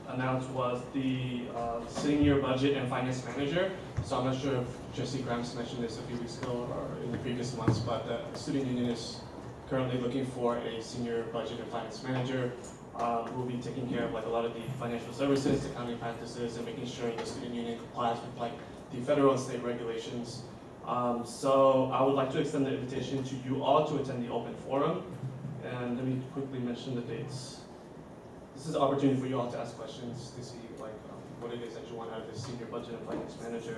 announce was the senior budget and finance manager. So I'm not sure if Jesse Grams mentioned this a few weeks ago or in the previous months, but the student union is currently looking for a senior budget and finance manager who will be taking care of a lot of the financial services, accounting practices, and making sure the student union complies with the federal and state regulations. So I would like to extend the invitation to you all to attend the open forum. And let me quickly mention the dates. This is an opportunity for you all to ask questions to see what it is that you want out of this senior budget and finance manager.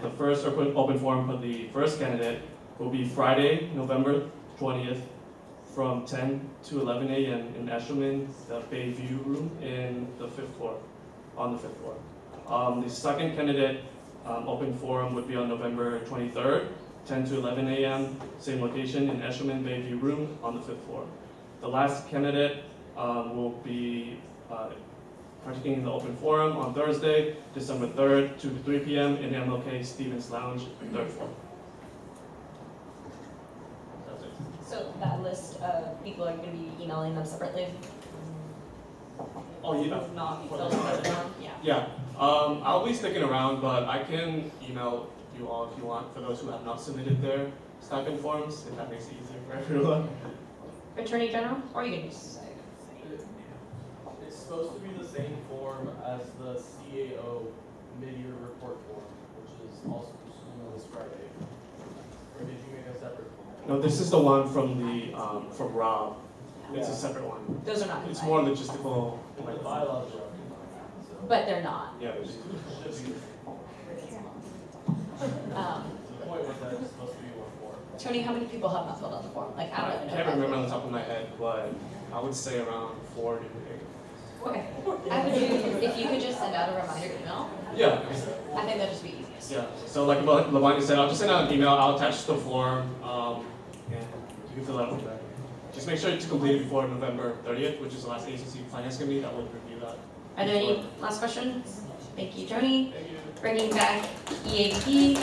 The first open forum for the first candidate will be Friday, November 20th from 10 to 11 a.m. in Eshelman, the Bayview room in the 5th floor, on the 5th floor. The second candidate open forum would be on November 23rd, 10 to 11 a.m., same location in Eshelman Bayview room on the 5th floor. The last candidate will be partaking in the open forum on Thursday, December 3rd, 2 to 3 p.m. in MLK Stevens Lounge, 3rd floor. That's it. So that list of people are going to be emailing them separately? Oh, yeah. If not, you fill them down? Yeah. Yeah. I'll be sticking around, but I can email you all if you want for those who have not submitted their stipend forms, if that makes it easier for everyone. Attorney General, or you can just say. It's supposed to be the same form as the CAO mid-year report form, which is also due this Friday. Or did you make a separate form? No, this is the one from from Rob. It's a separate one. Those are not It's combined. more logistical. The bylaws are. But they're not. Yeah. The point was that it's supposed to be one form. Tony, how many people have not filled out the form? I can't remember on the top of my head, but I would say around 4 to 8. Okay. I would do, if you could just send out a reminder email. Yeah. I think that'd just be easiest. Yeah. So like Lavanya said, I'll just send out an email. I'll attach the form, and you can fill it out from there. Just make sure to complete it before November 30th, which is the last ASUC Finance Committee that would review that. Are there any last questions? Thank you, Tony. Bringing back EAP.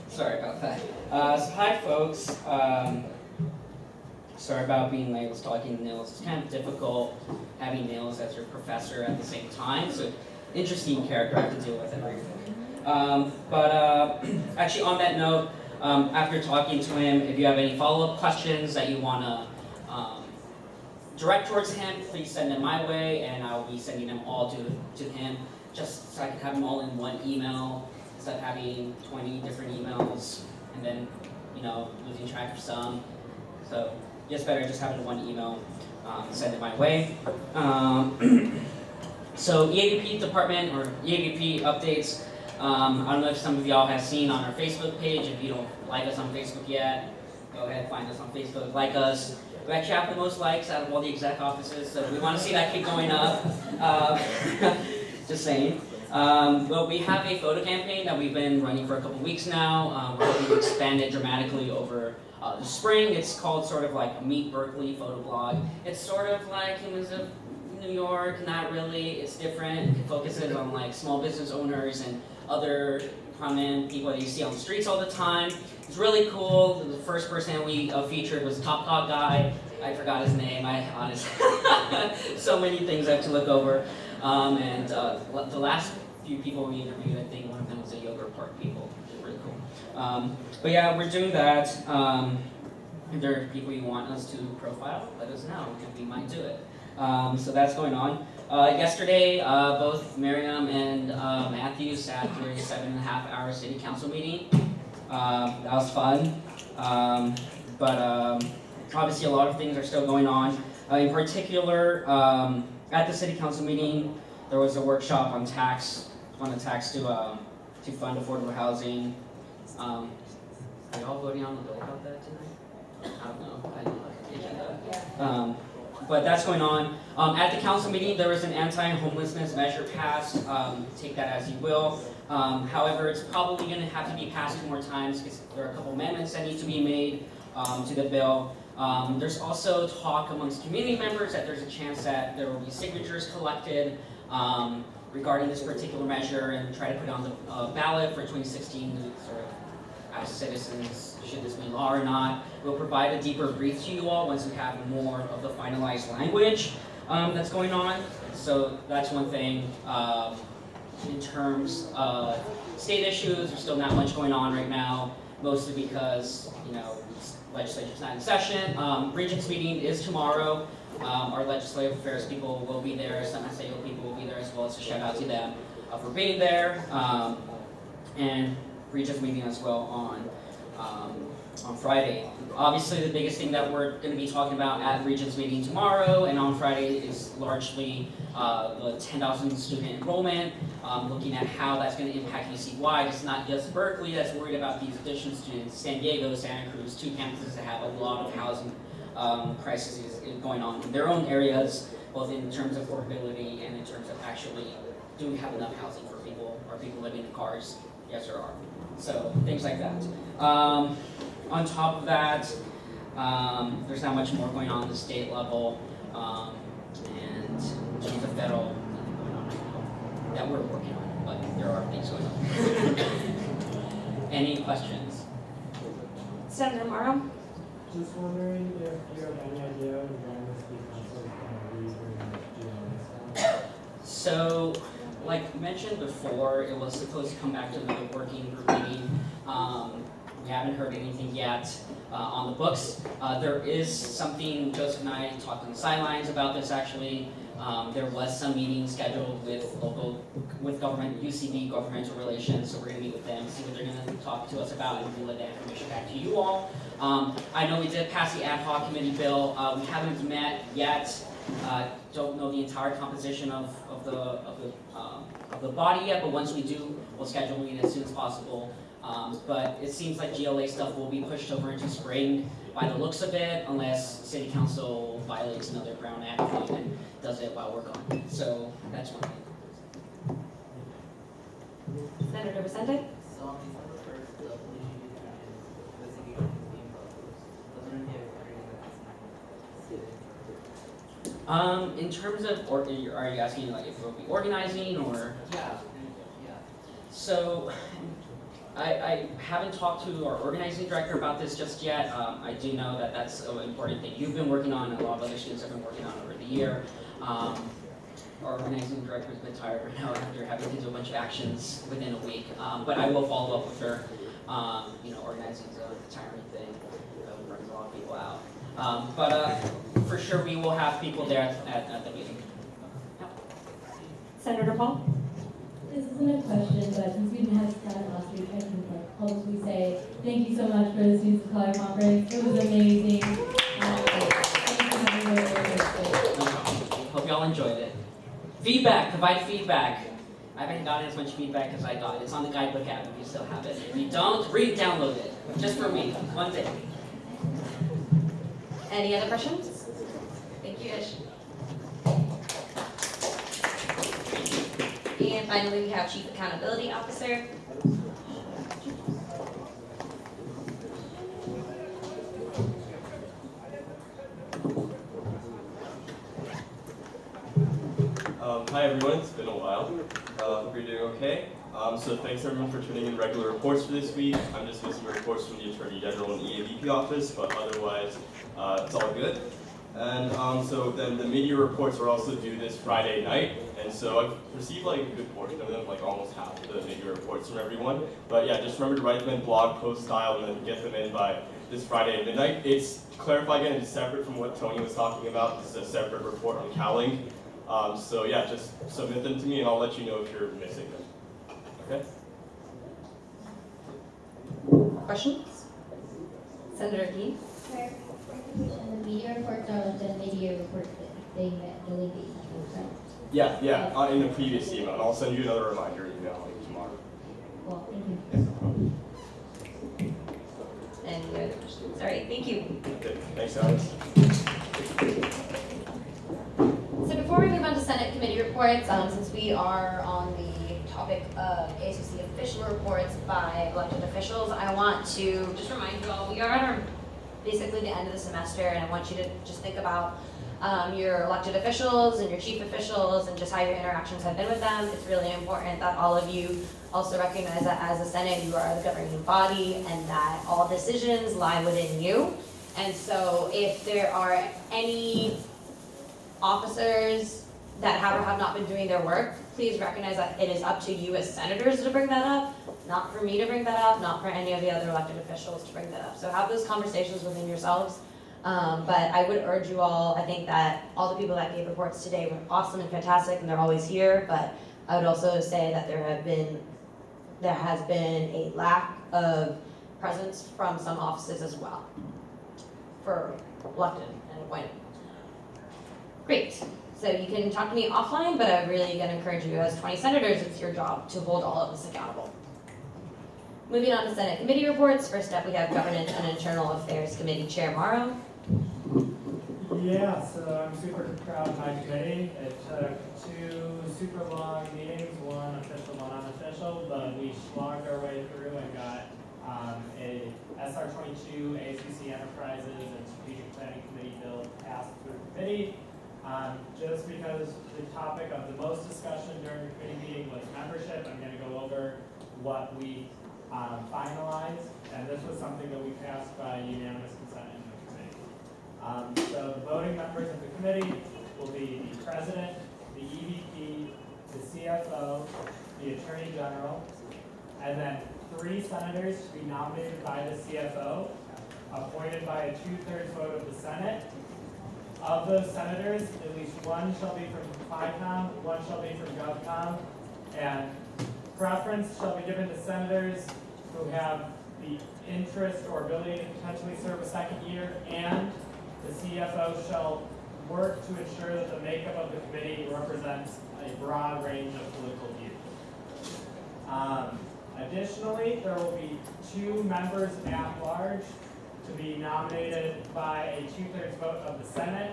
Sorry about that. So hi folks. Sorry about being late. I was talking to Nils. It's kind of difficult having Nils as your professor at the same time. So interesting character I have to deal with every week. Actually on that note, after talking to him, if you have any follow-up questions that you want to direct towards him, please send them my way, and I'll be sending them all to him, just so I can have them all in one email instead of having 20 different emails and then, losing track of some. So just better just have it in one email, send it my way. So EAVP department or EAVP updates. I don't know if some of y'all have seen on our Facebook page. If you don't like us on Facebook yet, go ahead, find us on Facebook, like us. We actually have the most likes out of all the exec offices, so we want to see that keep going up. Just saying. But we have a photo campaign that we've been running for a couple weeks now. We're hoping to expand it dramatically over the spring. It's called sort of like a Meet Berkeley photo blog. It's sort of like, New York, not really. It's different. It focuses on like small business owners and other prominent people that you see on the streets all the time. It's really cool. The first person we featured was Top Dog guy. I forgot his name. I honestly, so many things I have to look over. The last few people we interviewed, I think one of them was a Yogurt Park people. It's really cool. But yeah, we're doing that. If there are people you want us to profile, let us know, and we might do it. So that's going on. Yesterday, both Miriam and Matthew sat through a 7.5-hour city council meeting. That was fun. But obviously a lot of things are still going on. In particular, at the city council meeting, there was a workshop on a tax to fund affordable housing. Are y'all voting on the bill about that tonight? I don't know. I didn't look at the agenda. But that's going on. At the council meeting, there was an anti-homelessness measure passed. Take that as you will. However, it's probably going to have to be passed 2 more times because there are a couple amendments that need to be made to the bill. There's also talk amongst community members that there's a chance that there will be signatures collected regarding this particular measure and try to put it on the ballot for 2016 to sort of ask citizens, should this be law or not. We'll provide a deeper brief to you all once we have more of the finalized language that's going on. So that's one thing. In terms of state issues, there's still not much going on right now, mostly because, legislature's not in session. Regents meeting is tomorrow. Our legislative affairs people will be there. Some SAO people will be there as well, so shout out to them for being there. And Regents meeting as well on Friday. Obviously, the biggest thing that we're going to be talking about at Regents meeting tomorrow and on Friday is largely the 10,000 student enrollment, looking at how that's going to impact UC-wide. It's not just Berkeley that's worried about these additional students. San Diego, Santa Cruz, 2 campuses that have a lot of housing crises going on in their own areas, both in terms of affordability and in terms of actually, do we have enough housing for people? Are people living in cars? Yes, there are. So things like that. On top of that, there's not much more going on at the state level, and in terms of federal, nothing going on right now that we're working on, but there are things going on. Any questions? Senator Morrow? Just wondering if you have any idea when the city council is going to be bringing the GLA. So, like mentioned before, it was supposed to come back to the working group meeting. We haven't heard anything yet on the books. There is something, Joseph and I talked on the sidelines about this actually. There was some meeting scheduled with government, UCB governmental relations, so we're gonna meet with them, see what they're gonna talk to us about, and relay that information back to you all. I know we did pass the ad hoc committee bill. We haven't met yet. Don't know the entire composition of the body yet, but once we do, we'll schedule a meeting as soon as possible. But it seems like GLA stuff will be pushed over into spring by the looks of it, unless City Council violates another Brown Act thing and does it while we're gone. So that's one thing. Senator Vicente? So on December 1st, the police union investigation is being proposed. I was wondering if you have heard anything. In terms of, are you asking like if we'll be organizing or? Yeah. So, I haven't talked to our organizing director about this just yet. I do know that that's an important thing you've been working on, and a lot of other students have been working on over the year. Our organizing director has been tired right now after having to do a bunch of actions within a week. But I will follow up with her. Organizing is a tiring thing. It brings a lot of people out. But for sure, we will have people there at the meeting. Yep. Senator Paul? This isn't a question, but since we didn't have Scott last week, I can publicly say thank you so much for the Students of Color Conference. It was amazing. Hope y'all enjoyed it. Feedback, provide feedback. I haven't gotten as much feedback as I got. It's on the guidebook app if you still have it. If you don't, re-download it. Just for me, one day. Any other questions? Thank you, Ish. And finally, we have Chief Accountability Officer. Hi everyone, it's been a while. Hope you're doing okay. So thanks everyone for turning in regular reports for this week. I'm just missing reports from the Attorney General and EAVP office, but otherwise it's all good. And so then the media reports are also due this Friday night, and so I've received like a good portion of them, like almost half of the media reports from everyone. But yeah, just remember to write them in blog post style and then get them in by this Friday at midnight. It's, to clarify again, it's separate from what Tony was talking about. This is a separate report on CalLink. So yeah, just submit them to me and I'll let you know if you're missing them. Okay? Questions? Senator Dean? The media reports are the media reports that they delete the email, right? Yeah, in the previous email, and I'll send you another reminder email like tomorrow. Well, thank you. Any other questions? All right, thank you. Okay, thanks, Alex. So before we move on to Senate committee reports, since we are on the topic of ASUC official reports by elected officials, I want to just remind you all, we are at our basically the end of the semester, and I want you to just think about your elected officials and your chief officials and just how your interactions have been with them. It's really important that all of you also recognize that as a Senate, you are the governing body and that all decisions lie within you. And so if there are any officers that have or have not been doing their work, please recognize that it is up to you as senators to bring that up, not for me to bring that up, not for any of the other elected officials to bring that up. So have those conversations within yourselves. But I would urge you all, I think that all the people that gave reports today were awesome and fantastic and they're always here, but I would also say that there has been a lack of presence from some offices as well for elected and appointed. Great. So you can talk to me offline, but I'm really going to encourage you as 20 senators, it's your job to hold all of us accountable. Moving on to Senate committee reports. First up, we have Governance and Internal Affairs Committee Chair Morrow. Yeah, so I'm super proud of my committee. It took 2 super long meetings, one official, one unofficial, but we slogged our way through and got a SR22 ASUC Enterprises and Strategic Planning Committee bill passed through committee. Just because the topic of the most discussion during the committee meeting was membership, I'm going to go over what we finalized, and this was something that we passed by unanimous consent in the committee. So the voting members of the committee will be the president, the EVP, the CFO, the attorney general, and then 3 senators to be nominated by the CFO, appointed by a 2/3 vote of the Senate. Of those senators, at least 1 shall be from FICOM, 1 shall be from GovCom, and preference shall be given to senators who have the interest or ability to potentially serve a 2nd year, and the CFO shall work to ensure that the makeup of the committee represents a broad range of political views. Additionally, there will be 2 members at large to be nominated by a 2/3 vote of the Senate.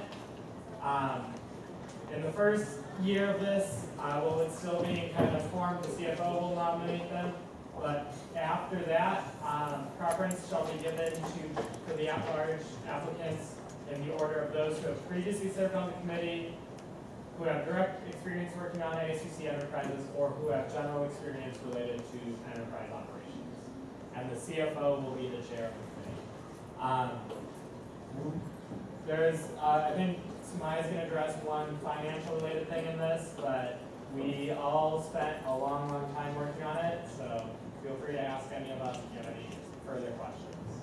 In the first year of this, while it's still being kind of formed, the CFO will nominate them. But after that, preference shall be given to the at-large applicants in the order of those who have previously served on the committee, who have direct experience working on ASUC enterprises, or who have general experience related to enterprise operations. And the CFO will be the chair of the committee. I think Samaya's going to address one financial related thing in this, but we all spent a long, long time working on it, so feel free to ask any of us if you have any further questions.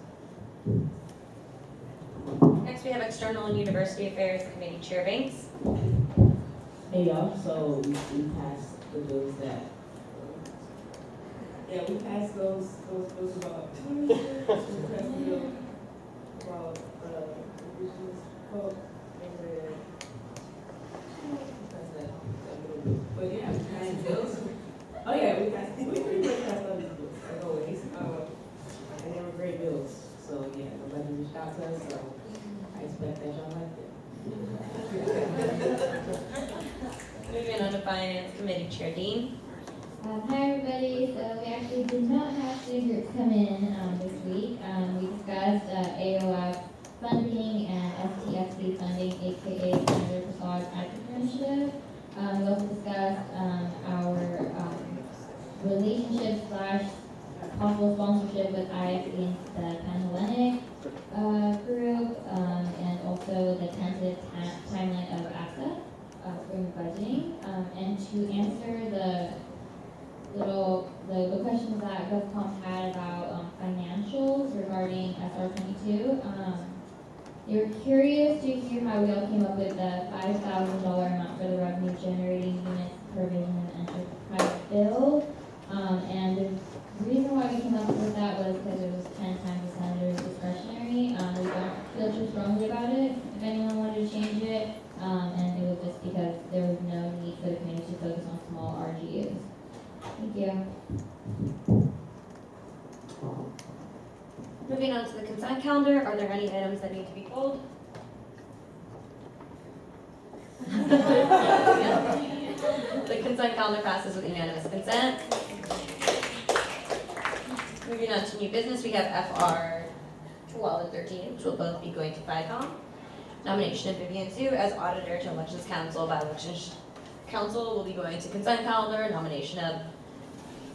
Next, we have External and University Affairs Committee Chair Banks. Hey y'all, so we passed the bills that, we passed those bills about 2 years ago. We passed the bill about, business code, and then, but yeah, we passed bills. Oh yeah, we pretty much passed all these bills, as always. And they were great bills, so yeah, nobody reached out to us, so I expect that y'all liked it. Moving on to Finance Committee Chair Dean. Hi everybody, so we actually did not have student groups come in this week. We discussed AOF funding and STFC funding, aka Senator Prasad Advocate Initiative. We also discussed our relationship slash possible sponsorship with ISC and the Pan-Hellenic group, and also the tentative timeline of ASUC for budgeting, and to answer the questions that GovCom had about financials regarding SR22. They were curious to hear how we all came up with the $5,000 amount for the revenue generating units per vision and enterprise bill. And the reason why we came up with that was because it was 10 times the senator's discretionary. We don't feel too strongly about it if anyone wanted to change it. And it was just because there was no need for the community to focus on small RGUs. Thank you. Moving on to the consent calendar, are there any items that need to be pulled? The consent calendar passes with unanimous consent. Moving on to new business, we have FR 12 and 13, which will both be going to FICOM. Nomination of Vivian Zhu as auditor to Elections Council by Elections Council will be going to consent calendar. Nomination of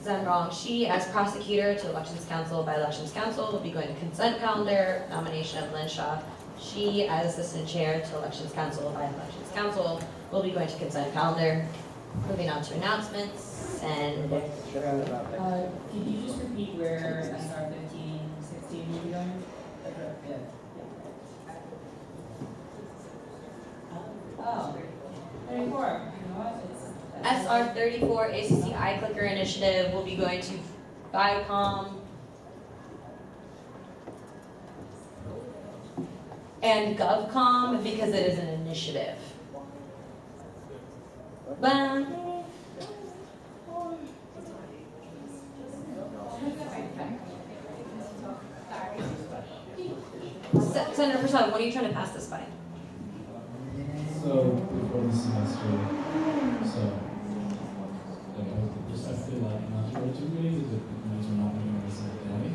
Zhenrong Shi as prosecutor to Elections Council by Elections Council will be going to consent calendar. Nomination of Lin Sha Shi as assistant chair to Elections Council by Elections Council will be going to consent calendar. Moving on to announcements and. Could you just repeat where SR 15, 16 will be going? Yeah. Oh, 34. You know what? It's SR 34 ACC iClicker initiative will be going to FICOM and GovCom because it is an initiative. Senator Prasad, what are you trying to pass this by? So, before the semester, I feel like not to go to meetings if the meetings are not meeting on the same day.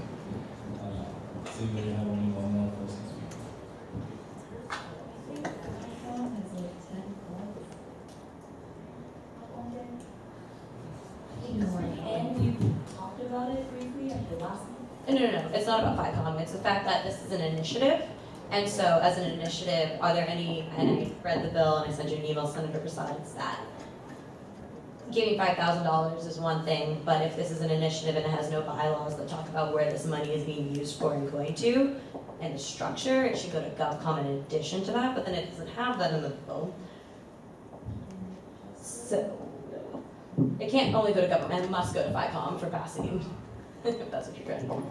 So you have only one more person to speak. And we talked about it briefly at the last meeting. No. It's not about FICOM. It's the fact that this is an initiative. And so as an initiative, are there any, and I read the bill and I sent you an email, Senator Prasad, that giving $5,000 is one thing, but if this is an initiative and it has no bylaws that talk about where this money is being used for and going to, and the structure, it should go to GovCom in addition to that, but then it doesn't have that in the bill. So, it can't only go to government, it must go to FICOM for passing, if that's what you're trying to do.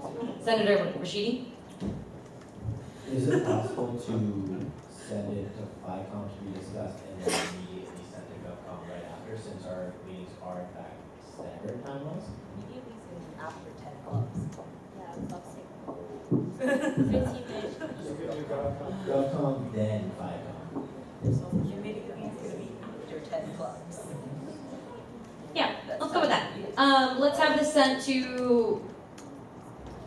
Senator Rashidi? Is it possible to send it to FICOM to be discussed and then immediately send to GovCom right after, since our meetings are in fact staggered time-wise? Immediately after 10 clubs. Yeah, that's 15 minutes. GovCom, then FICOM. So immediately is going to be after 10 clubs. Yeah, let's go with that. Let's have this sent to,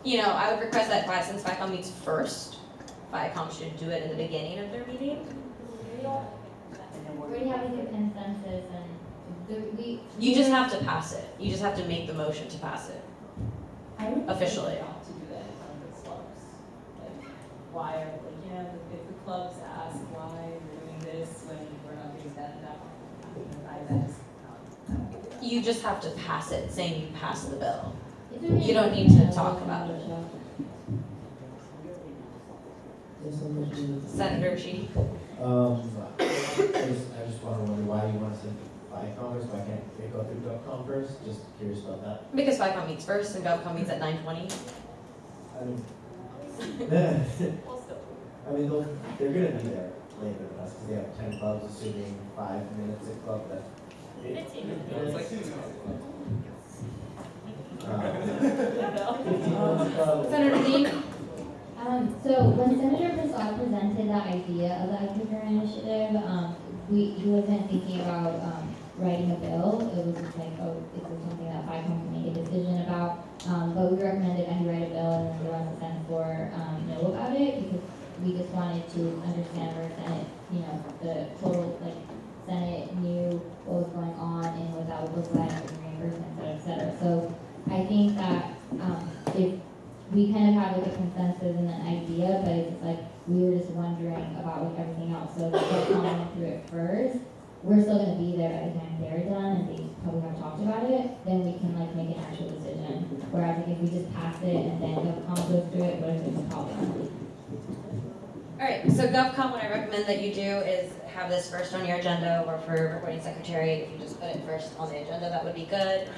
I would request that since FICOM meets first, FICOM should do it in the beginning of their meeting. We already have a consensus and You just have to pass it. You just have to make the motion to pass it. Officially. To do that in front of the clubs. Like, why are, if the clubs ask why we're doing this when we're not doing that enough, You just have to pass it, saying you passed the bill. You don't need to talk about it. Senator Sheedy? I just want to wonder why you want to send FICOM, so I can't go through GovCom first, just curious about that. Because FICOM meets first and GovCom meets at 9:20. I mean, they're going to be there later than us, because they have 10 clubs, assuming 5 minutes a club, that's 15 minutes. It's like 2 Senator Dean? So when Senator Prasad presented the idea of the iClicker initiative, he wasn't thinking about writing a bill. It was just like, oh, is this something that FICOM can make a decision about? But we recommended that he write a bill and then the rest of the Senate floor know about it, because we just wanted to understand where Senate, the total, Senate knew what was then we can like make an actual decision. Whereas like if we just pass it and then GovCom goes through it, what if it's a problem? Alright, so GovCom, what I recommend that you do is have this first on your agenda, or for recording secretary, if you just put it first on the agenda, that would be good.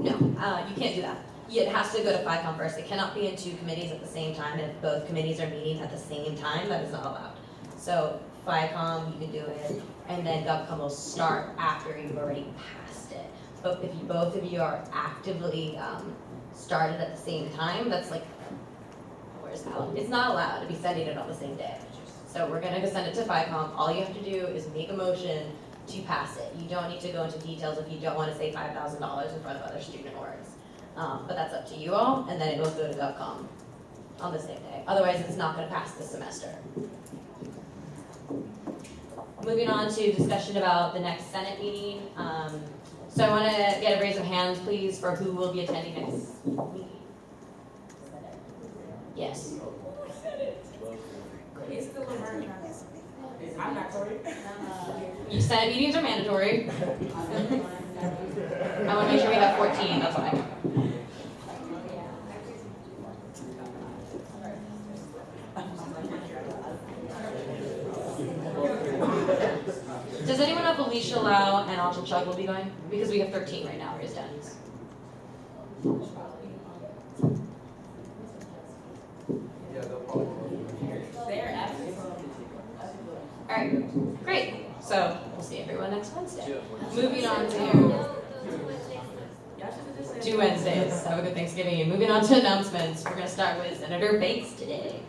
No, you can't do that. It has to go to FICOM first. It cannot be in two committees at the same time, and if both committees are meeting at the same time, that is not allowed. So FICOM, you can do it, and then GovCom will start after you've already passed it. But if you, both of you are actively started at the same time, that's like, where's Alan? It's not allowed to be sending it on the same day. So we're gonna go send it to FICOM. All you have to do is make a motion to pass it. You don't need to go into details if you don't want to say $5,000 in front of other student orgs. But that's up to you all, and then it will go to GovCom on the same day. Otherwise, it's not gonna pass this semester. Moving on to discussion about the next Senate meeting. So I want to get a raise of hands, please, for who will be attending next meeting. Yes. It's still a learning. I'm not Tori. Senate meetings are mandatory. I want to make sure we have 14, that's why. Does anyone know if Alicia Lau and Anshul Chugh will be going? Because we have 13 right now, raised hands. Yeah, they'll probably. They're absent. Alright, great. So we'll see everyone next Wednesday. Moving on to 2 Wednesdays. Have a good Thanksgiving. And moving on to announcements. We're going to start with Senator Bates today.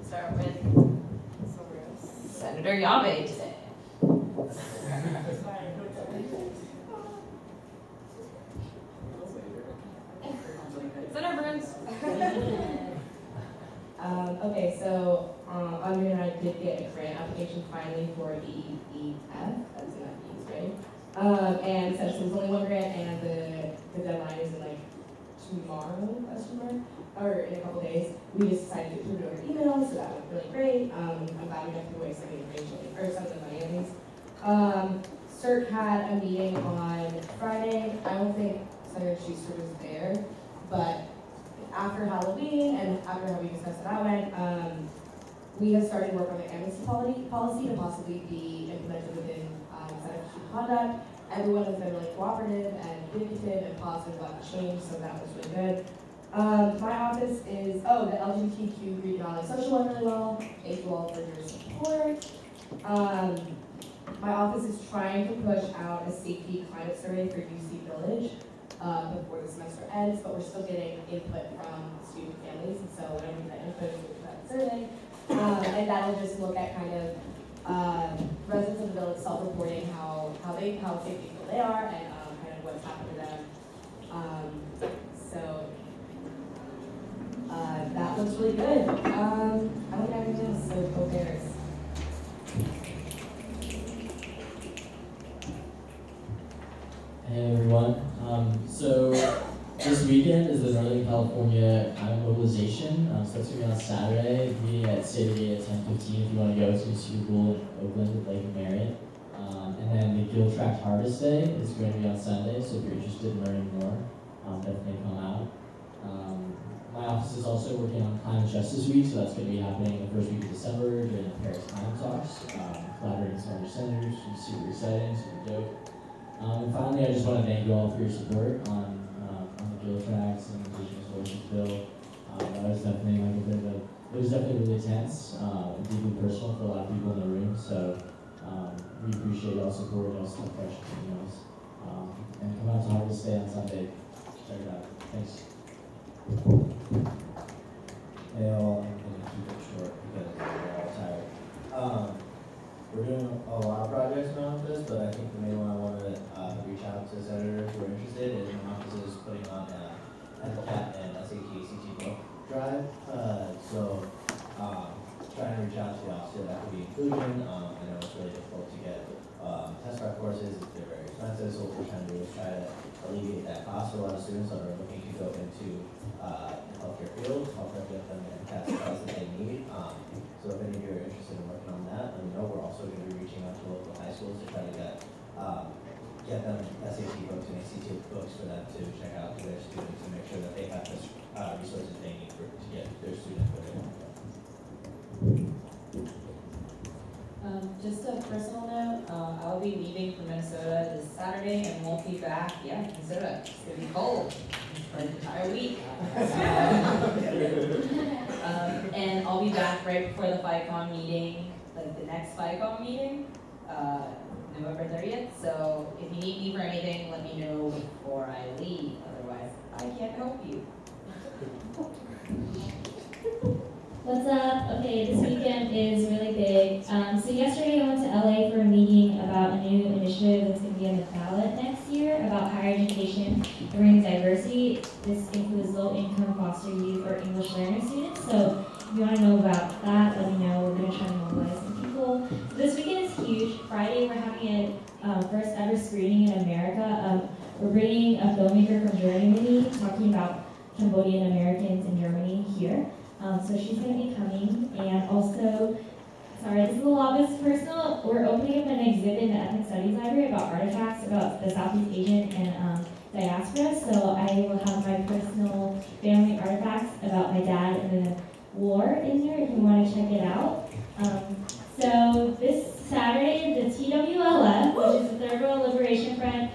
Start with Senator Yabe today. Senator Burns. Okay, so Andre and I did get a grant application finally for EEF, that's not E's, right? And since there's only one grant and the deadline is in like tomorrow, or in a couple days, we just decided to put it over email, so that was really great. I'm glad we got to waste some information, or some of the money at least. CERT had a meeting on Friday. I don't think Senator Schuster was there, but after Halloween and after how we discussed how that went, we have started work on the amnesty policy to possibly be implemented within Senate student conduct. Everyone has been really cooperative and communicative and positive about the change, so that was really good. My office is, the LGBTQ Greek and online social went really well. Thank you all for your support. My office is trying to push out a safety climate survey for UC Village before the semester ends, but we're still getting input from student families, and so whenever we get input, we'll do that survey. And that'll just look at kind of residents of the village self-reporting how safe they feel they are and kind of what's happened to them. So that looks really good. I don't have anything else, so go Bears. Hey everyone. So this weekend is the Northern California Climate Mobilization. So that's going to be on Saturday. It's meeting at City at 10:15 if you want to go. It's going to be super cool in Oakland with Lake and Marriott. And then the Gill Tract Harvest Day is going to be on Sunday. So if you're interested in learning more, definitely come out. My office is also working on Climate Justice Week, so that's going to be happening the first week of December during the Paris Climate Talks. Collaborating with some other senators, which is super exciting, super dope. And finally, I just want to thank you all for your support on the Gill Tracts and the Indigenous Voices Bill. That was definitely like it was definitely really tense, and deeply personal for a lot of people in the room. So we appreciate y'all's support, y'all's tough questions, and come out to Harvest Day on Sunday. Check it out. Thanks. Hey all, I'm gonna keep it short because we're all tired. We're doing a lot of projects around this, but I think the main one I wanted to reach out to senators who are interested is my office is putting on a MCAT and SAT book drive. Trying to reach out to y'all so that could be inclusion. I know it's really difficult to get test prep courses, they're very expensive, so what we're trying to do is try to alleviate that cost for a lot of students that are looking to go into the healthcare field, help them get them and pass the class that they need. So if any of you are interested in working on that, let me know. We're also going to be reaching out to local high schools to try to get them SAT books and ACT books for them to check out to their students and make sure that they have the resources they need to get their students where they want to go. Just a personal note, I'll be leaving for Minnesota this Saturday and won't be back. Yeah, Minnesota, it's gonna be cold for an entire week. And I'll be back right before the FICOM meeting, like the next FICOM meeting, November 30th. So if you need me for anything, let me know before I leave. Otherwise, I can't help you. What's up? Okay, this weekend is really big. So yesterday I went to LA for a meeting about a new initiative that's going to be on the ballot next year about higher education and bringing diversity. This includes low-income foster youth or English learner students. So if you want to know about that, let me know. We're going to try to mobilize some people. So this weekend is huge. Friday we're having a first ever screening in America. We're bringing a filmmaker from Germany talking about Cambodian Americans in Germany here. So she's going to be coming, and also, sorry, this is a lot of personal. We're opening up an exhibit in the Ethnic Studies Library about artifacts about the Southeast Asian and diaspora. So I will have my personal family artifacts about my dad and the war in there if you want to check it out. So this Saturday, the TWLF, which is the Third World Liberation Front,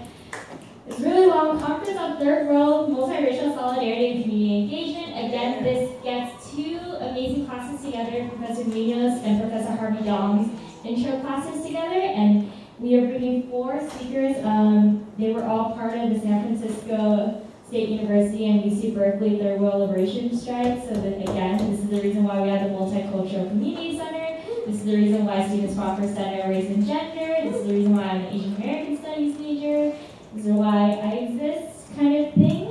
it's really long. Conference on Third World Multiracial Solidarity and Community Engagement. Again, this gets two amazing classes together, Professor Munoz and Professor Harvey Dong's intro classes together, and we are bringing 4 speakers. They were all part of the San Francisco State University and UC Berkeley Third World Liberation Strike. So that, again, this is the reason why we have the Multicultural Community Center. This is the reason why students fought for Center Race and Gender. This is the reason why I'm an Asian American Studies major. This is why I exist, kind of thing.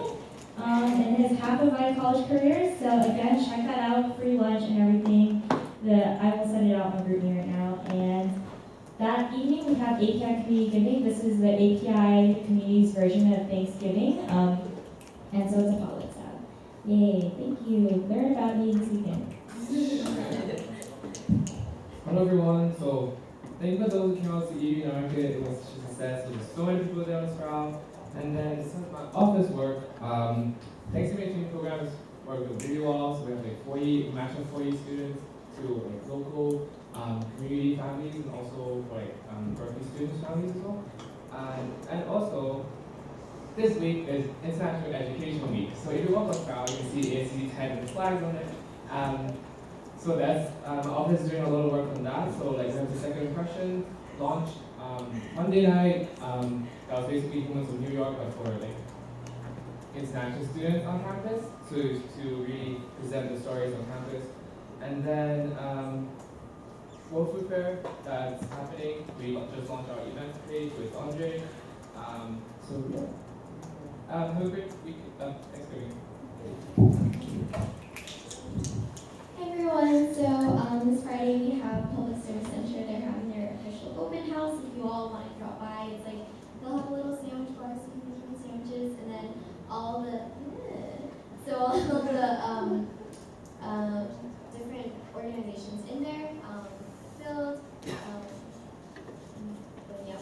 And it's half of my college career. So again, check that out, free lunch and everything. I will send it out in my group me right now. And that evening we have API Community Giving. This is the API community's version of Thanksgiving. And so it's a potluck style. Yay, thank you. Learn about me this weekend. Hello everyone. So thank you for those who came out to EV Market. It was such a success. There were so many people there on this crowd. And then some of my office work, Thanksgiving programs work with video walls. We have like international 4E students to like local community families and also like Berkeley students families as well. And also, this week is International Education Week. So if you walk up crowd, you can see the ASUC tag and the flags on it. So that's, my office is doing a lot of work on that. So like we have the Second Impression launched Monday night. That was basically Humans of New York, but for like international students on campus to really present the stories on campus. And then World Food Fair that's happening. We just launched our events page with Andre. So yeah. Have a great week. Thanksgiving. Hi everyone, so this Friday we have Public Service Center. They're having their official open house. If you all want to drop by, it's like they'll have a little sandwich bar so you can get sandwiches, and then all the different organizations in there filled.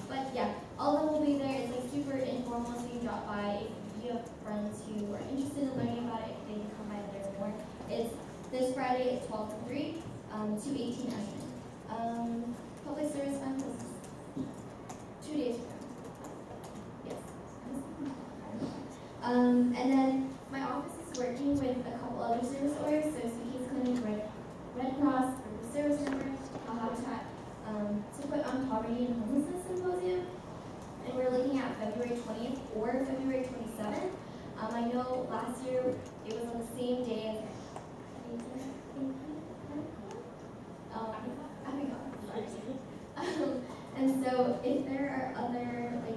But yeah, all of them will be there. It's like super informal, so you can drop by. If you have friends who are interested in learning about it, they can come by and learn more. It's this Friday at 12 to 3, 218 Ashland. Public Service Fund is 2 days from now. Yes. And then my office is working with a couple other service orders, so CK's Clinic, Red Cross, the service member, Habitat, to put on Poverty and Homelessness Symposium. And we're looking at February 20th or February 27th. I know last year it was on the same day as and so if there are other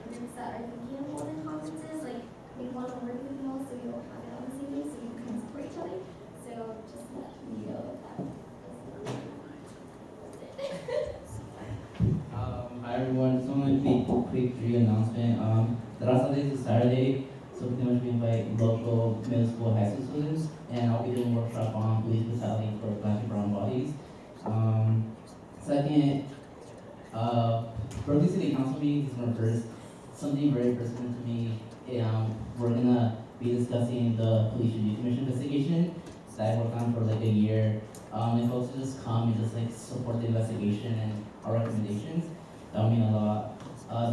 groups that are thinking of holding conferences, we want to work with you all so we don't have it on the same day so you can support each other. So just let me know that. Hi everyone, just want to quick free announcement. The last Sunday is Saturday, so pretty much we invite local middle workshop on police brutality for black and brown bodies. Second, Berkeley City Council meetings is my first. Something very personal to me. We're gonna be discussing the police review commission investigation that I worked on for like a year. If folks just come and just like support the investigation and our recommendations, that would mean a lot.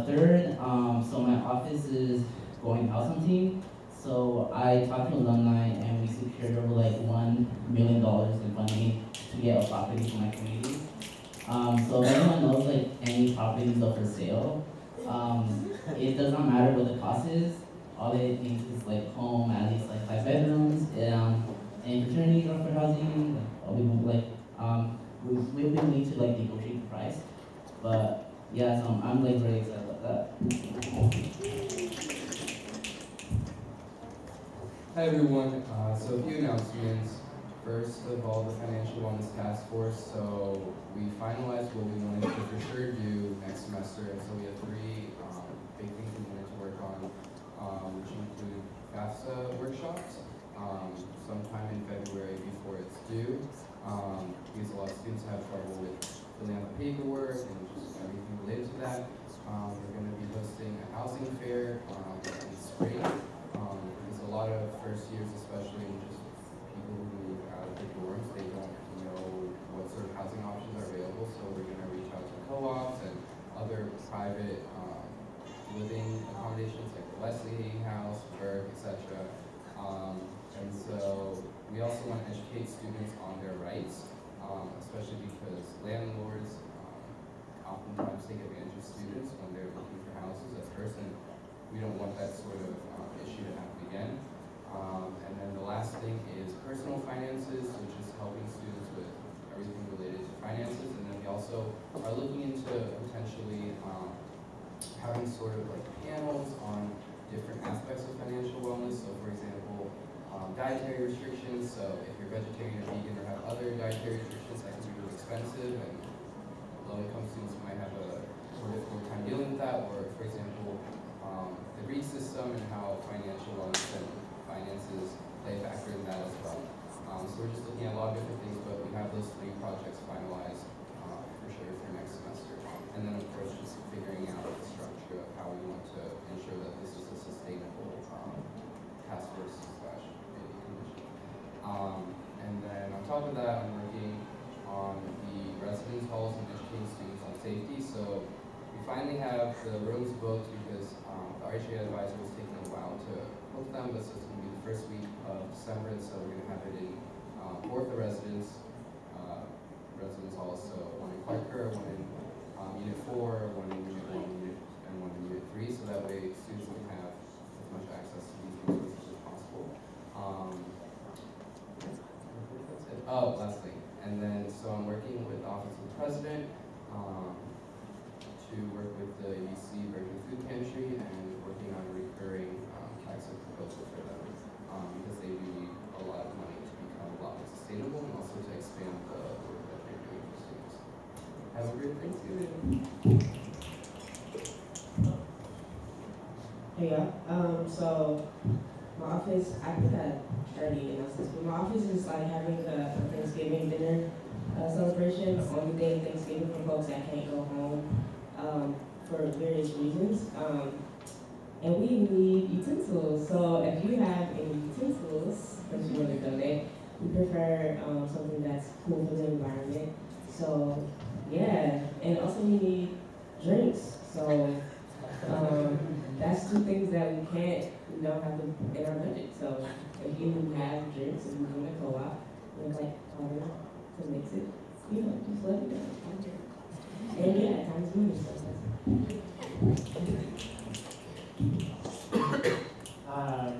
Third, so my office is going house hunting. So I talked to alumni and we secured over like $1 million in funding to get a property for my community. So if anyone knows like any properties up for sale, it does not matter what the cost is. All it needs is like home, at least like 5 bedrooms, and fraternity or for housing. We will like we'll be willing to like negotiate the price. But yeah, so I'm like very excited about that. Hi everyone, so a few announcements. First of all, the Financial Wellness Task Force. So we finalized what we wanted to for sure do next semester, and so we have 3 big things we wanted to work on, which include FAFSA workshops, sometime in February before it's due, because a lot of students have trouble with filling out the paperwork and just everything related to that. We're going to be hosting a housing fair in spring. Because a lot of first years, especially just people who move out of the dorms, they don't know what sort of housing options are available. So we're going to reach out to co-ops and other private living accommodations like the Wesley House, Berg, etc. And so we also want to educate students on their rights, especially because landlords oftentimes take advantage of students when they're looking for houses at first, and we don't want that sort of issue to happen again. And then the last thing is personal finances, which is helping students with everything related to finances. And then we also are looking into potentially having sort of like panels on different aspects of financial wellness. So for example, dietary restrictions. So if you're vegetarian or vegan or have other dietary restrictions, that can be really expensive, and low-income students might have a more difficult time dealing with that. Or for example, the Greek system and how financial wellness and finances play a factor in that as well. So we're just looking at a lot of different things, but we have those 3 projects finalized for sure for next semester. And then of course just figuring out the structure of how we want to ensure that this is a sustainable task force / maybe commission. And then on top of that, I'm working on the residence halls and educating students on safety. So we finally have the rooms booked because the RHA advisor was taking a while to book them, but so it's going to be the first week of December, and so we're going to have it in 4 of the residence halls. So 1 in Parker, 1 in Unit 4, 1 in Unit 1, and 1 in Unit 3, so that way students can have as much access to these resources as possible. Oh, last thing. And then, so I'm working with the Office of the President to work with the UC Berkeley Food Pantry and working on a recurring tax proposal for them because they do need a lot of money to become a lot more sustainable and also to expand the work that they're doing for students. Have a great Thanksgiving. Hey y'all. So my office, I put that early announcements, but my office is like having a Thanksgiving dinner celebration on the day of Thanksgiving for folks that can't go home for various reasons. And we need utensils. So if you have any utensils that you want to donate, we prefer something that's cool for the environment. So yeah, and also we need drinks. So that's 2 things that we don't have in our budget. So if you have drinks and you want to go out with like water to mix it, you know, just let me know. And yeah, time's money, so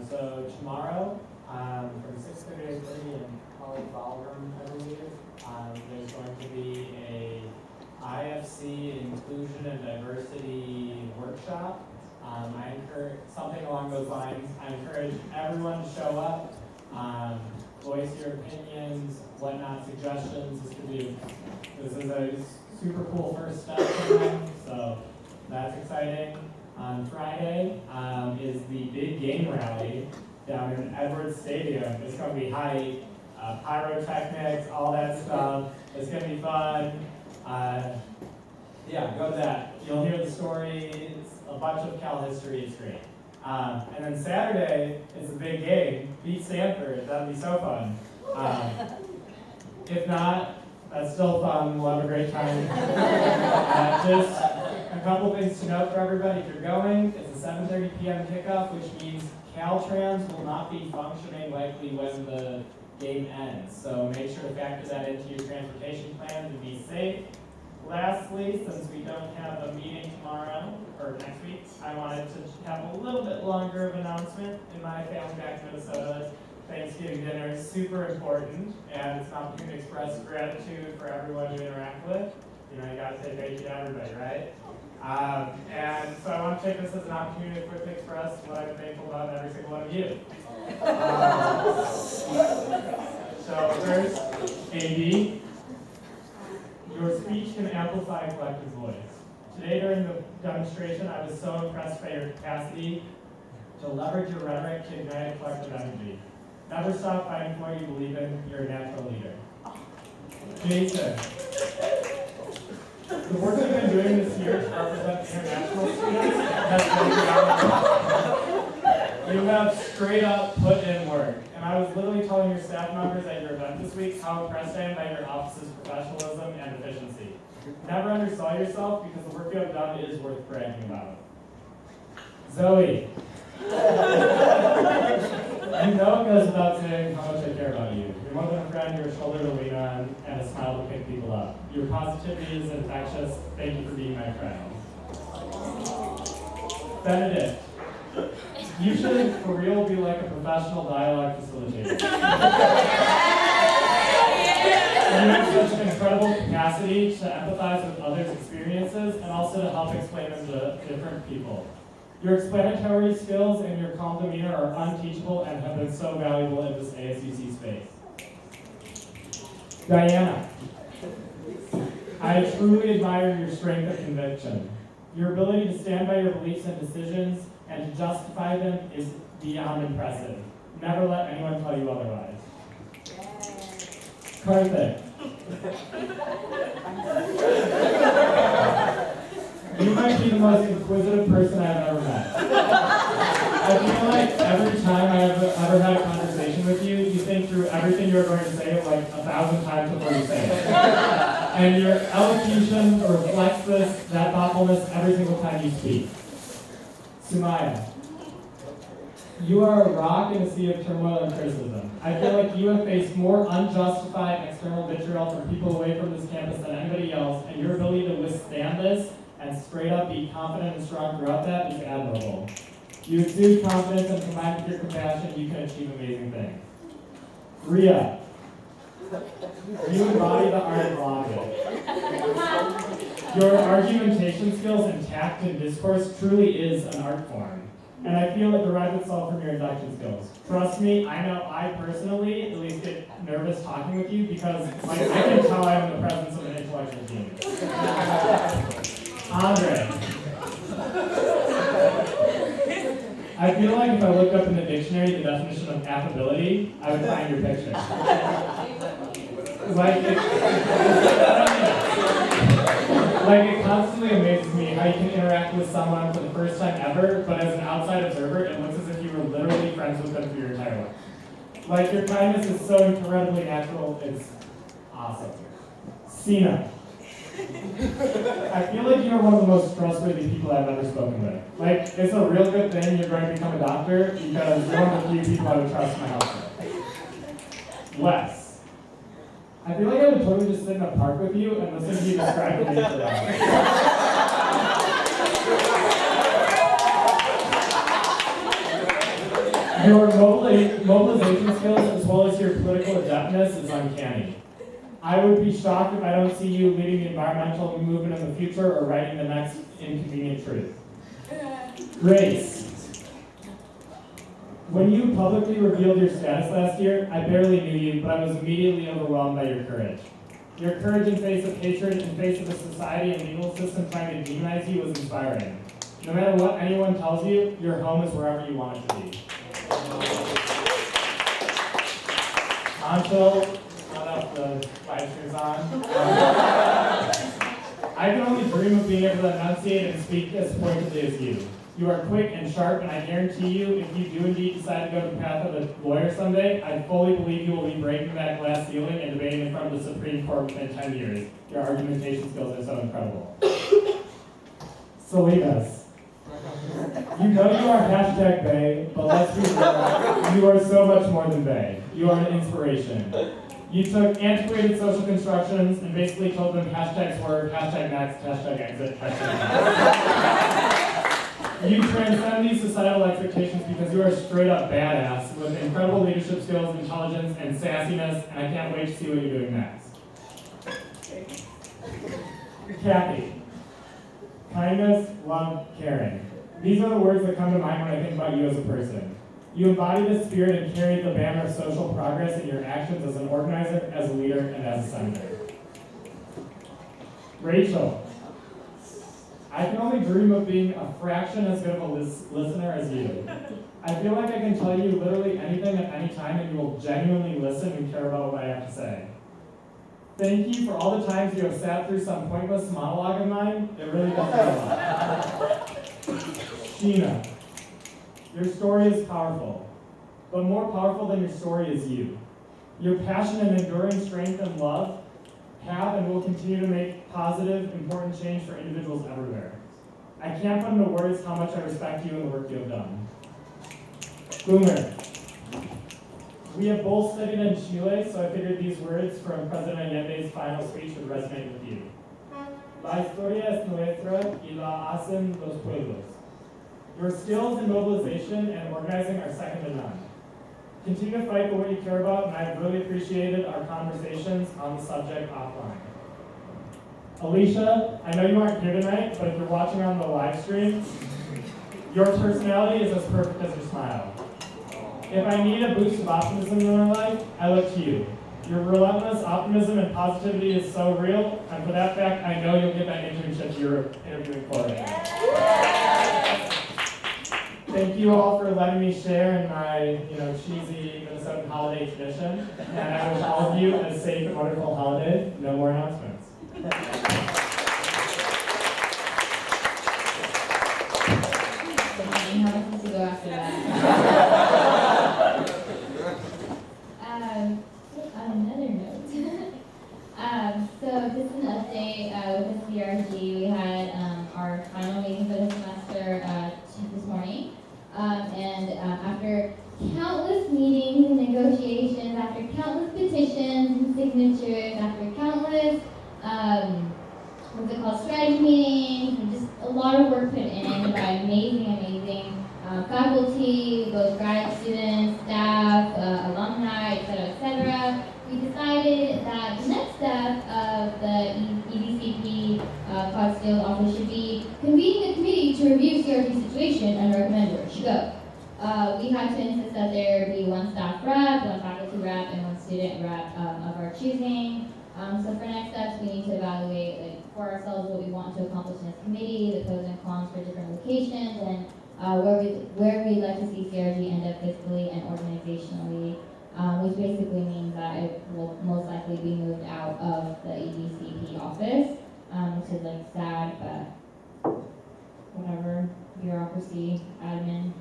So tomorrow, from 6:30 to 8:30 in College Ballroom, I believe, there's going to be a IFC Inclusion and Diversity workshop. I encourage something along those lines. I encourage everyone to show up, voice your opinions, whatnot, suggestions. This is a super cool first step for them, so that's exciting. On Friday is the big game rally down in Edwards Stadium. It's going to be hype. pyrotechnics, all that stuff. It's gonna be fun. Yeah, go to that. You'll hear the stories, a bunch of Cal history. It's great. And then Saturday is a big game. Beat Stanford. That'll be so fun. If not, that's still fun. We'll have a great time. Just a couple things to note for everybody. If you're going, it's a 7:30 p.m. kickoff, which means Caltrans will not be functioning likely when the game ends. So make sure to factor that into your transportation plan to be safe. Lastly, since we don't have a meeting tomorrow, or next week, I wanted to have a little bit longer of an announcement. In my family back in Minnesota, Thanksgiving dinner is super important, and it's an opportunity to express gratitude for everyone you interact with. You know, you gotta say thank you to everybody, right? And so I want to take this as an opportunity to quickly express what I'm thankful about every single one of you. So first, AD, your speech can amplify a collective voice. Today during the demonstration, I was so impressed by your capacity to leverage your rhetoric to ignite a collective energy. Never stop fighting for what you believe in. You're a natural leader. Jason, the work you've been doing this year to represent international students has been phenomenal. You have straight up put in work. And I was literally telling your staff members at your event this week how impressed I am by your office's professionalism and efficiency. Never undersell yourself because the work you have done is worth bragging about. Zoe. You know it goes without saying how much I care about you. You're more than a friend, you're a shoulder to lean on, and a smile to pick people up. Your positivity is infectious. Thank you for being my friend. Benedict, you should, for real, be like a professional dialogue facilitator. You have such an incredible capacity to empathize with others' experiences and also to help explain them to different people. Your explanatory skills and your calm demeanor are unteachable and have been so valuable in this ASUC space. Diana, I truly admire your strength of conviction. Your ability to stand by your beliefs and decisions and to justify them is beyond impressive. Never let anyone tell you otherwise. Karthik. You might be the most inquisitive person I've ever met. I feel like every time I've ever had a conversation with you, you think through everything you're going to say like 1,000 times before you say it. And your elocution reflects that thoughtfulness every single time you speak. Sumaya. You are a rock in a sea of turmoil and criticism. I feel like you have faced more unjustified external vitriol from people away from this campus than anybody else, and your ability to withstand this and straight up be confident and strong throughout that is admirable. You exude confidence, and combined with your compassion, you can achieve amazing things. Ria. You embody the art of logic. Your argumentation skills and tact in discourse truly is an art form. And I feel it derives itself from your induction skills. Trust me, I know I personally at least get nervous talking with you because I can tell I'm in the presence of an intellectual genius. Andre. I feel like if I looked up in the dictionary the definition of affability, I would find your picture. It constantly amazes me how you can interact with someone for the first time ever, but as an outside observer, it looks as if you were literally friends with them for your entire life. Your kindness is so incredibly natural, it's awesome. Sina. I feel like you're one of the most trustworthy people I've ever spoken with. It's a real good thing you're going to become a doctor because you're one of the few people I would trust my health with. Wes. I feel like I would totally just sit in a park with you and listen to you describe the nature of it. Your mobilization skills as well as your political adeptness is uncanny. I would be shocked if I don't see you leading the environmental movement in the future or writing the next inconvenient truth. Grace. When you publicly revealed your status last year, I barely knew you, but I was immediately overwhelmed by your courage. Your courage in face of hatred, in face of a society and legal system trying to demonize you was inspiring. No matter what anyone tells you, your home is wherever you want it to be. Anshul, not up the live stream's on. I can only dream of being able to enunciate and speak as pointedly as you. You are quick and sharp, and I guarantee you, if you do indeed decide to go the path of a lawyer someday, I fully believe you will be breaking that glass ceiling and debating in front of the Supreme Court within 10 years. Your argumentation skills are so incredible. Salinas. You know you are hashtag Bay, but let's be real, you are so much more than Bay. You are an inspiration. You took antiquated social constructions and basically told them hashtags were hashtag next, hashtag exit, hashtag You transcend these societal expectations because you are straight up badass with incredible leadership skills, intelligence, and sassiness, and I can't wait to see what you're doing next. Kathy. Kindness, love, caring. These are the words that come to mind when I think about you as a person. You embody this spirit and carry the banner of social progress in your actions as an organizer, as a leader, and as a senator. Rachel. I can only dream of being a fraction as good of a listener as you. I feel like I can tell you literally anything at any time and you will genuinely listen and care about what I have to say. Thank you for all the times you have sat through some pointless monologue of mine. It really does mean a lot. Sheena, your story is powerful, but more powerful than your story is you. Your passion and enduring strength and love have and will continue to make positive, important change for individuals everywhere. I can't put into words how much I respect you and the work you have done. Boomer. We have both studied in Chile, so I figured these words from President Allende's final speech would resonate with you. La historia es nuestra y la hacen los pueblos. Your skills in mobilization and organizing are second to none. Continue to fight for what you care about, and I've really appreciated our conversations on the subject offline. Alicia, I know you aren't here tonight, but if you're watching on the live stream, your personality is as perfect as your smile. If I need a boost of optimism in my life, I look to you. Your relentless optimism and positivity is so real, and for that fact, I know you'll get that internship you're interviewing for right now. Thank you all for letting me share in my, cheesy Minnesotan holiday tradition, and I wish all of you a safe and wonderful holiday. No more announcements. How am I supposed to go after that? On another note, so just an update with the CRG. We had our final meeting for the semester this morning, and after countless meetings and negotiations, after countless petitions and signatures, after countless strategy meetings, and just a lot of work put in by amazing faculty, both grad students, staff, alumni, etc. We decided that the next step of the EDCP Cloud Skills Office should be convening a committee to review CRT situation and recommend where it should go. We had to insist that there be one staff rep, one faculty rep, and one student rep of our choosing. So for next steps, we need to evaluate for ourselves what we want to accomplish in this committee, the pros and cons for different locations, and where we'd like to see CRG end up fiscally and organizationally, which basically means that it will most likely be moved out of the EDCP office, which is sad, but whatever, bureaucracy, admin.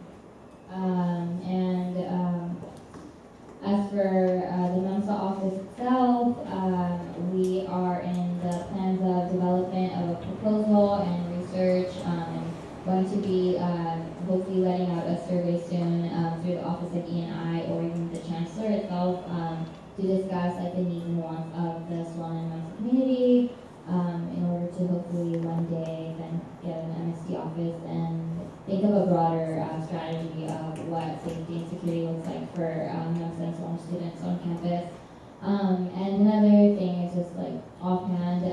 As for the MEMSA office itself, we are in the plans of development of a proposal and research, and going to be hopefully letting out a survey soon through the Office of E&I or even the Chancellor itself to discuss the needs and wants of the Swan and MEMSA community in order to hopefully one day then get an MSD office and think of a broader strategy of what safety and security looks like for MEMSA and Swan students on campus. And another thing is just offhand,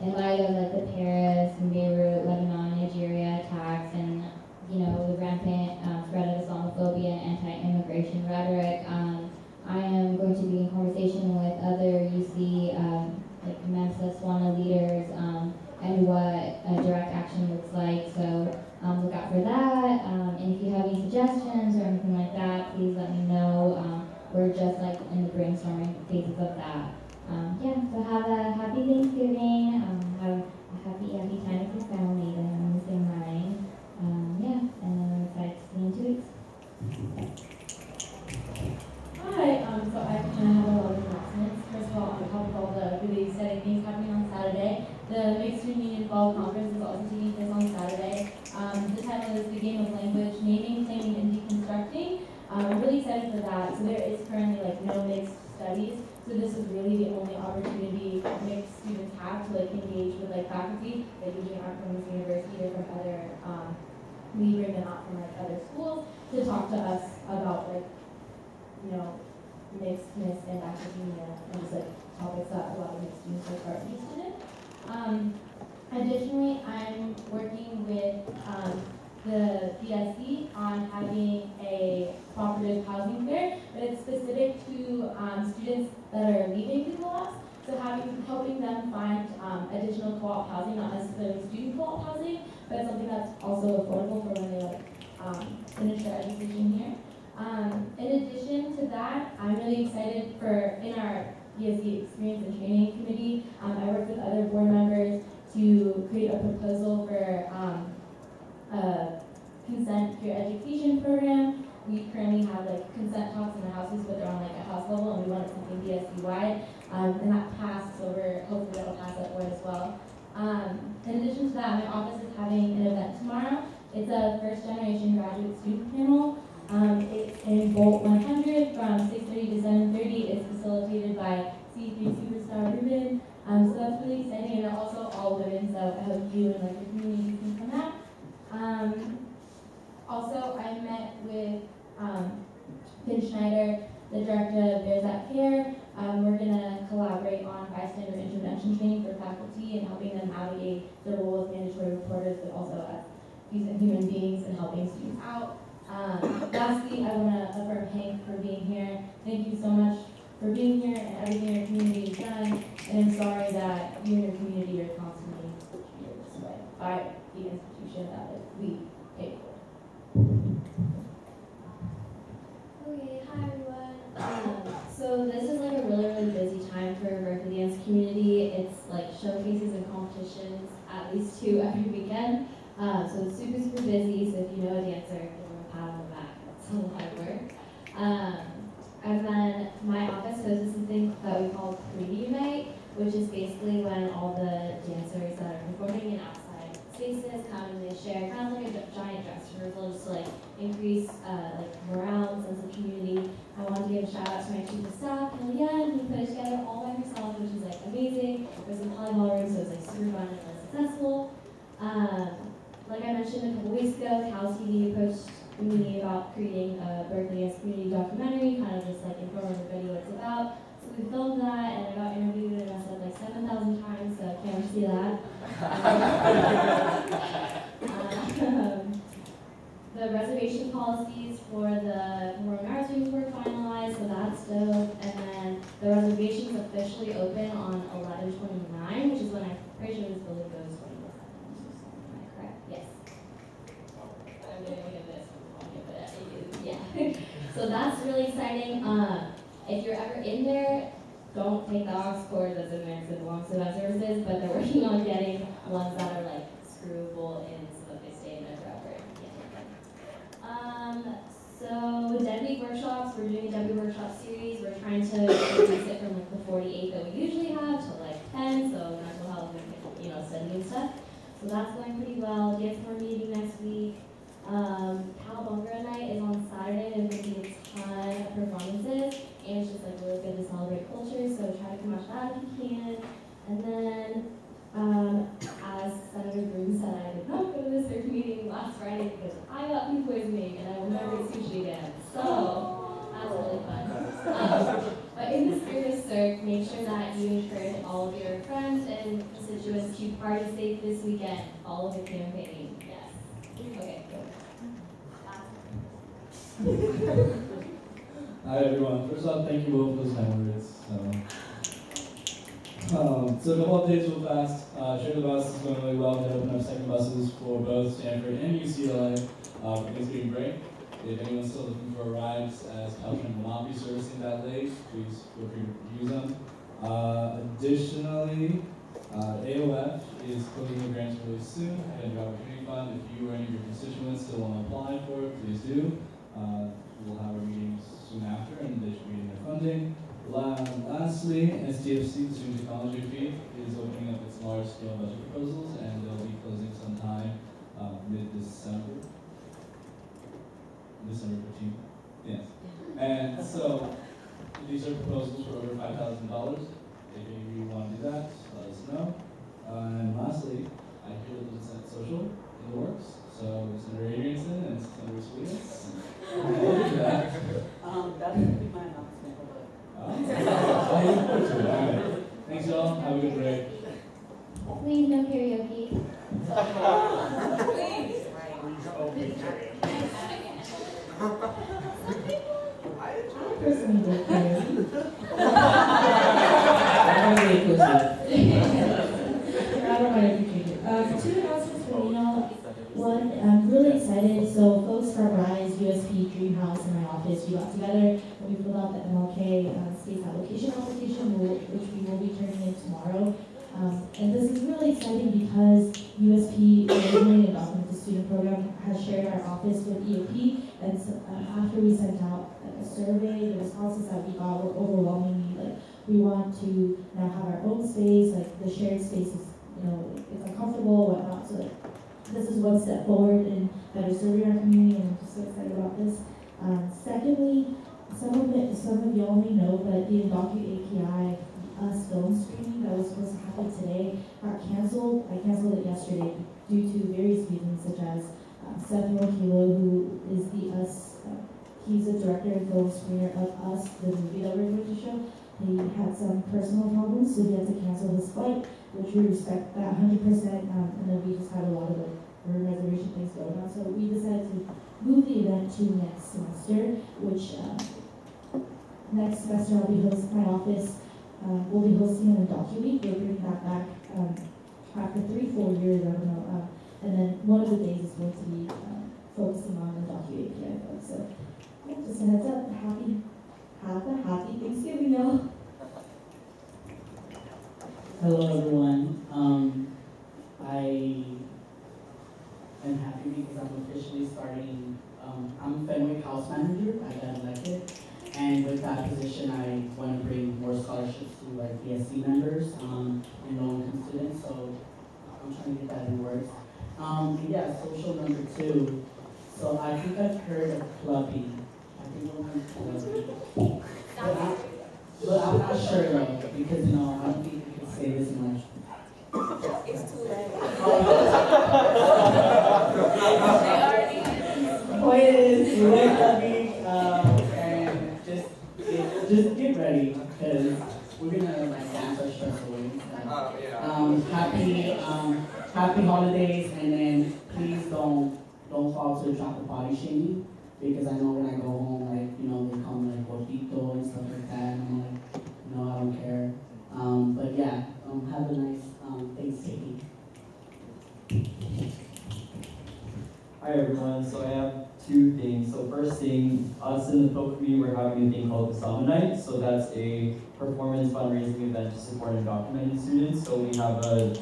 in light of the Paris and Beirut, Lebanon, Nigeria attacks and the rampant spread of Islamophobia and anti-immigration rhetoric, I am going to be in conversation with other UC MEMSA SWANA leaders and what direct action looks like. So look out for that. And if you have any suggestions or anything like that, please let me know. We're just in the brainstorming that. Yeah, so have a happy Thanksgiving, have a happy time with your family that are on the same line. Yeah, and then I'm excited to see you in 2 weeks. Hi, so I kind of have a lot of announcements. First of all, on top of all the really exciting things happening on Saturday, the Mixed Student Union Fall Conference is also taking place on Saturday. The title is The Game of Language, Naming, Claiming, and Deconstructing. I'm really excited for that. So there is currently like no mixed studies. So this is really the only opportunity mixed students have to like engage with like faculty that usually aren't from this university or from other, we bring them out from like other schools to talk to us about like, you know, mixedness and academia and just like topics that a lot of mixed students like, are interested in. Additionally, I'm working with the BSC on having a cooperative housing fair, but it's specific to students that are leaving the co-ops. So helping them find additional co-op housing, not necessarily student co-op housing, but something that's also affordable for when they like finish their education here. In addition to that, I'm really excited for, in our BSC Experience and Training Committee, I worked with other board members to create a proposal for a consent peer education program. We currently have like consent talks in the houses, but they're on like a house level, and we wanted something BSC-wide, and that passed, so hopefully that'll pass at board as well. In addition to that, my office is having an event tomorrow. It's a first generation graduate student panel. It's in Bolt 100 from 6:30 to 7:30. It's facilitated by C3 Superstar Ruben. So that's really exciting, and they're also all women, so I hope you and like your community can come out. Also, I met with Finn Schneider, the director of There's That Care. We're going to collaborate on bystander intervention training for faculty and helping them navigate the role as mandatory reporters, but also as decent human beings and helping students out. Lastly, I want to affirm Hank for being here. Thank you so much for being here and everything your community has done. And I'm sorry that you and your community are constantly treated this way by the institution that we pay for. Okay, hi everyone. So this is like a really busy time for Berkeley dance community. It's like showcases and competitions, at least 2 every weekend. So it's super busy. So if you know a dancer, give them a pat on the back. It's a lot of work. And then my office hosts something that we call Preview Night, which is basically when all the dancers that are performing in outside spaces come and they share kind of like a giant dress rehearsal just to like increase like morale and sense of community. I wanted to give a shout out to my chief of staff, Kellyanne, who put it together all by herself, which is like amazing. There's some volleyball rooms, so it was like super fun and really successful. Like I mentioned a couple weeks ago, Cal TV approached me about creating a Berkeley Dance community documentary, kind of just like informing everybody what it's about. So we filmed that, and I got interviewed and I said like 7,000 times, so I can't wait to see that. The reservation policies for the performing arts rooms were finalized, so that's dope. And then the reservations officially open on 11/29, which is when I'm pretty sure this building goes 24/7. Am I correct? Yes. I'm doing this. Yeah. So that's really exciting. If you're ever in there, don't take the aux cord that's in there because it belongs to event services, but they're working on getting ones that are like screwable in so that they stay in there forever. So Dead Week workshops, we're doing a Dead Week workshop series. We're trying to increase it from like the 48 that we usually have to like 10, so mental health and studying and stuff. So that's going pretty well. Dance More meeting next week. Cowabunga night is on Saturday. There's going to be a ton of performances, and it's just like really good to celebrate culture. So try to come out that if you can. And then, as Senator Broom said, I did not go to this third meeting last Friday because I got food poisoning and I will never eat sushi again. So that's really fun. But in the spirit of CERC, make sure that you encourage all of your friends and constituents to party safe this weekend. Follow the campaign. Yes. Okay. Hi everyone. First off, thank you both for those kind words. So a couple updates real fast. Share the Bus is going really well. They opened up second buses for both Stanford and UCLA for Thanksgiving break. If anyone's still looking for rides, as Caltrain will not be servicing that late, please feel free to use them. Additionally, AOF is closing the grants really soon, and the Opportunity Fund. If you or any of your constituents still want to apply for it, please do. We'll have our meetings soon after, and they should be in their funding. Lastly, SDFC, the Student Technology Fee, is opening up its large-scale budget proposals, and they'll be closing sometime mid-December. December 15th, yes. And so, these are proposals for over $5,000. If you want to do that, let us know. And lastly, I hear that there's a social in the works. So Senator Adrianson and Senator Sweetness. That would be my announcement. I look forward to it. All right. Thanks, y'all. Have a good break. Please, no karaoke. Personally, did karaoke. I don't want to appreciate it. Two announcements from me, y'all. One, I'm really excited. So, folks from Rise, USP, Dreamhouse, and my office, we got together and we filled out the MLK space application, which we will be turning in tomorrow. And this is really exciting because USP, originally adopting the student program, has shared our office with EOP. And so, after we sent out a survey, the responses that we got were overwhelmingly like, we want to now have our own space, like the shared space is, it's uncomfortable, whatnot. So this is one step forward in better serving our community, and I'm just so excited about this. Secondly, some of y'all may know, but the Undocu API film screening that was supposed to happen today got canceled. I canceled it yesterday due to various reasons, such as Seth Rohilo, who is he's the director and film screener of Us, the movie that we're going to show. He had some personal problems, so he had to cancel his flight, which we respect that 100%. And then we just had a lot of room reservation things going on, so we decided to move the event to next semester, which next semester I'll be hosting my office. We'll be hosting an Undocu Week. We're bringing that back after 3-4 years, I don't know. And then one of the days is going to be focusing on the Undocu API folks. So yeah, just a heads up. Have a happy Thanksgiving, y'all. Hello, everyone. I am happy because I'm officially starting. I'm Fenwick House Manager. I got elected. And with that position, I want to bring more scholarships to like BSC members and low-income students. So I'm trying to get that in works. Yeah, social number 2. So I think I've heard of clubbing. I think we're going to clubbing. But I'm not sure though, because I don't think we can say this much. It's too late. Point is, we're clubbing, and just get ready, because we're gonna like dance our stress away. Happy holidays, and then please don't fall to the trap of body shaming, because I know when I go home, they call me like gordito and stuff like that, and I'm like, I don't care. But yeah, have a nice Thanksgiving. Hi everyone, so I have 2 things. So first thing, us in the Pro community, we're having a thing called the Summer Night. So that's a performance fundraising event to support undocumented students. So we have a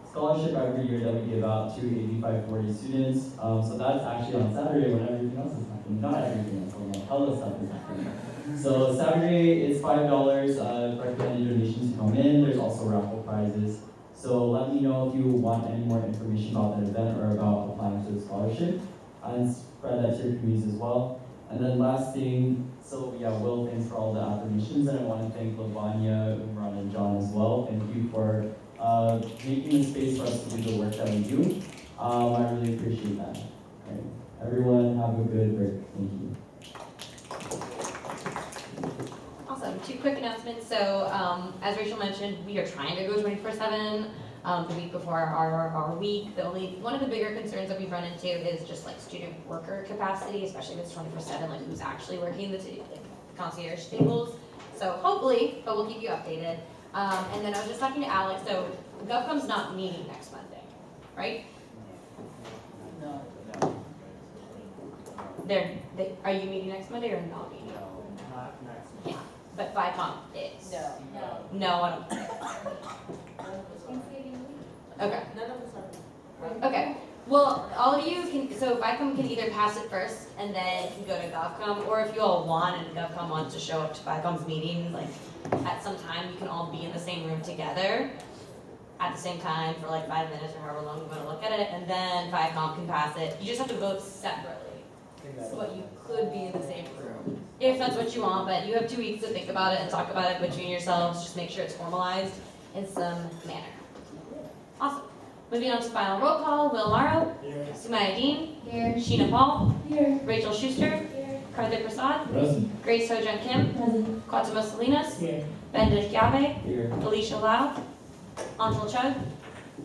scholarship every year that we give out to 8540 students. So that's actually on Saturday when everything else is happening. Not everything else, but hella stuff is happening. So Saturday is $5 recommended donations to come in. There's also raffle prizes. So let me know if you want any more information about that event or about applying to the scholarship, and spread that to your communities as well. And then last thing, so yeah, Will, thanks for all the affirmations, and I want to thank Lavanya, Umran, and John as well. Thank you for making a space for us to do the work that we do. I really appreciate that. All right. Everyone, have a good break. Thank you. Awesome. 2 quick announcements. So, as Rachel mentioned, we are trying to go 24/7 the week before our week. One of the bigger concerns that we've run into is just like student worker capacity, especially if it's 24/7, like who's actually working the concierge tables. So hopefully, but we'll keep you updated. And then I was just talking to Alex. So GovCom's not meeting next Monday, right? No. Are you meeting next Monday or not meeting? Not next Yeah. but FICOM is. No. No, I don't think. Okay. None of us are. Okay, well, all of you can, so FICOM can either pass it first and then can go to GovCom, or if you all want and GovCom wants to show up to FICOM's meeting, like, at some time, you can all be in the same room together at the same time for like 5 minutes or however long you want to look at it, and then FICOM can pass it. You just have to vote separately. But you could be in the same room, if that's what you want, but you have 2 weeks to think about it and talk about it between yourselves, just make sure it's formalized in some manner. Awesome. Moving on to final roll call, Will Morrow. Here. Sumaya Dean. Here. Sheena Paul. Here. Rachel Schuster. Here. Karthik Prasad. Present. Grace Hojun Kim. Present. Kwatima Salinas. Here. Bendith Yave. Here. Alicia Lau. Antal Chug.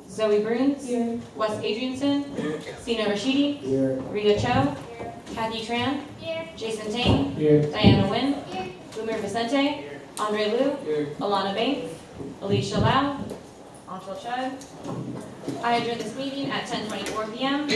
Zoe Bruns. Here. Wes Adrianson. Sina Rashidi. Here. Rita Cho. Kathy Tran. Here. Jason Tang. Here. Diana Nguyen. Here. Boomer Vicente. Andre Liu. Here. Alana Banks. Alicia Lau. Antal Chug. I adjourn this meeting at 10:24 p.m.